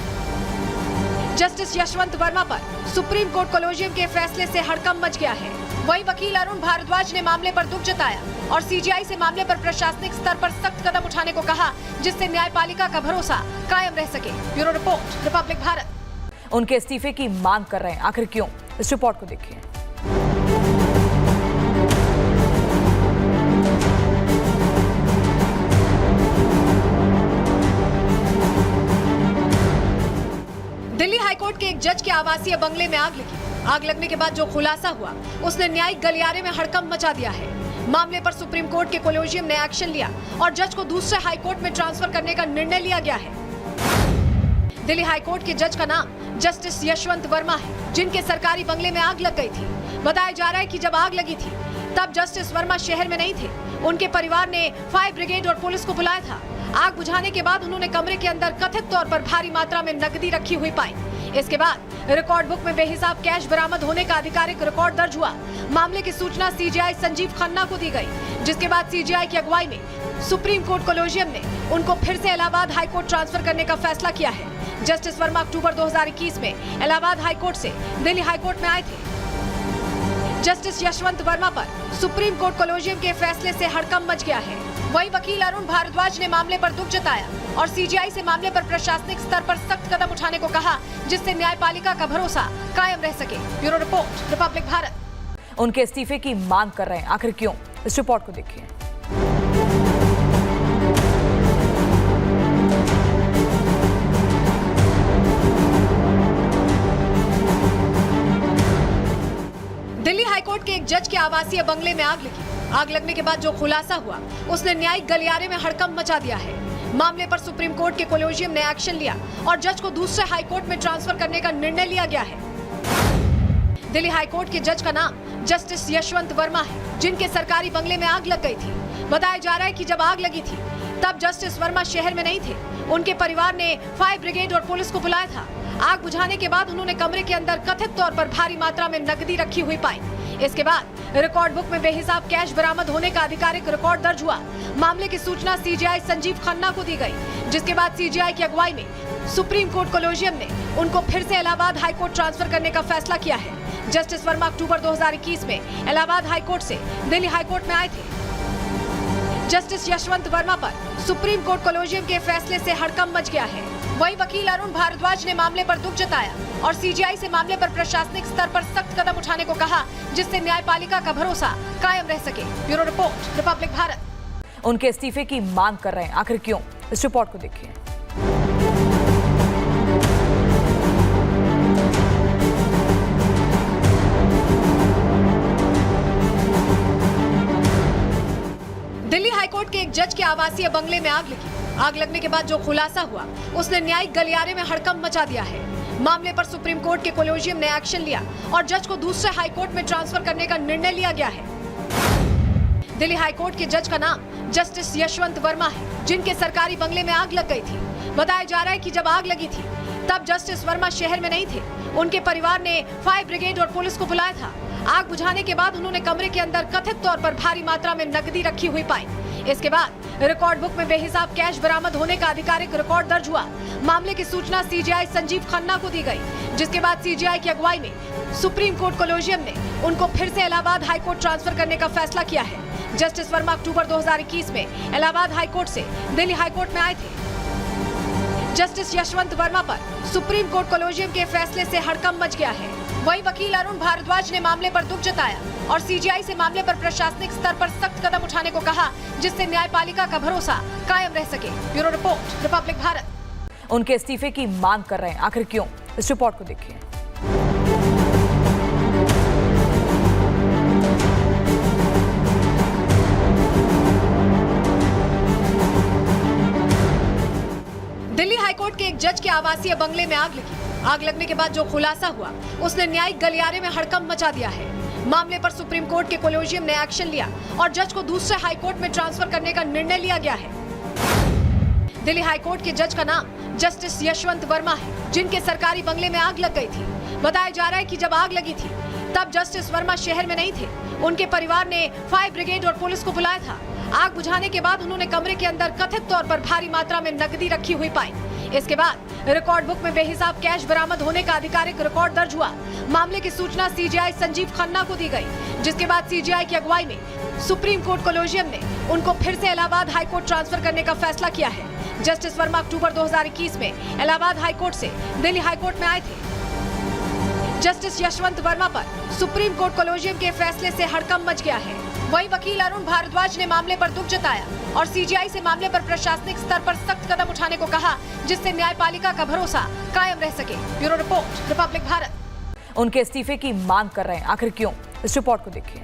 जस्टिस यशवंत वर्मा पर सुप्रीम कोर्ट कोलेजियम के फैसले से हड़कंप मच गया है। वहीं वकील अरुण भारद्वाज ने मामले पर दुख जताया और सीजीआई से मामले पर प्रशासनिक स्तर पर सख्त कदम उठाने को कहा, जिससे न्यायपालिका का भरोसा कायम रह सके। Bureau report, Republic Bharat. उनके इस्तीफे की मांग कर रहे हैं, आखिर क्यों? इस रिपोर्ट को देखिए। दिल्ली हाईकोर्ट के एक जज के आवासीय बंगले में आग लगी। आग लगने के बाद जो खुलासा हुआ उसने न्यायिक गलियारे में हड़कंप मचा दिया है। मामले पर सुप्रीम कोर्ट के कोलेजियम ने एक्शन लिया और जज को दूसरे हाई कोर्ट में ट्रांसफर करने का निर्णय लिया गया है। दिल्ली हाईकोर्ट के जज का नाम जस्टिस यशवंत वर्मा है, जिनके सरकारी बंगले में आग लग गई थी। बताया जा रहा है कि जब आग लगी थी तब जस्टिस वर्मा शहर में नहीं थे। उनके परिवार ने फायर ब्रिगेड और पुलिस को बुलाया था। आग बुझाने के बाद उन्होंने कमरे के अंदर कथित तौर पर भारी मात्रा में नकदी रखी हुई पाई। इसके बाद रिकॉर्ड बुक में बेहिसाब कैश बरामद होने का आधिकारिक रिकॉर्ड दर्ज हुआ। मामले की सूचना सीजीआई संजीव खन्ना को दी गई, जिसके बाद सीजीआई की अगुवाई में सुप्रीम कोर्ट कोलेजियम ने उनको फिर से इलाहाबाद हाई कोर्ट ट्रांसफर करने का फैसला किया है। जस्टिस वर्मा अक्टूबर 2021 में इलाहाबाद हाई कोर्ट से दिल्ली हाई कोर्ट में आए थे। जस्टिस यशवंत वर्मा पर सुप्रीम कोर्ट कोलेजियम के फैसले से हड़कंप मच गया है। वहीं वकील अरुण भारद्वाज ने मामले पर दुख जताया और सीजीआई से मामले पर प्रशासनिक स्तर पर सख्त कदम उठाने को कहा, जिससे न्यायपालिका का भरोसा कायम रह सके। Bureau report, Republic Bharat. उनके इस्तीफे की मांग कर रहे हैं, आखिर क्यों? इस रिपोर्ट को देखिए। दिल्ली हाईकोर्ट के एक जज के आवासीय बंगले में आग लगी। आग लगने के बाद जो खुलासा हुआ उसने न्यायिक गलियारे में हड़कंप मचा दिया है। मामले पर सुप्रीम कोर्ट के कोलेजियम ने एक्शन लिया और जज को दूसरे हाई कोर्ट में ट्रांसफर करने का निर्णय लिया गया है। दिल्ली हाईकोर्ट के जज का नाम जस्टिस यशवंत वर्मा है, जिनके सरकारी बंगले में आग लग गई थी। बताया जा रहा है कि जब आग लगी थी तब जस्टिस वर्मा शहर में नहीं थे। उनके परिवार ने फायर ब्रिगेड और पुलिस को बुलाया था। आग बुझाने के बाद उन्होंने कमरे के अंदर कथित तौर पर भारी मात्रा में नकदी रखी हुई पाई। इसके बाद रिकॉर्ड बुक में बेहिसाब कैश बरामद होने का आधिकारिक रिकॉर्ड दर्ज हुआ। मामले की सूचना सीजीआई संजीव खन्ना को दी गई, जिसके बाद सीजीआई की अगुवाई में सुप्रीम कोर्ट कोलेजियम ने उनको फिर से इलाहाबाद हाई कोर्ट ट्रांसफर करने का फैसला किया है। जस्टिस वर्मा अक्टूबर 2021 में इलाहाबाद हाई कोर्ट से दिल्ली हाई कोर्ट में आए थे। जस्टिस यशवंत वर्मा पर सुप्रीम कोर्ट कोलेजियम के फैसले से हड़कंप मच गया है। वहीं वकील अरुण भारद्वाज ने मामले पर दुख जताया और सीजीआई से मामले पर प्रशासनिक स्तर पर सख्त कदम उठाने को कहा, जिससे न्यायपालिका का भरोसा कायम रह सके। Bureau report, Republic Bharat. उनके इस्तीफे की मांग कर रहे हैं, आखिर क्यों? इस रिपोर्ट को देखिए। दिल्ली हाईकोर्ट के एक जज के आवासीय बंगले में आग लगी। आग लगने के बाद जो खुलासा हुआ उसने न्यायिक गलियारे में हड़कंप मचा दिया है। मामले पर सुप्रीम कोर्ट के कोलेजियम ने एक्शन लिया और जज को दूसरे हाई कोर्ट में ट्रांसफर करने का निर्णय लिया गया है। दिल्ली हाईकोर्ट के जज का नाम जस्टिस यशवंत वर्मा है, जिनके सरकारी बंगले में आग लग गई थी। बताया जा रहा है कि जब आग लगी थी तब जस्टिस वर्मा शहर में नहीं थे। उनके परिवार ने फायर ब्रिगेड और पुलिस को बुलाया था। आग बुझाने के बाद उन्होंने कमरे के अंदर कथित तौर पर भारी मात्रा में नकदी रखी हुई पाई। इसके बाद रिकॉर्ड बुक में बेहिसाब कैश बरामद होने का आधिकारिक रिकॉर्ड दर्ज हुआ। मामले की सूचना सीजीआई संजीव खन्ना को दी गई, जिसके बाद सीजीआई की अगुवाई में सुप्रीम कोर्ट कोलेजियम ने उनको फिर से इलाहाबाद हाई कोर्ट ट्रांसफर करने का फैसला किया है। जस्टिस वर्मा अक्टूबर 2021 में इलाहाबाद हाई कोर्ट से दिल्ली हाई कोर्ट में आए थे। जस्टिस यशवंत वर्मा पर सुप्रीम कोर्ट कोलेजियम के फैसले से हड़कंप मच गया है। वहीं वकील अरुण भारद्वाज ने मामले पर दुख जताया और सीजीआई से मामले पर प्रशासनिक स्तर पर सख्त कदम उठाने को कहा, जिससे न्यायपालिका का भरोसा कायम रह सके। Bureau report, Republic Bharat. उनके इस्तीफे की मांग कर रहे हैं, आखिर क्यों? इस रिपोर्ट को देखिए। दिल्ली हाईकोर्ट के एक जज के आवासीय बंगले में आग लगी। आग लगने के बाद जो खुलासा हुआ, उसने न्यायिक गलियारे में हड़कंप मचा दिया है। मामले पर सुप्रीम कोर्ट के कोलेजियम ने एक्शन लिया और जज को दूसरे हाईकोर्ट में ट्रांसफर करने का निर्णय लिया गया है। दिल्ली हाईकोर्ट के जज का नाम जस्टिस यशवंत वर्मा है, जिनके सरकारी बंगले में आग लग गई थी। बताया जा रहा है कि जब आग लगी थी तब जस्टिस वर्मा शहर में नहीं थे। उनके परिवार ने फायर ब्रिगेड और पुलिस को बुलाया था। आग बुझाने के बाद उन्होंने कमरे के अंदर कथित तौर पर भारी मात्रा में नकदी रखी हुई पाई। इसके बाद रिकॉर्ड बुक में बेहिसाब कैश बरामद होने का आधिकारिक रिकॉर्ड दर्ज हुआ। मामले की सूचना सीजीआई संजीव खन्ना को दी गई, जिसके बाद सीजीआई की अगुवाई में सुप्रीम कोर्ट कोलेजियम ने उनको फिर से इलाहाबाद हाईकोर्ट ट्रांसफर करने का फैसला किया है। जस्टिस वर्मा अक्टूबर 2021 में इलाहाबाद हाईकोर्ट से दिल्ली हाईकोर्ट में आए थे। जस्टिस यशवंत वर्मा पर सुप्रीम कोर्ट कोलेजियम के फैसले से हड़कंप मच गया है। वहीं वकील अरुण भारद्वाज ने मामले पर दुख जताया और सीजीआई से मामले पर प्रशासनिक स्तर पर सख्त कदम उठाने को कहा, जिससे न्यायपालिका का भरोसा कायम रह सके। Bureau report, Republic Bharat. उनके इस्तीफे की मांग कर रहे हैं, आखिर क्यों? इस रिपोर्ट को देखिए।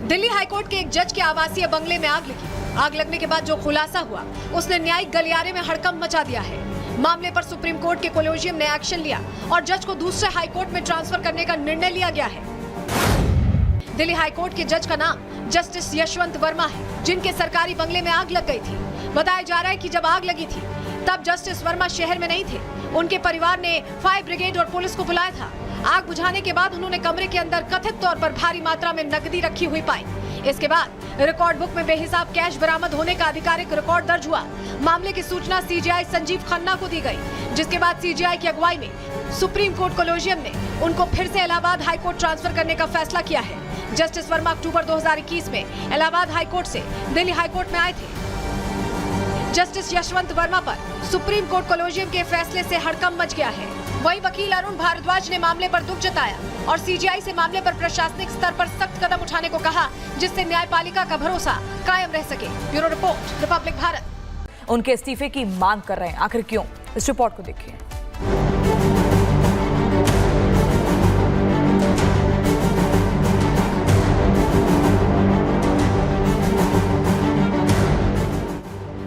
दिल्ली हाईकोर्ट के एक जज के आवासीय बंगले में आग लगी। आग लगने के बाद जो खुलासा हुआ, उसने न्यायिक गलियारे में हड़कंप मचा दिया है। मामले पर सुप्रीम कोर्ट के कोलेजियम ने एक्शन लिया और जज को दूसरे हाईकोर्ट में ट्रांसफर करने का निर्णय लिया गया है। दिल्ली हाईकोर्ट के जज का नाम जस्टिस यशवंत वर्मा है, जिनके सरकारी बंगले में आग लग गई थी। बताया जा रहा है कि जब आग लगी थी तब जस्टिस वर्मा शहर में नहीं थे। उनके परिवार ने फायर ब्रिगेड और पुलिस को बुलाया था। आग बुझाने के बाद उन्होंने कमरे के अंदर कथित तौर पर भारी मात्रा में नकदी रखी हुई पाई। इसके बाद रिकॉर्ड बुक में बेहिसाब कैश बरामद होने का आधिकारिक रिकॉर्ड दर्ज हुआ। मामले की सूचना सीजीआई संजीव खन्ना को दी गई, जिसके बाद सीजीआई की अगुवाई में सुप्रीम कोर्ट कोलेजियम ने उनको फिर से इलाहाबाद हाईकोर्ट ट्रांसफर करने का फैसला किया है। जस्टिस वर्मा अक्टूबर 2021 में इलाहाबाद हाईकोर्ट से दिल्ली हाईकोर्ट में आए थे। जस्टिस यशवंत वर्मा पर सुप्रीम कोर्ट कोलेजियम के फैसले से हड़कंप मच गया है। वहीं वकील अरुण भारद्वाज ने मामले पर दुख जताया और सीजीआई से मामले पर प्रशासनिक स्तर पर सख्त कदम उठाने को कहा, जिससे न्यायपालिका का भरोसा कायम रह सके। Bureau report, Republic Bharat. उनके इस्तीफे की मांग कर रहे हैं, आखिर क्यों? इस रिपोर्ट को देखिए।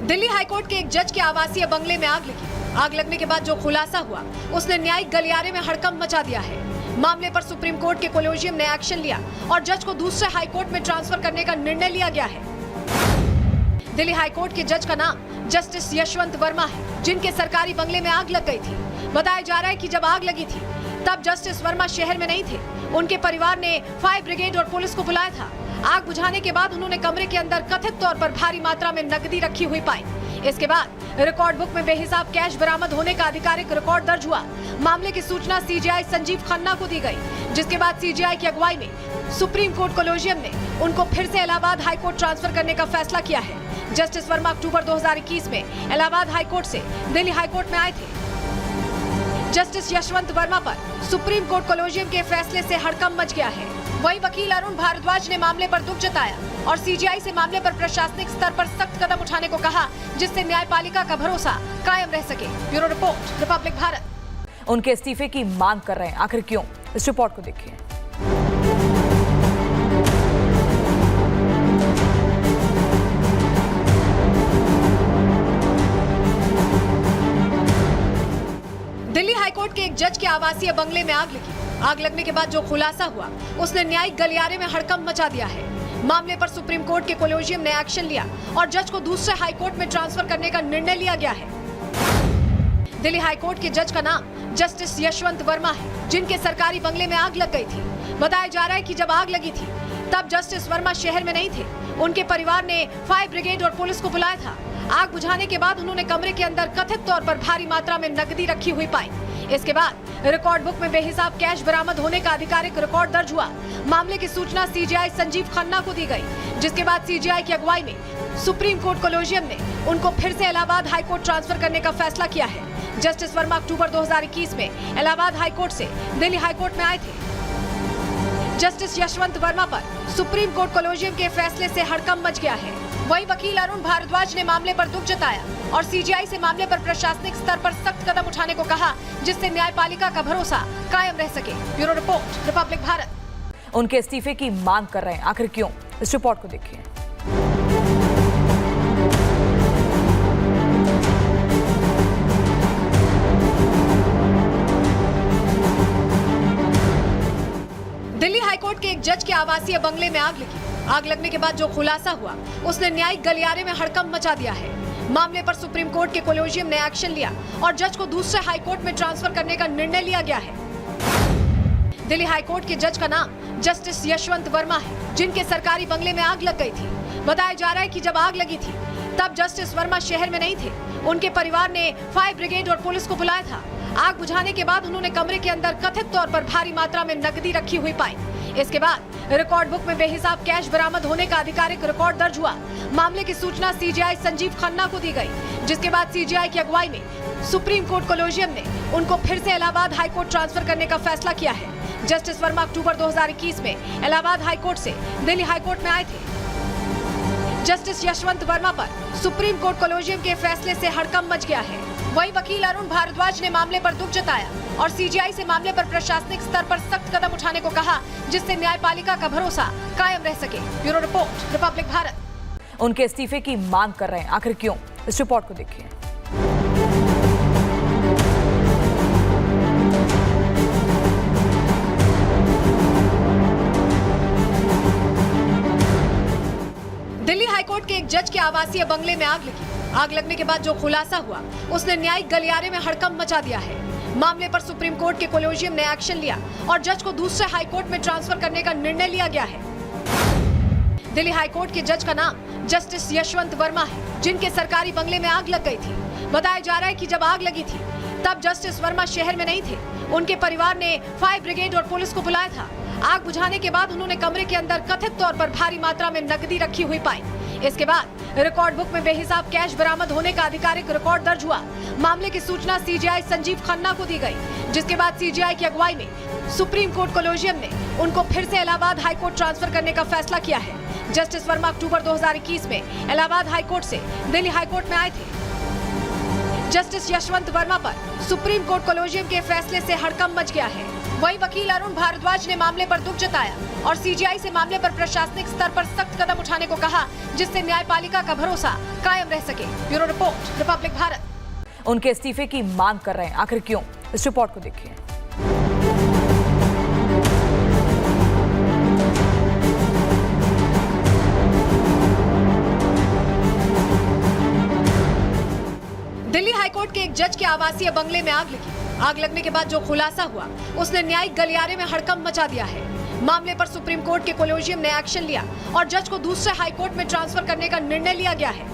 दिल्ली हाईकोर्ट के एक जज के आवासीय बंगले में आग लगी। आग लगने के बाद जो खुलासा हुआ, उसने न्यायिक गलियारे में हड़कंप मचा दिया है। मामले पर सुप्रीम कोर्ट के कोलेजियम ने एक्शन लिया और जज को दूसरे हाईकोर्ट में ट्रांसफर करने का निर्णय लिया गया है। दिल्ली हाईकोर्ट के जज का नाम जस्टिस यशवंत वर्मा है, जिनके सरकारी बंगले में आग लग गई थी। बताया जा रहा है कि जब आग लगी थी तब जस्टिस वर्मा शहर में नहीं थे। उनके परिवार ने फायर ब्रिगेड और पुलिस को बुलाया था। आग बुझाने के बाद उन्होंने कमरे के अंदर कथित तौर पर भारी मात्रा में नकदी रखी हुई पाई। इसके बाद रिकॉर्ड बुक में बेहिसाब कैश बरामद होने का आधिकारिक रिकॉर्ड दर्ज हुआ। मामले की सूचना सीजीआई संजीव खन्ना को दी गई, जिसके बाद सीजीआई की अगुवाई में सुप्रीम कोर्ट कोलेजियम ने उनको फिर से इलाहाबाद हाईकोर्ट ट्रांसफर करने का फैसला किया है। जस्टिस वर्मा अक्टूबर 2021 में इलाहाबाद हाईकोर्ट से दिल्ली हाईकोर्ट में आए थे। जस्टिस यशवंत वर्मा पर सुप्रीम कोर्ट कोलेजियम के फैसले से हड़कंप मच गया है। वहीं वकील अरुण भारद्वाज ने मामले पर दुख जताया और सीजीआई से मामले पर प्रशासनिक स्तर पर सख्त कदम उठाने को कहा, जिससे न्यायपालिका का भरोसा कायम रह सके। Bureau report, Republic Bharat. उनके इस्तीफे की मांग कर रहे हैं, आखिर क्यों? इस रिपोर्ट को देखिए। दिल्ली हाईकोर्ट के एक जज के आवासीय बंगले में आग लगी। आग लगने के बाद जो खुलासा हुआ, उसने न्यायिक गलियारे में हड़कंप मचा दिया है। मामले पर सुप्रीम कोर्ट के कोलेजियम ने एक्शन लिया और जज को दूसरे हाईकोर्ट में ट्रांसफर करने का निर्णय लिया गया है। दिल्ली हाईकोर्ट के जज का नाम जस्टिस यशवंत वर्मा है, जिनके सरकारी बंगले में आग लग गई थी। बताया जा रहा है कि जब आग लगी थी तब जस्टिस वर्मा शहर में नहीं थे। उनके परिवार ने फायर ब्रिगेड और पुलिस को बुलाया था। आग बुझाने के बाद उन्होंने कमरे के अंदर कथित तौर पर भारी मात्रा में नकदी रखी हुई पाई। इसके बाद रिकॉर्ड बुक में बेहिसाब कैश बरामद होने का आधिकारिक रिकॉर्ड दर्ज हुआ। मामले की सूचना सीजीआई संजीव खन्ना को दी गई, जिसके बाद सीजीआई की अगुवाई में सुप्रीम कोर्ट कोलेजियम ने उनको फिर से इलाहाबाद हाईकोर्ट ट्रांसफर करने का फैसला किया है। जस्टिस वर्मा अक्टूबर 2021 में इलाहाबाद हाईकोर्ट से दिल्ली हाईकोर्ट में आए थे। जस्टिस यशवंत वर्मा पर सुप्रीम कोर्ट कोलेजियम के फैसले से हड़कंप मच गया है। वहीं वकील अरुण भारद्वाज ने मामले पर दुख जताया और सीजीआई से मामले पर प्रशासनिक स्तर पर सख्त कदम उठाने को कहा, जिससे न्यायपालिका का भरोसा कायम रह सके। Bureau report, Republic Bharat. उनके इस्तीफे की मांग कर रहे हैं, आखिर क्यों? इस रिपोर्ट को देखिए। दिल्ली हाईकोर्ट के एक जज के आवासीय बंगले में आग लगी। आग लगने के बाद जो खुलासा हुआ, उसने न्यायिक गलियारे में हड़कंप मचा दिया है। मामले पर सुप्रीम कोर्ट के कोलेजियम ने एक्शन लिया और जज को दूसरे हाईकोर्ट में ट्रांसफर करने का निर्णय लिया गया है। दिल्ली हाईकोर्ट के जज का नाम जस्टिस यशवंत वर्मा है, जिनके सरकारी बंगले में आग लग गई थी। बताया जा रहा है कि जब आग लगी थी तब जस्टिस वर्मा शहर में नहीं थे। उनके परिवार ने फायर ब्रिगेड और पुलिस को बुलाया था। आग बुझाने के बाद उन्होंने कमरे के अंदर कथित तौर पर भारी मात्रा में नकदी रखी हुई पाई। इसके बाद रिकॉर्ड बुक में बेहिसाब कैश बरामद होने का आधिकारिक रिकॉर्ड दर्ज हुआ। मामले की सूचना सीजीआई संजीव खन्ना को दी गई, जिसके बाद सीजीआई की अगुवाई में सुप्रीम कोर्ट कोलेजियम ने उनको फिर से इलाहाबाद हाईकोर्ट ट्रांसफर करने का फैसला किया है। जस्टिस वर्मा अक्टूबर 2021 में इलाहाबाद हाईकोर्ट से दिल्ली हाईकोर्ट में आए थे। जस्टिस यशवंत वर्मा पर सुप्रीम कोर्ट कोलेजियम के फैसले से हड़कंप मच गया है। वहीं वकील अरुण भारद्वाज ने मामले पर दुख जताया और सीजीआई से मामले पर प्रशासनिक स्तर पर सख्त कदम उठाने को कहा, जिससे न्यायपालिका का भरोसा कायम रह सके। Bureau report, Republic Bharat. उनके इस्तीफे की मांग कर रहे हैं, आखिर क्यों? इस रिपोर्ट को देखिए। दिल्ली हाईकोर्ट के एक जज के आवासीय बंगले में आग लगी। आग लगने के बाद जो खुलासा हुआ, उसने न्यायिक गलियारे में हड़कंप मचा दिया है। मामले पर सुप्रीम कोर्ट के कोलेजियम ने एक्शन लिया और जज को दूसरे हाईकोर्ट में ट्रांसफर करने का निर्णय लिया गया है। दिल्ली हाईकोर्ट के जज का नाम जस्टिस यशवंत वर्मा है, जिनके सरकारी बंगले में आग लग गई थी। बताया जा रहा है कि जब आग लगी थी तब जस्टिस वर्मा शहर में नहीं थे। उनके परिवार ने फायर ब्रिगेड और पुलिस को बुलाया था। आग बुझाने के बाद उन्होंने कमरे के अंदर कथित तौर पर भारी मात्रा में नकदी रखी हुई पाई। इसके बाद रिकॉर्ड बुक में बेहिसाब कैश बरामद होने का आधिकारिक रिकॉर्ड दर्ज हुआ। मामले की सूचना सीजीआई संजीव खन्ना को दी गई, जिसके बाद सीजीआई की अगुवाई में सुप्रीम कोर्ट कोलेजियम ने उनको फिर से इलाहाबाद हाईकोर्ट ट्रांसफर करने का फैसला किया है। जस्टिस वर्मा अक्टूबर 2021 में इलाहाबाद हाईकोर्ट से दिल्ली हाईकोर्ट में आए थे। जस्टिस यशवंत वर्मा पर सुप्रीम कोर्ट कोलेजियम के फैसले से हड़कंप मच गया है। वहीं वकील अरुण भारद्वाज ने मामले पर दुख जताया और सीजीआई से मामले पर प्रशासनिक स्तर पर सख्त कदम उठाने को कहा, जिससे न्यायपालिका का भरोसा कायम रह सके। Bureau report, Republic Bharat. उनके इस्तीफे की मांग कर रहे हैं, आखिर क्यों? इस रिपोर्ट को देखिए। दिल्ली हाईकोर्ट के एक जज के आवासीय बंगले में आग लगी। आग लगने के बाद जो खुलासा हुआ, उसने न्यायिक गलियारे में हड़कंप मचा दिया है। मामले पर सुप्रीम कोर्ट के कोलेजियम ने एक्शन लिया और जज को दूसरे हाईकोर्ट में ट्रांसफर करने का निर्णय लिया गया है।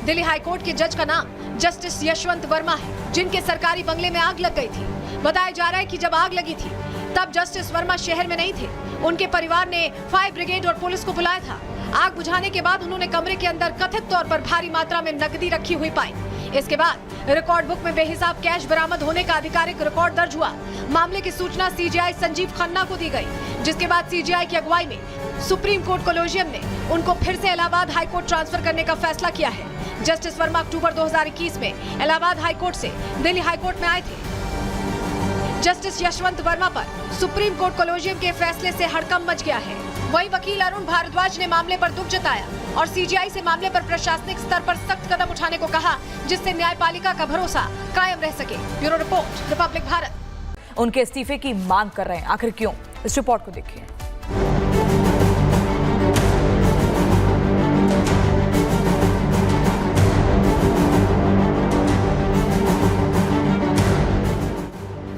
दिल्ली हाईकोर्ट के जज का नाम जस्टिस यशवंत वर्मा है, जिनके सरकारी बंगले में आग लग गई थी। बताया जा रहा है कि जब आग लगी थी तब जस्टिस वर्मा शहर में नहीं थे। उनके परिवार ने फायर ब्रिगेड और पुलिस को बुलाया था। आग बुझाने के बाद उन्होंने कमरे के अंदर कथित तौर पर भारी मात्रा में नकदी रखी हुई पाई। इसके बाद रिकॉर्ड बुक में बेहिसाब कैश बरामद होने का आधिकारिक रिकॉर्ड दर्ज हुआ। मामले की सूचना सीजीआई संजीव खन्ना को दी गई, जिसके बाद सीजीआई की अगुवाई में सुप्रीम कोर्ट कोलेजियम ने उनको फिर से इलाहाबाद हाईकोर्ट ट्रांसफर करने का फैसला किया है। जस्टिस वर्मा अक्टूबर 2021 में इलाहाबाद हाईकोर्ट से दिल्ली हाईकोर्ट में आए थे। जस्टिस यशवंत वर्मा पर सुप्रीम कोर्ट कोलेजियम के फैसले से हड़कंप मच गया है। वहीं वकील अरुण भारद्वाज ने मामले पर दुख जताया और सीजीआई से मामले पर प्रशासनिक स्तर पर सख्त कदम उठाने को कहा, जिससे न्यायपालिका का भरोसा कायम रह सके। Bureau report, Republic Bharat. उनके इस्तीफे की मांग कर रहे हैं, आखिर क्यों? इस रिपोर्ट को देखिए।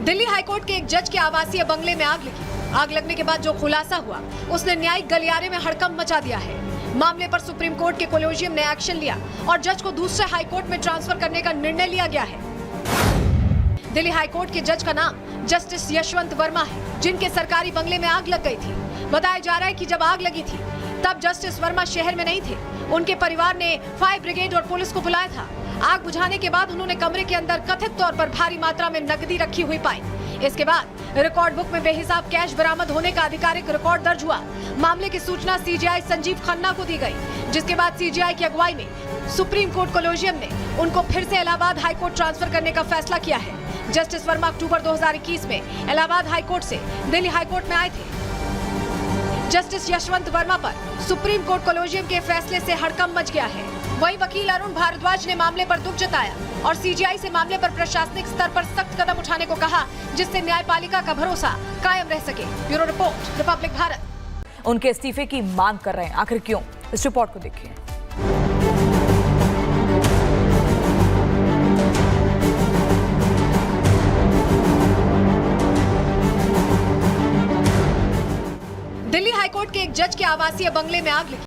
दिल्ली हाईकोर्ट के एक जज के आवासीय बंगले में आग लगी। आग लगने के बाद जो खुलासा हुआ, उसने न्यायिक गलियारे में हड़कंप मचा दिया है। मामले पर सुप्रीम कोर्ट के कोलेजियम ने एक्शन लिया और जज को दूसरे हाईकोर्ट में ट्रांसफर करने का निर्णय लिया गया है। दिल्ली हाईकोर्ट के जज का नाम जस्टिस यशवंत वर्मा है, जिनके सरकारी बंगले में आग लग गई थी। बताया जा रहा है कि जब आग लगी थी तब जस्टिस वर्मा शहर में नहीं थे। उनके परिवार ने फायर ब्रिगेड और पुलिस को बुलाया था। आग बुझाने के बाद उन्होंने कमरे के अंदर कथित तौर पर भारी मात्रा में नकदी रखी हुई पाई। इसके बाद रिकॉर्ड बुक में बेहिसाब कैश बरामद होने का आधिकारिक रिकॉर्ड दर्ज हुआ। मामले की सूचना सीजीआई संजीव खन्ना को दी गई, जिसके बाद सीजीआई की अगुवाई में सुप्रीम कोर्ट कोलेजियम ने उनको फिर से इलाहाबाद हाईकोर्ट ट्रांसफर करने का फैसला किया है। जस्टिस वर्मा अक्टूबर 2021 में इलाहाबाद हाईकोर्ट से दिल्ली हाईकोर्ट में आए थे। जस्टिस यशवंत वर्मा पर सुप्रीम कोर्ट कोलेजियम के फैसले से हड़कंप मच गया है। वहीं वकील अरुण भारद्वाज ने मामले पर दुख जताया और सीजीआई से मामले पर प्रशासनिक स्तर पर सख्त कदम उठाने को कहा, जिससे न्यायपालिका का भरोसा कायम रह सके। Bureau report, Republic Bharat. उनके इस्तीफे की मांग कर रहे हैं, आखिर क्यों? इस रिपोर्ट को देखिए। दिल्ली हाईकोर्ट के एक जज के आवासीय बंगले में आग लगी।